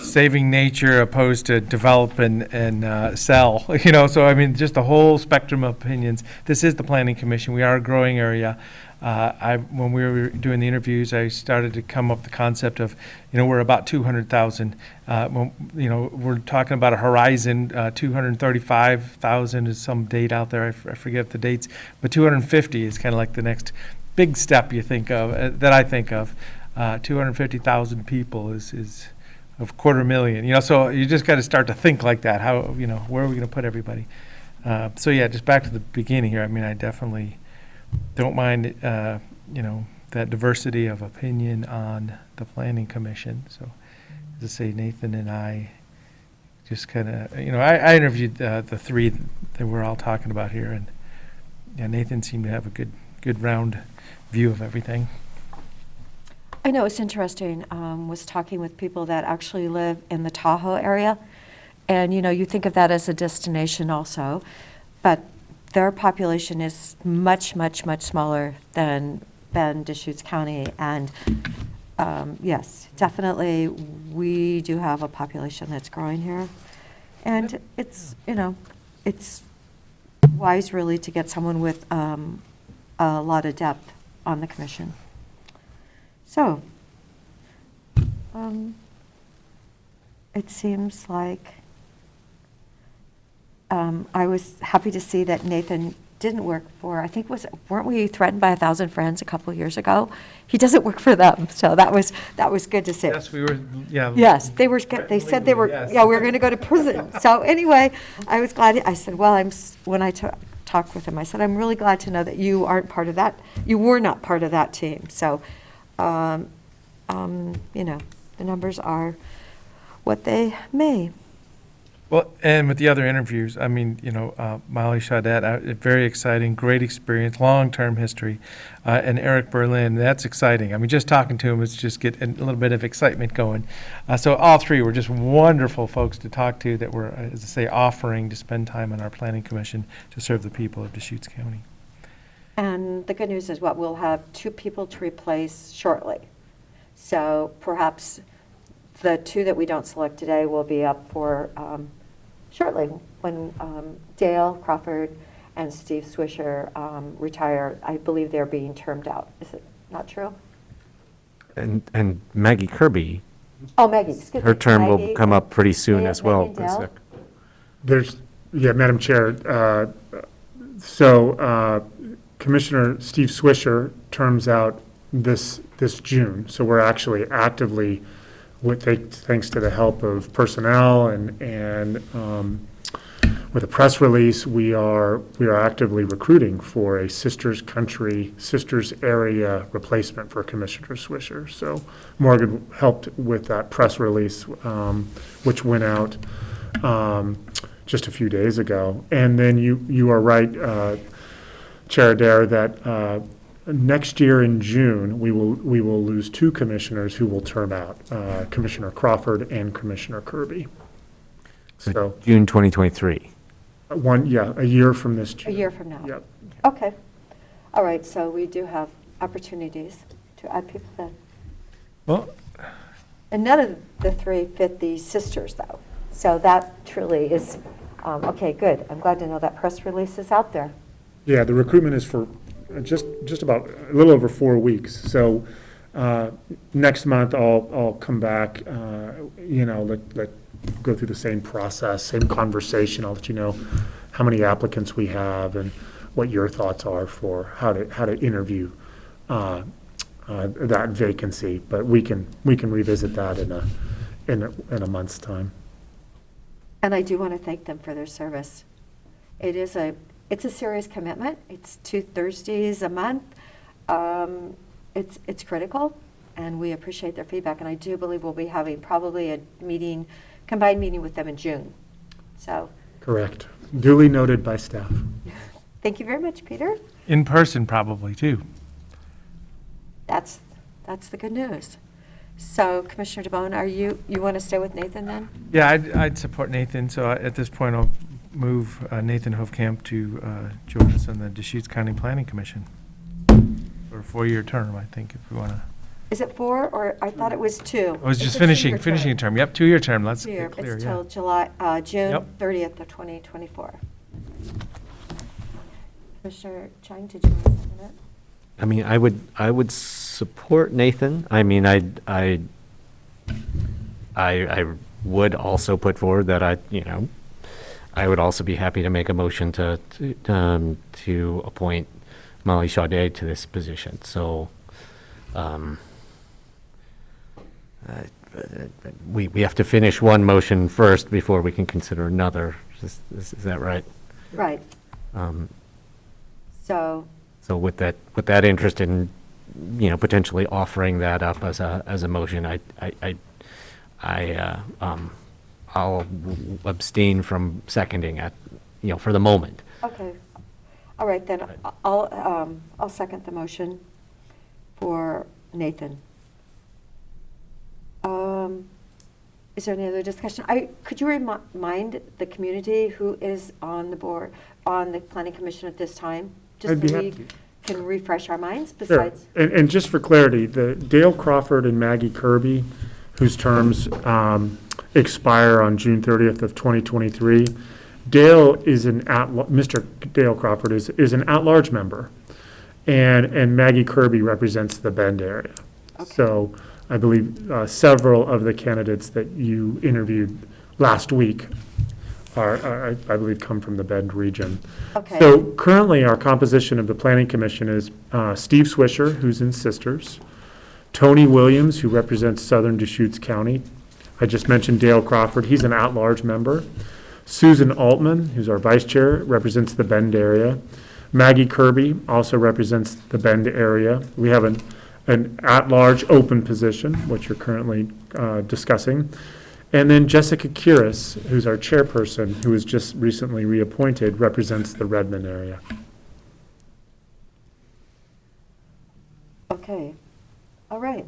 saving nature opposed to develop and sell, so I mean, just the whole spectrum of opinions. This is the Planning Commission. We are a growing area. When we were doing the interviews, I started to come up with the concept of, we're about 200,000. We're talking about a horizon, 235,000 is some date out there. I forget the dates, but 250 is kind of like the next big step you think of, that I think of. 250,000 people is of 250,000, so you just got to start to think like that. How, where are we going to put everybody? So yeah, just back to the beginning here. I mean, I definitely don't mind, that diversity of opinion on the Planning Commission. So, as I say, Nathan and I just kind of, I interviewed the three that we're all talking about here, and Nathan seemed to have a good round view of everything. I know it's interesting, was talking with people that actually live in the Tahoe area, and you think of that as a destination also, but their population is much, much, much smaller than Deschutes County, and yes, definitely we do have a population that's growing here, and it's it's wise really to get someone with a lot of depth on the commission. So it seems like I was happy to see that Nathan didn't work for, weren't we threatened by 1,000 Friends a couple of years ago? He doesn't work for them, so that was good to see. Yes, we were, yeah. Yes, they said they were, yes. yeah, we were going to go to prison. So anyway, I was glad, I said, well, when I talked with him, I said, I'm really glad to know that you aren't part of that, you were not part of that team. So, the numbers are what they may. Well, and with the other interviews, I mean, Molly Sade, very exciting, great experience, long-term history, and Eric Berlin, that's exciting. I mean, just talking to him is just get a little bit of excitement going. So all three were just wonderful folks to talk to that were, as I say, offering to spend time on our Planning Commission to serve the people of Deschutes County. And the good news is what, we'll have 2 people to replace shortly. So perhaps the 2 that we don't select today will be up for shortly when Dale Crawford and Steve Swisher retire. I believe they're being termed out. Is it not true? And Maggie Kirby, Oh, Maggie, excuse me. her term will Maggie, come up pretty soon as well. Maggie and Dale? There's, yeah, Madam Chair, Commissioner Steve Swisher terms out this June, so we're actually actively, thanks to the help of personnel and with a press release, we are actively recruiting for a Sisters area replacement for Commissioner Swisher. So Morgan helped with that press release, which went out just a few days ago. And then you are right, Chair Adair, that next year in June, we will lose 2 commissioners who will term out, Commissioner Crawford and Commissioner Kirby. So June 2023. a year from this June. A year from now? Yep. Okay. All right, so we do have opportunities to add people then. Well, And none of the 3 fit the sisters, though. So that truly is, okay, good. I'm glad to know that press release is out there. Yeah, the recruitment is for just about a little over 4 weeks. So next month, I'll come back, let go through the same process, same conversation. I'll let you know how many applicants we have and what your thoughts are for how to interview that vacancy. But we can revisit that in a month's time. And I do want to thank them for their service. It's a serious commitment. It's 2 Thursdays a month. It's critical, and we appreciate their feedback. And I do believe we'll be having probably a combined meeting with them in June. So Correct. Duly noted by staff. thank you very much, Peter. in person probably, too. That's the good news. So Commissioner DeBonne, you want to stay with Nathan then? Yeah, I'd support Nathan, so at this point, I'll move Nathan Hofkamp to join us on the Deschutes County Planning Commission for a 4-year term, I think, if we want to. Is it 4, or I thought it was 2? I was It's just a finishing two-year a term. Yep, 2-year term, let's Two-year. get clear, It's yeah. till June Yep. 30th of 2024. Commissioner Chang, did you want to second it? I mean, I would support Nathan. I mean, I would also put forward that I would also be happy to make a motion to appoint Molly Chaudet to this position. So, we have to finish one motion first before we can consider another. Is that right? Right. So, So with that interest in, potentially offering that up as a motion, I'll abstain from seconding it, for the moment. okay. All right, then I'll second the motion for Nathan. Is there any other discussion? Could you remind the community who is on the board, on the Planning Commission at this time? Just I'd be so happy we to. can refresh our minds Sure. besides. And just for clarity, the Dale Crawford and Maggie Kirby, whose terms expire on June 30th of 2023, Mr. Dale Crawford is an at-large member, and Maggie Kirby represents the Bend area. Okay. So I believe several of the candidates that you interviewed last week I believe, come from the Bend region. Okay. So currently, our composition of the Planning Commission is Steve Swisher, who's in Sisters, Tony Williams, who represents Southern Deschutes County. I just mentioned Dale Crawford. He's an at-large member. Susan Altman, who's our vice chair, represents the Bend area. Maggie Kirby also represents the Bend area. We have an at-large open position, which you're currently discussing. And then Jessica Kiris, who's our chairperson, who was just recently reappointed, represents the Redmond area. Okay, all right.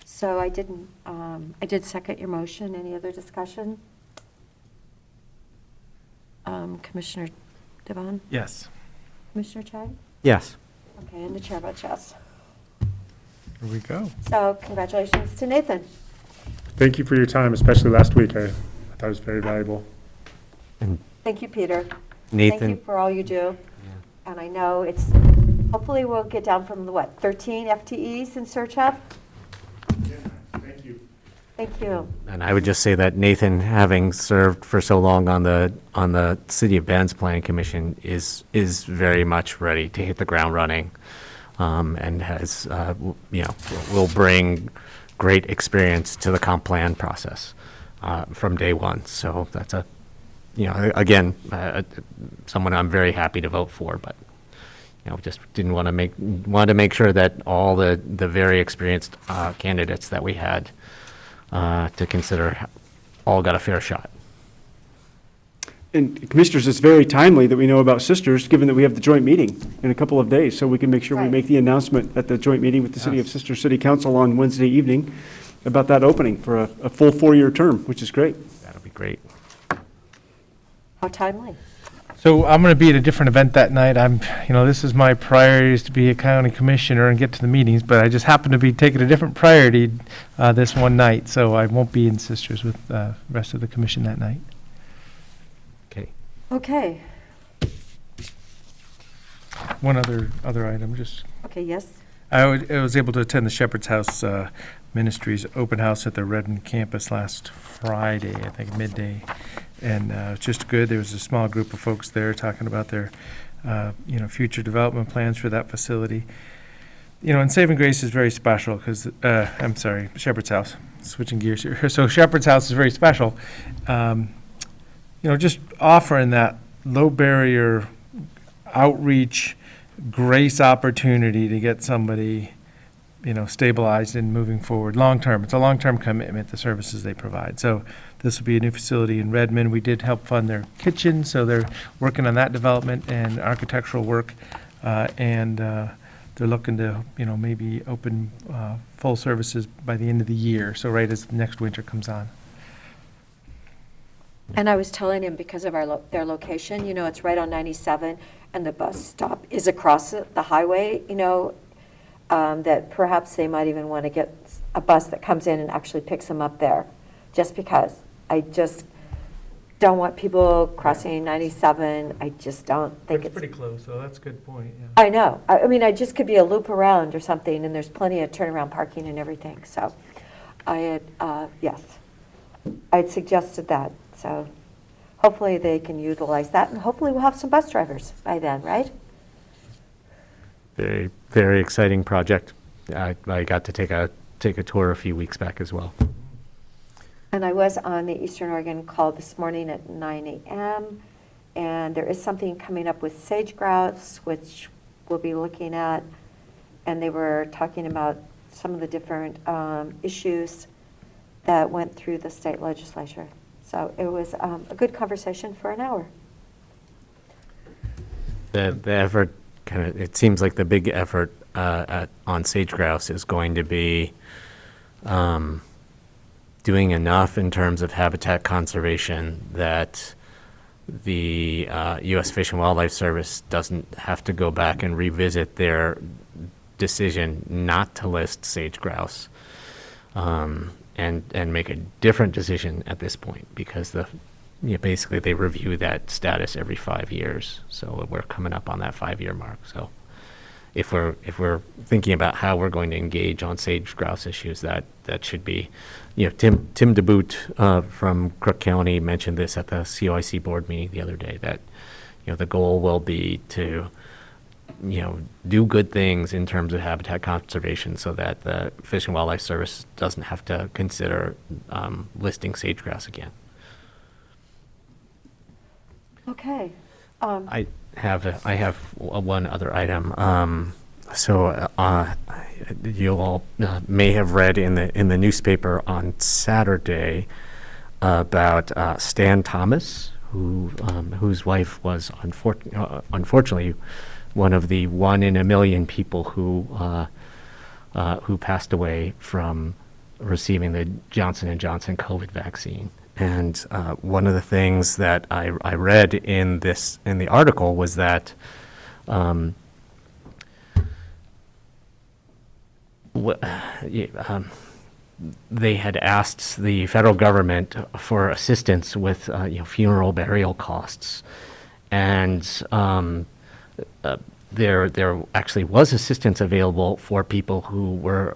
So I did second your motion. Any other discussion? Commissioner Devon? Yes. Commissioner Chang? Yes. Okay, and the chair votes yes. Here we go. So congratulations to Nathan. Thank you for your time, especially last week. I thought it was very valuable. Thank you, Peter. Thank Nathan. you for all you do. And I know it's, hopefully we'll get down from the, what, 13 FTEs in search of? Thank you. Thank you. And I would just say that Nathan, having served for so long on the City of Bend's Planning Commission, is very much ready to hit the ground running, and has, will bring great experience to the comp plan process from day one. So that's again, someone I'm very happy to vote for, but just didn't want to make sure that all the very experienced candidates that we had to consider all got a fair shot. And Commissioners, it's very timely that we know about Sisters, given that we have the joint meeting in a couple of days, so we can make sure we Right. make the announcement at the joint meeting with the City of Sisters City Council on Wednesday evening about that opening for a full 4-year term, which is great. That'll be great. How timely. So I'm going to be at a different event that night. This is my priority is to be a county commissioner and get to the meetings, but I just happen to be taking a different priority this one night, so I won't be in Sisters with the rest of the commission that night. Okay. Okay. One other item, just Okay, yes. I was able to attend the Shepherd's House Ministries open house at the Redmond campus last Friday, I think midday, and it's just good. There was a small group of folks there talking about their, future development plans for that facility. And Saving Grace is very special because, Shepherd's House, switching gears here. So Shepherd's House is very special. Just offering that low barrier outreach, grace opportunity to get somebody, stabilized and moving forward long-term. It's a long-term commitment, the services they provide. So this will be a new facility in Redmond. We did help fund their kitchen, so they're working on that development and architectural work. And they're looking to, maybe open full services by the end of the year, so right as next winter comes on. And I was telling him because of their location, it's right on 97 and the bus stop is across the highway, that perhaps they might even want to get a bus that comes in and actually picks them up there, just because. I just don't want people crossing 97. I just don't think it's pretty close, so that's a good point, yeah. I know. I just could be a loop around or something, and there's plenty of turnaround parking and everything. So I had, yes, I had suggested that. So hopefully they can utilize that, and hopefully we'll have some bus drivers by then, right? Very, very exciting project. I got to take a tour a few weeks back as well. And I was on the Eastern Oregon call this morning at 9 a.m., and there is something coming up with sage grouse, which we'll be looking at, and they were talking about some of the different issues that went through the state legislature. So it was a good conversation for an hour. The effort it seems like the big effort on sage grouse is going to be doing enough in terms of habitat conservation that the U.S. Fish and Wildlife Service doesn't have to go back and revisit their decision not to list sage grouse, and make a different decision at this point, because basically they review that status every 5 years. So we're coming up on that 5-year mark. So if we're thinking about how we're going to engage on sage grouse issues, that should be, Tim DeBoot from Crook County mentioned this at the COIC board meeting the other day, that the goal will be to do good things in terms of habitat conservation, so that the Fish and Wildlife Service doesn't have to consider listing sage grouse again. Okay. I have one other item. You all may have read in the newspaper on Saturday about Stan Thomas, whose wife was unfortunately one of the 1 in a million people who passed away from receiving the Johnson & Johnson COVID vaccine. And one of the things that I read in the article was that they had asked the federal government for assistance with funeral burial costs, and there actually was assistance available for people who were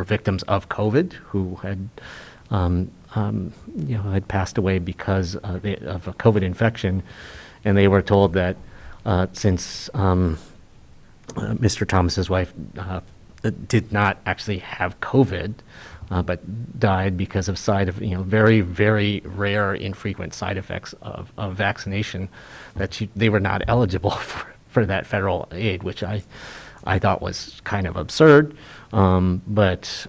victims of COVID, who had had passed away because of a COVID infection, and they were told that since Mr. Thomas's wife did not actually have COVID, but died because of very, very rare, infrequent side effects of vaccination, that they were not eligible for that federal aid, which I thought was kind of absurd. But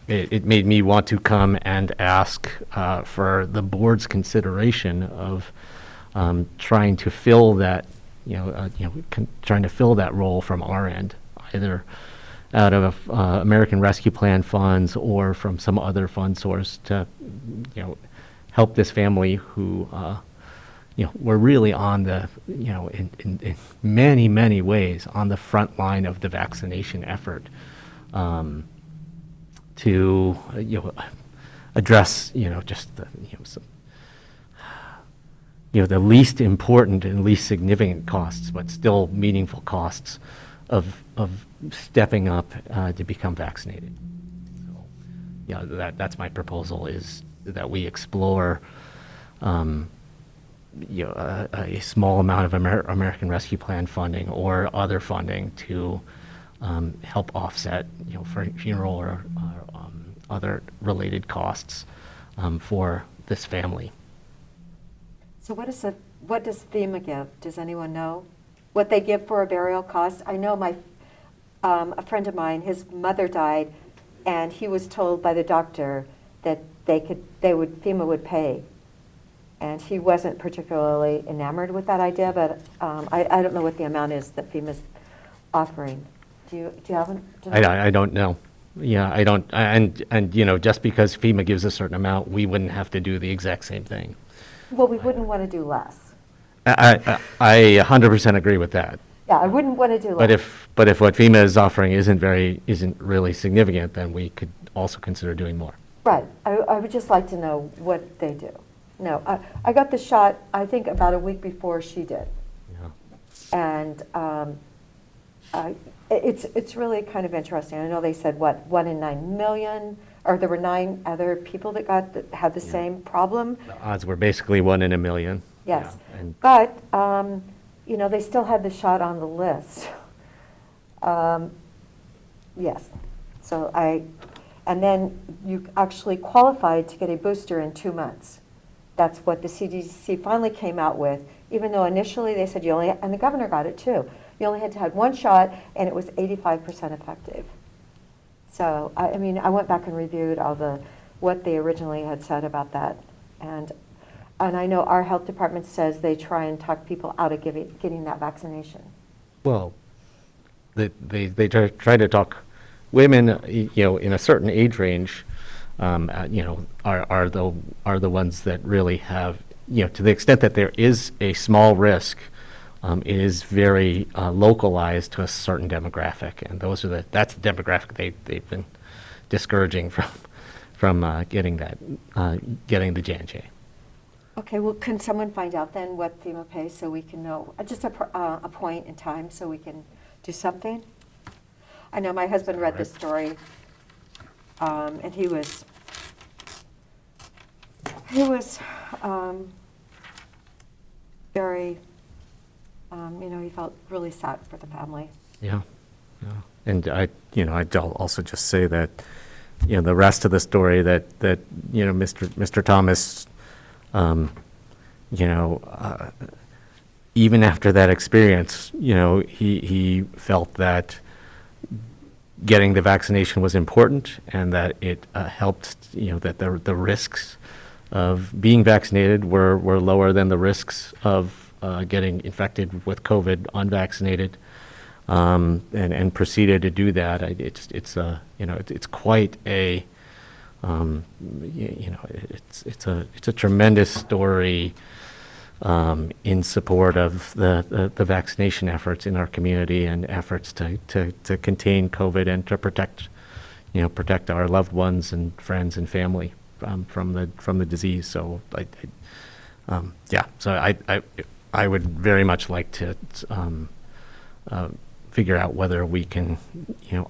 it made me want to come and ask for the board's consideration of trying to fill that, trying to fill that role from our end, either out of American Rescue Plan funds or from some other fund source to, help this family who, were really on the, in many, many ways on the front line of the vaccination effort, to, address, just the, some, the least important and least significant costs, but still meaningful costs of stepping up to become vaccinated. So, that's my proposal, is that we explore, a small amount of American Rescue Plan funding or other funding to help offset, for funeral or other related costs for this family. So what does FEMA give? Does anyone know what they give for a burial cost? I know a friend of mine, his mother died, and he was told by the doctor that FEMA would pay. And he wasn't particularly enamored with that idea, but I don't know what the amount is that FEMA's offering. Do you have an? I don't know. Yeah, I don't. And just because FEMA gives a certain amount, we wouldn't have to do the exact same thing. Well, we wouldn't want to do less. I 100% agree with that. Yeah, I wouldn't want to do less. But if what FEMA is offering isn't really significant, then we could also consider doing more. Right. I would just like to know what they do. No, I got the shot, I think, about a week before she did. Yeah. And it's really kind of interesting. I know they said, 1 in 9 million, or there were 9 other people that had the same problem. The odds were basically 1 in a million. Yes. Yeah. But, they still had the shot on the list. Yes. So and then you actually qualified to get a booster in 2 months. That's what the CDC finally came out with, even though initially they said and the governor got it too, you only had to have 1 shot and it was 85% effective. So, I went back and reviewed what they originally had said about that. And I know our health department says they try and talk people out of getting that vaccination. Well, they try to talk women, in a certain age range, are the ones that really have, to the extent that there is a small risk, it is very localized to a certain demographic, and that's the demographic they've been discouraging from getting the J&J. Okay, well, can someone find out then what FEMA pays so we can know, just a point in time so we can do something? I know my husband read this story, and he was very, he felt really sad for the family. Yeah. And I'd also just say that, the rest of the story that Mr. Thomas, even after that experience, he felt that getting the vaccination was important, and that it helped, that the risks of being vaccinated were lower than the risks of getting infected with COVID unvaccinated, and proceeded to do that. It's quite a, it's a tremendous story in support of the vaccination efforts in our community and efforts to contain COVID and to protect our loved ones and friends and family from the disease. So I would very much like to figure out whether we can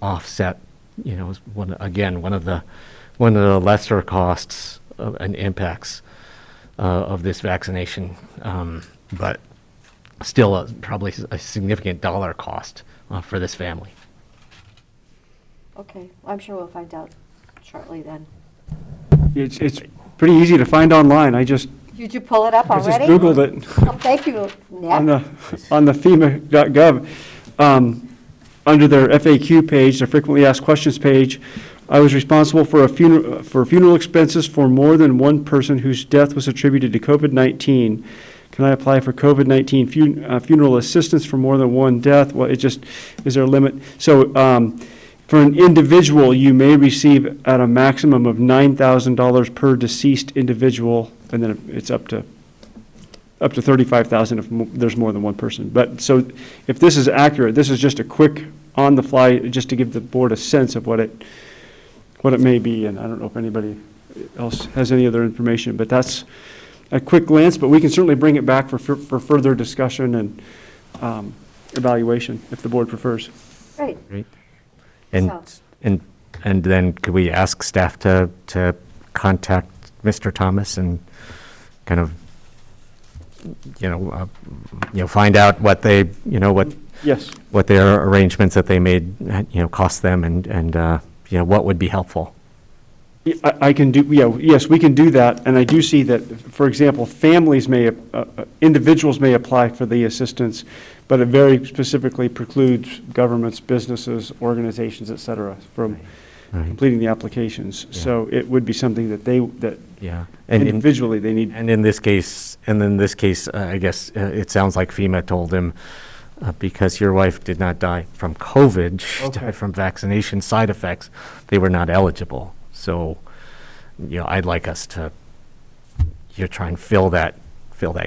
offset one of the lesser costs and impacts of this vaccination, but still probably a significant dollar cost for this family. Okay, I'm sure we'll find out shortly then. It's pretty easy to find online. I just Did you pull it up I just already? Googled it. Oh, thank you, on Nick. the FEMA.gov, under their FAQ page, their frequently asked questions page. I was responsible for funeral expenses for more than one person whose death was attributed to COVID-19. Can I apply for COVID-19 funeral assistance for more than one death? Well, is there a limit? So for an individual, you may receive at a maximum of $9,000 per deceased individual, and then it's up to $35,000 if there's more than one person. But so if this is accurate, this is just a quick on the fly, just to give the board a sense of what it may be. And I don't know if anybody else has any other information, but that's a quick glance. But we can certainly bring it back for further discussion and evaluation if the board prefers. Great. And then could we ask staff to contact Mr. Thomas and kind of find out what they Yes. what their arrangements that they made cost them and what would be helpful. I can do, yes, we can do that. And I do see that, for example, individuals may apply for the assistance, but it very specifically precludes governments, businesses, organizations, et cetera, from completing the applications. Yeah. So it would be something that And individually they need. And in this case, I guess it sounds like FEMA told him, because your wife did not die from COVID, she died from vaccination side effects, they were not eligible. So, I'd like us to try and fill that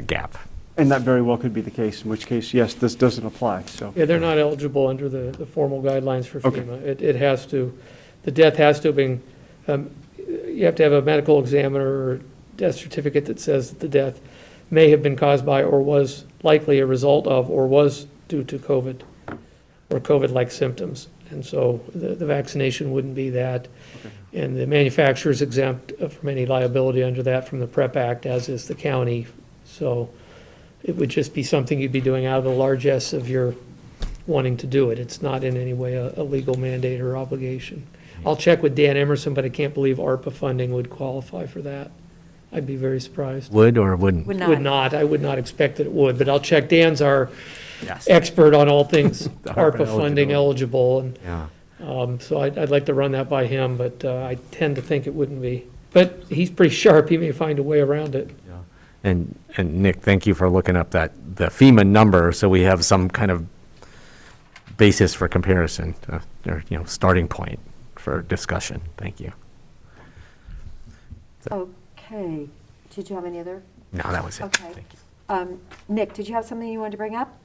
gap. And that very well could be the case, in which case, yes, this doesn't apply, so. Yeah, they're not eligible under the formal guidelines for Okay. FEMA. It has to, the death has to have been, you have to have a medical examiner or death certificate that says that the death may have been caused by or was likely a result of or was due to COVID or COVID-like symptoms. And so the vaccination wouldn't be that. Okay. And the manufacturer is exempt from any liability under that from the PrEP Act, as is the county. So it would just be something you'd be doing out of the largesse of your wanting to do it. It's not in any way a legal mandate or obligation. I'll check with Dan Emerson, but I can't believe ARPA funding would qualify for that. I'd be very surprised. Would or wouldn't? Would Would not. I would not expect that it would, but I'll check. Dan's our expert on all things ARPA funding eligible. And Yeah. so I'd like to run that by him, but I tend to think it wouldn't be. But he's pretty sharp. He may find a way around it. And Nick, thank you for looking up the FEMA number, so we have some kind of basis for comparison, or starting point for discussion. Thank you. Okay. Did you have any other? No, that was it. Okay. Thank you. Nick, did you have something you wanted to bring up?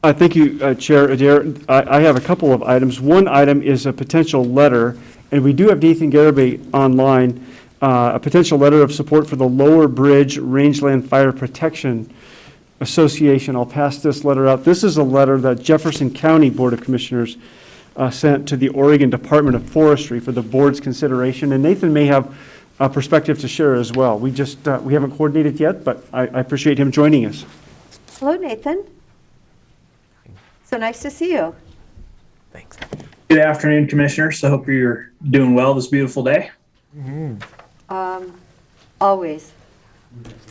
Thank you, Chair Adair. I have a couple of items. One item is a potential letter, and we do have Nathan Garibay online, a potential letter of support for the Lower Bridge Rangeland Fire Protection Association. I'll pass this letter out. This is a letter that Jefferson County Board of Commissioners sent to the Oregon Department of Forestry for the board's consideration, and Nathan may have a perspective to share as well. We haven't coordinated yet, but I appreciate him joining us. Hello, Nathan. So nice to see you. Thanks. Good afternoon, Commissioners. I hope you're doing well this beautiful day. Always.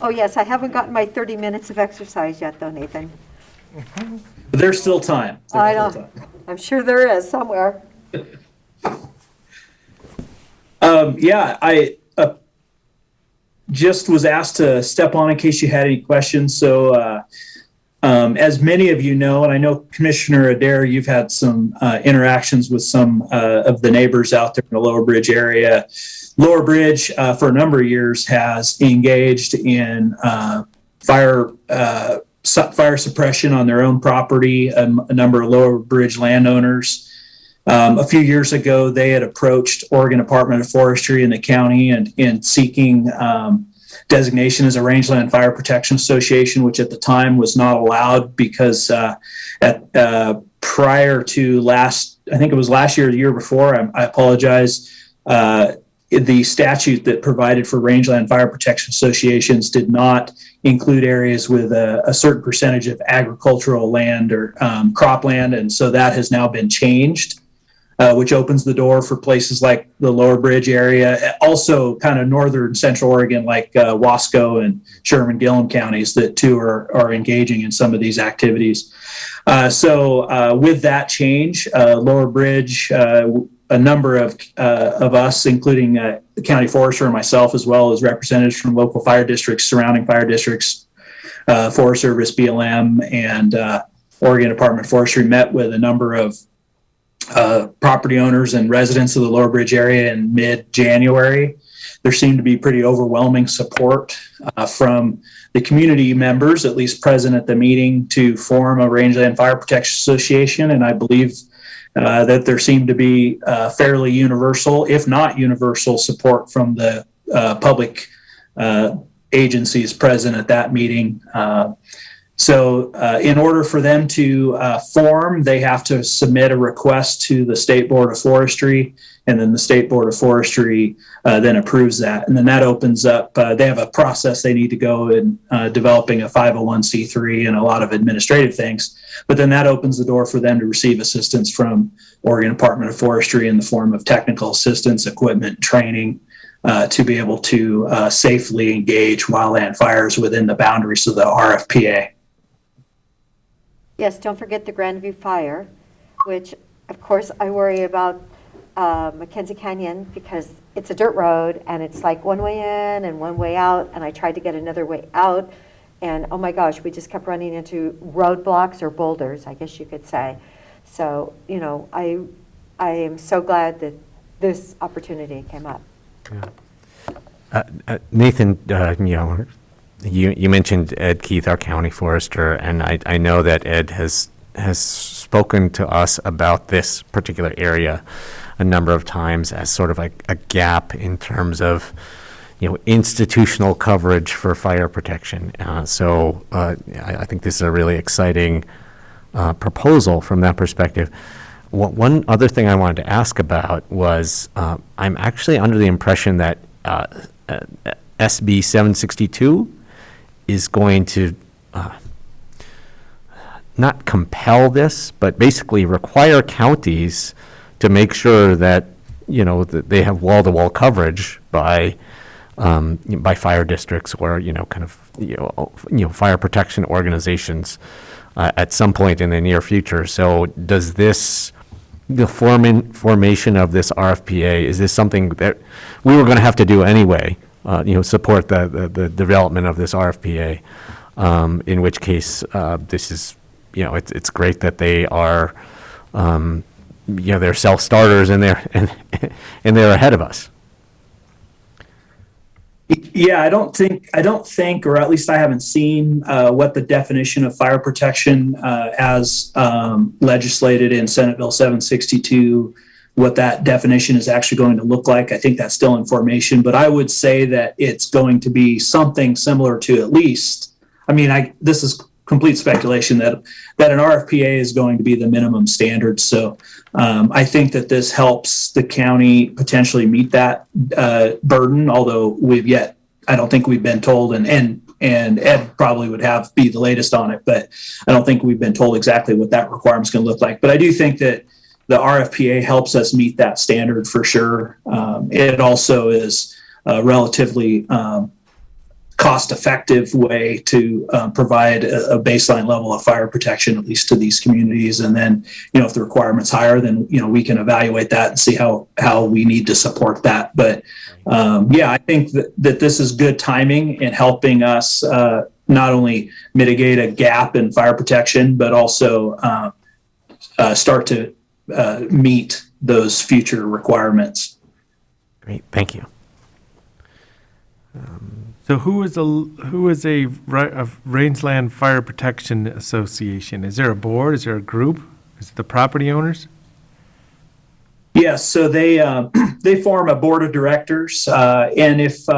Oh, yes, I haven't gotten my 30 minutes of exercise yet, though, Nathan. But there's still time. I know. I'm sure there is somewhere. I just was asked to step on in case you had any questions. So as many of you know, and I know Commissioner Adair, you've had some interactions with some of the neighbors out there in the Lower Bridge area. Lower Bridge, for a number of years, has engaged in fire suppression on their own property, a number of Lower Bridge landowners. A few years ago, they had approached Oregon Department of Forestry and the county and seeking designation as a rangeland fire protection association, which at the time was not allowed because prior to I think it was last year or the year before, I apologize, the statute that provided for rangeland fire protection associations did not include areas with a certain percentage of agricultural land or cropland, and so that has now been changed, which opens the door for places like the Lower Bridge area, also kind of northern central Oregon like Wasco and Sherman-Gillum counties that too are engaging in some of these activities. So with that change, Lower Bridge, a number of us, including the county forester and myself, as well as representatives from local fire districts, surrounding fire districts, Forest Service, BLM, and Oregon Department of Forestry, met with a number of property owners and residents of the Lower Bridge area in mid-January. There seemed to be pretty overwhelming support from the community members, at least present at the meeting, to form a rangeland fire protection association, and I believe that there seemed to be fairly universal, if not universal, support from the public agencies present at that meeting. So in order for them to form, they have to submit a request to the State Board of Forestry, and then the State Board of Forestry then approves that. And then that opens up, they have a process they need to go in developing a 501c3 and a lot of administrative things. But then that opens the door for them to receive assistance from Oregon Department of Forestry in the form of technical assistance, equipment, training, to be able to safely engage wildland fires within the boundaries of the RFPA. Yes, don't forget the Grandview Fire, which of course I worry about Mackenzie Canyon because it's a dirt road and it's like one way in and one way out, and I tried to get another way out, and oh my gosh, we just kept running into roadblocks or boulders, I guess you could say. So, you know, I am so glad that this opportunity came up. Nathan, you mentioned Ed Keith, our county forester, and I know that Ed has spoken to us about this particular area a number of times as sort of like a gap in terms of, institutional coverage for fire protection. So I think this is a really exciting proposal from that perspective. One other thing I wanted to ask about was I'm actually under the impression that SB 762 is going to not compel this, but basically require counties to make sure that that they have wall-to-wall coverage by fire districts or fire protection organizations at some point in the near future. So does the formation of this RFPA, is this something that we were going to have to do anyway? Support the development of this RFPA. In which case, this is, it's great that they are, they're self-starters and they're ahead of us. Yeah, I don't think, or at least I haven't seen what the definition of fire protection as legislated in Senate Bill 762, what that definition is actually going to look like. I think that's still in formation, but I would say that it's going to be something similar to at least, this is complete speculation that an RFPA is going to be the minimum standard. So I think that this helps the county potentially meet that burden, although I don't think we've been told, and Ed probably would be the latest on it, but I don't think we've been told exactly what that requirement is going to look like. But I do think that the RFPA helps us meet that standard for sure. It also is a relatively cost-effective way to provide a baseline level of fire protection, at least to these communities. And then, if the requirement's higher, then, we can evaluate that and see how we need to support that. But I think that this is good timing in helping us not only mitigate a gap in fire protection, but also start to meet those future requirements. Great, thank you. So who is a Rangeland Fire Protection Association? Is there a board? Is there a group? Is it the property owners? Yes, so they form a board of directors, and if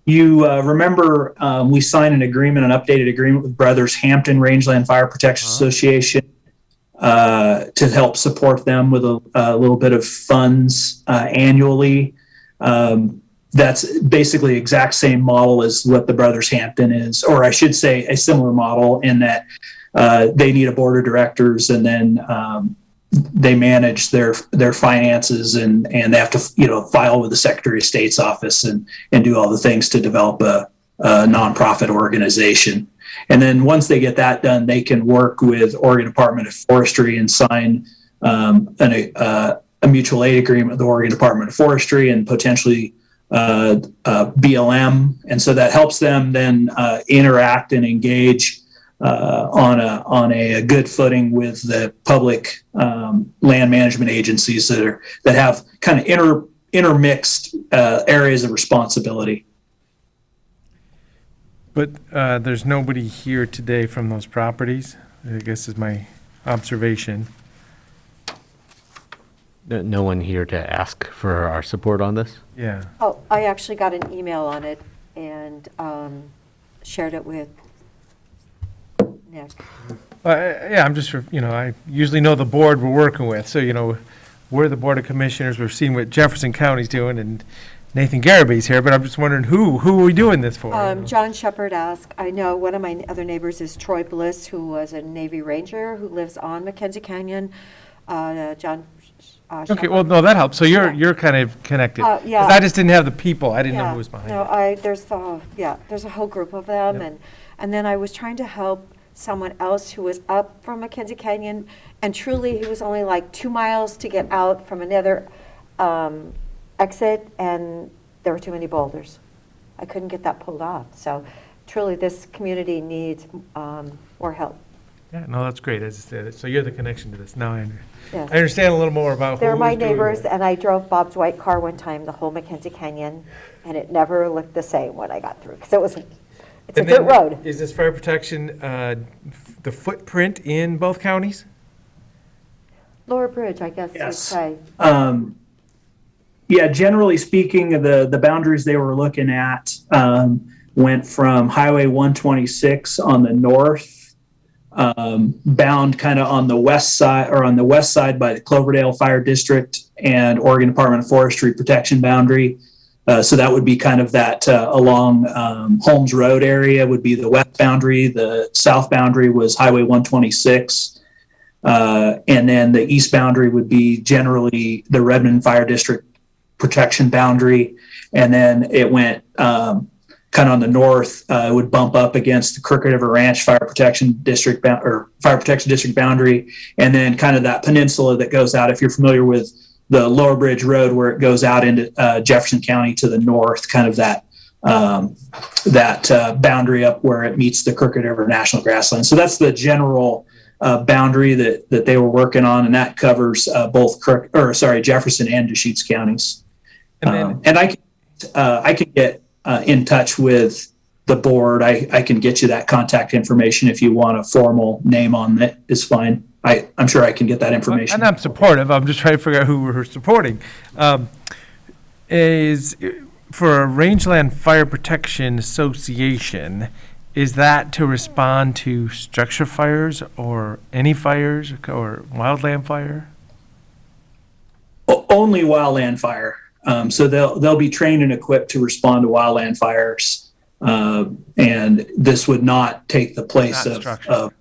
you remember, we signed an updated agreement with Brothers Hampton Rangeland Fire Protection Association to help support them with a little bit of funds annually. That's basically the exact same model as what the Brothers Hampton is, or I should say a similar model in that they need a board of directors, and then they manage their finances, and they have to file with the Secretary of State's office and do all the things to develop a nonprofit organization. And then once they get that done, they can work with Oregon Department of Forestry and sign a mutual aid agreement with the Oregon Department of Forestry and potentially BLM. And so that helps them then interact and engage on a good footing with the public land management agencies that have kind of intermixed areas of responsibility. But there's nobody here today from those properties, I guess is my observation. No one here to ask for our support on this? Yeah. Oh, I actually got an email on it and shared it with Nick. Yeah, I'm just, I usually know the board we're working with, so, we're the Board of Commissioners, we're seeing what Jefferson County's doing, and Nathan Garaby's here, but I'm just wondering who are we doing this for? John Shepard asked, I know one of my other neighbors is Troy Bliss, who was a Navy Ranger who lives on Mackenzie Canyon. John Okay, Shepard. well, no, that helps, so you're kind of connected. Yeah. 'Cause I just didn't have the people, I didn't know Yeah, who was behind no, it. there's a whole group of them, Yep. and then I was trying to help someone else who was up from Mackenzie Canyon, and truly, he was only like 2 miles to get out from another exit, and there were too many boulders. I couldn't get that pulled off, so truly, this community needs more help. Yeah, no, that's great, so you're the connection to this, now Yes. I understand a little more about who They're my was doing neighbors, what. and I drove Bob's white car one time, the whole Mackenzie Canyon, and it never looked the same when I got through, because it's a And dirt then, road. Is this fire protection, the footprint in both counties? Lower Bridge, I guess you'd Yes. say. Yeah, generally speaking, the boundaries they were looking at went from Highway 126 on the north, bound kind of on the west side by the Cloverdale Fire District and Oregon Department of Forestry protection boundary. So that would be kind of that along Holmes Road area would be the west boundary. The south boundary was Highway 126. And then the east boundary would be generally the Redmond Fire District protection boundary. And then it went kind of on the north, it would bump up against the Crooked River Ranch Fire Protection District Fire Protection District boundary. And then kind of that peninsula that goes out, if you're familiar with the Lower Bridge Road, where it goes out into Jefferson County to the north, kind of that boundary up where it meets the Crooked River National Grassland. So that's the general boundary that they were working on, and that covers both Jefferson and Deschutes counties. And I can get in touch with the board. I can get you that contact information if you want a formal name on it. Is fine. I'm sure I can get that information. And I'm supportive, I'm just trying to figure out who we're supporting. Is, for a Rangeland Fire Protection Association, is that to respond to structure fires or any fires or wildland fire? Only wildland fire. So they'll be trained and equipped to respond to wildland fires. And this would not take the place of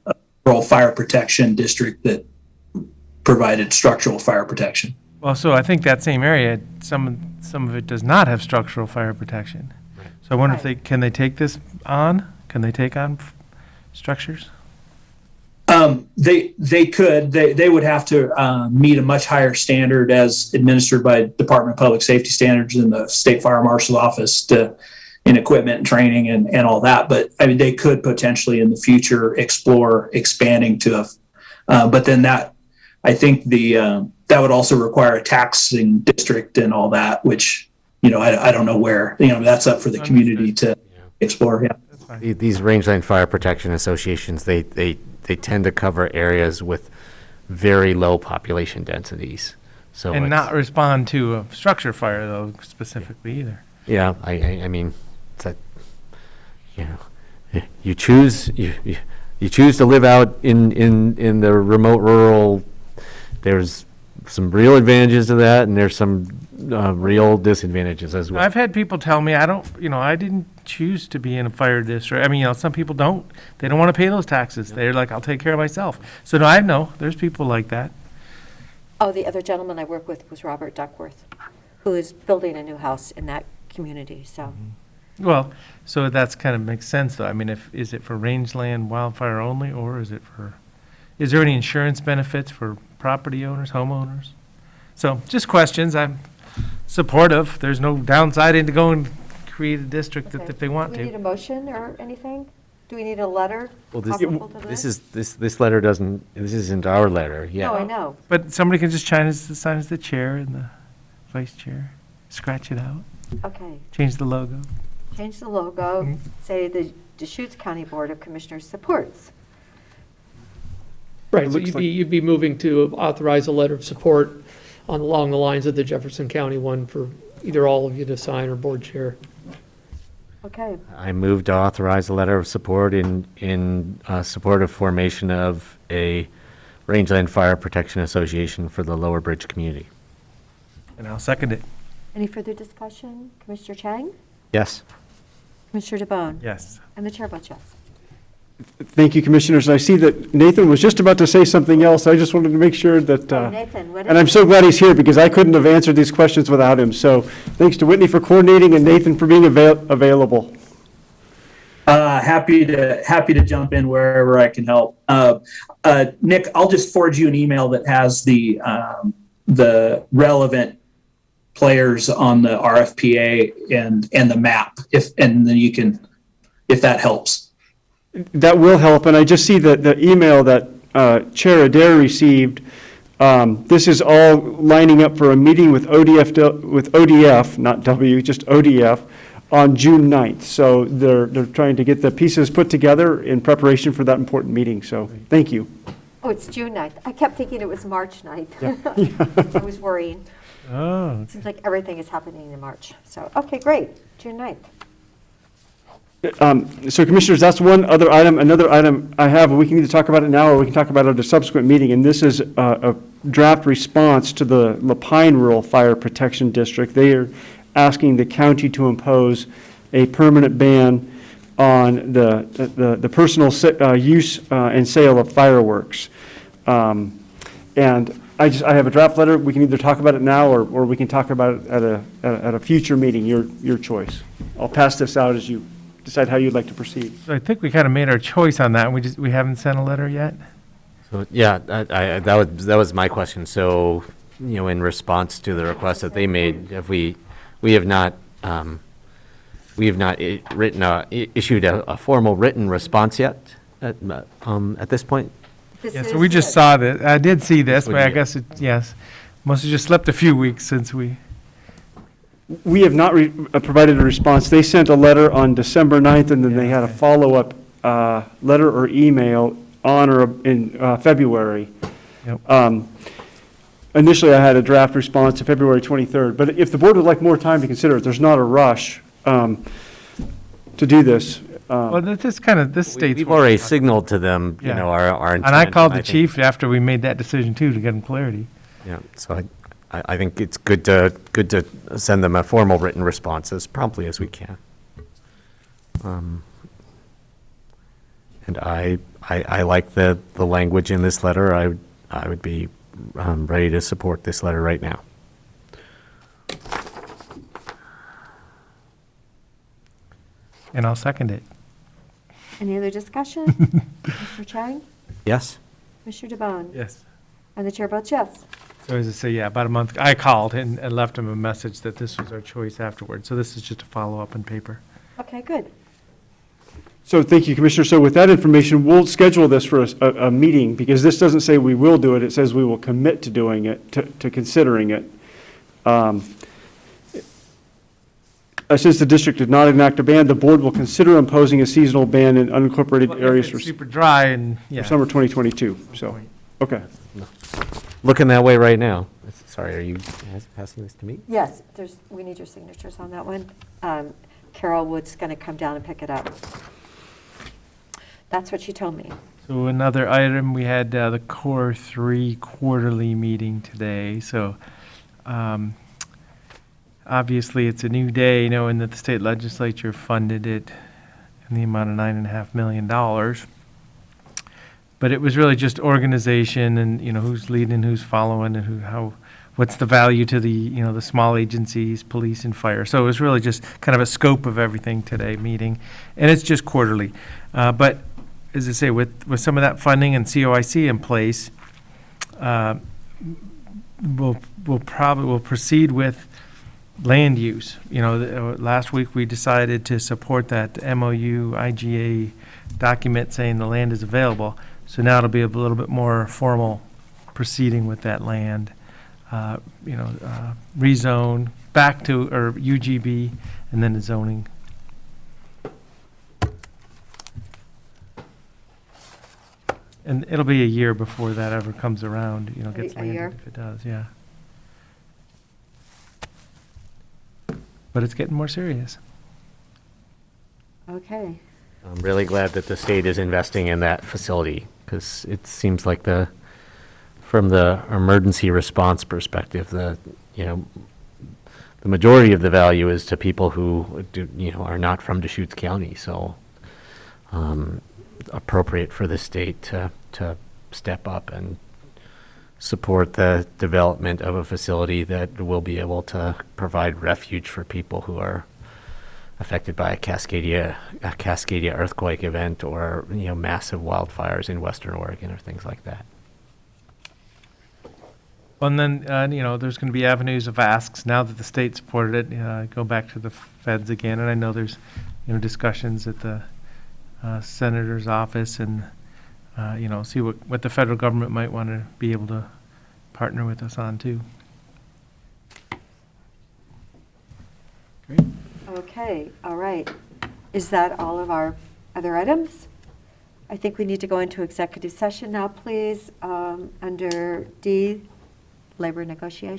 a rural fire protection district that provided structural fire protection. Well, so I think that same area, some of it does not have structural fire protection. So I wonder if can they take this on? Can they take on structures? They could. They would have to meet a much higher standard as administered by Department of Public Safety standards in the State Fire Marshal's office in equipment and training and all that. But I mean, they could potentially in the future explore expanding to but then I think that would also require a taxing district and all that, which I don't know where, that's up for the community to explore, yeah. That's fine. These rangeland fire protection associations, they tend to cover areas with very low population densities. So And it's- not respond to a structure fire, though, specifically either. Yeah, I mean, it's a, you choose to live out in the remote rural. There's some real advantages to that, and there's some real disadvantages as well. I've had people tell me, I didn't choose to be in a fire district. I mean, some people don't. They don't want to pay those taxes. They're like, I'll take care of myself. So no, I know, there's people like that. Oh, the other gentleman I work with was Robert Duckworth, who is building a new house in that community, so. Well, so that's kind of makes sense, though. I mean, is it for rangeland wildfire only, or is there any insurance benefits for property owners, homeowners? So, just questions. I'm supportive. There's no downside into going create a district Okay. if they want Do we need a to. motion or anything? Do we need a letter? Well, comparable to this letter doesn't, this isn't our letter, yeah. No, I know. But somebody can just sign as the chair and the vice chair, scratch it out, Okay, change the logo. change the logo, Mhm. say the Deschutes County Board of Commissioners supports. Right, so looks you'd be moving to authorize a letter of support along the lines of the Jefferson County one for either all of you to sign or board chair. Okay, I moved to authorize a letter of support in support of formation of a rangeland fire protection association for the Lower Bridge community. And I'll second it. any further discussion? Commissioner Chang? Yes. Commissioner DeBonne? Yes. And the chair votes yes. Thank you, Commissioners. I see that Nathan was just about to say something else. I just wanted to make sure that, Oh, Nathan, what and I'm is, so glad he's here because I couldn't have answered these questions without him. So thanks to Whitney for coordinating and Nathan for being available. Happy to jump in wherever I can help. Nick, I'll just forward you an email that has the relevant players on the RFPA and the map, and then you can, if that helps. That will help, and I just see the email that Chair Adair received. This is all lining up for a meeting with ODF, not W, just ODF, on June 9th. So they're trying to get the pieces put together in preparation for that important meeting, so thank you. oh, it's June 9th. I kept thinking it was March 9th. I was worrying. Oh, It seems like everything is happening in March. So, okay, great, June 9th. So Commissioners, that's one other item. Another item I have, and we can either talk about it now or we can talk about it at a subsequent meeting, and this is a draft response to the Lapine Rural Fire Protection District. They are asking the county to impose a permanent ban on the personal use and sale of fireworks. And I have a draft letter. We can either talk about it now or we can talk about it at a future meeting, your choice. I'll pass this out as you decide how you'd like to proceed. so I think we kind of made our choice on that. We haven't sent a letter yet. So, yeah, that was my question. So, in response to the request that they made, we have not issued a formal written response yet at this point. This Yeah, so is we just it. saw this. I did see this, would but I be it. guess yes. Must have just slept a few weeks since we. We have not provided a response. They sent a letter on December 9th, and then they had a follow-up letter or email on or in February. Yep. Initially, I had a draft response to February 23rd, but if the board would like more time to consider it, there's not a rush to do this. Well, this kind of, this states. We've what already we're talking- signaled to them, Yeah. our intent. And I called the think- chief after we made that decision too, to get him clarity. Yeah, so I think it's good to send them a formal written response as promptly as we can. And I like the language in this letter. I would be ready to support this letter right now. And I'll second it. Any other discussion? Commissioner Chang? Yes? Commissioner DeBonne? Yes. And the chair votes yes. So as I say, yeah, about a month, I called and left him a message that this was our choice afterwards. So this is just a follow-up in paper. Okay, good. So thank you, Commissioner. So with that information, we'll schedule this for a meeting, because this doesn't say we will do it. It says we will commit to doing it, to considering it. since the district did not enact a ban, the board will consider imposing a seasonal ban in unincorporated Well, if areas it's for super dry and, yeah. summer 2022, so, okay. Looking that way right now. Sorry, are you passing this to me? Yes, we need your signatures on that one. Carol Wood's going to come down and pick it up. That's what she told me. So another item, we had the Core 3 quarterly meeting today. So obviously, it's a new day, knowing that the state legislature funded it in the amount of $9.5 million. But it was really just organization and, who's leading, who's following, and what's the value to the, the small agencies, police and fire. So it was really just kind of a scope of everything today meeting. And it's just quarterly. But as I say, with some of that funding and COIC in place, we'll proceed with land use. Last week we decided to support that MOU IGA document saying the land is available. So now it'll be a little bit more formal proceeding with that land. Rezone back to, or UGB, and then the zoning. And it'll be a year before that ever comes around, gets A year? landed if it does, yeah. But it's getting more serious. Okay. I'm really glad that the state is investing in that facility, because it seems like from the emergency response perspective, the majority of the value is to people who are not from Deschutes County. So appropriate for the state to step up and support the development of a facility that will be able to provide refuge for people who are affected by a Cascadia earthquake event, or massive wildfires in Western Oregon or things like that. And then, there's going to be avenues of asks now that the state supported it, go back to the feds again. And I know there's, discussions at the senator's office and, see what the federal government might want to be able to partner with us on too. Great. Okay, all right. Is that all of our other items? I think we need to go into executive session now, please, under D, labor negotiations.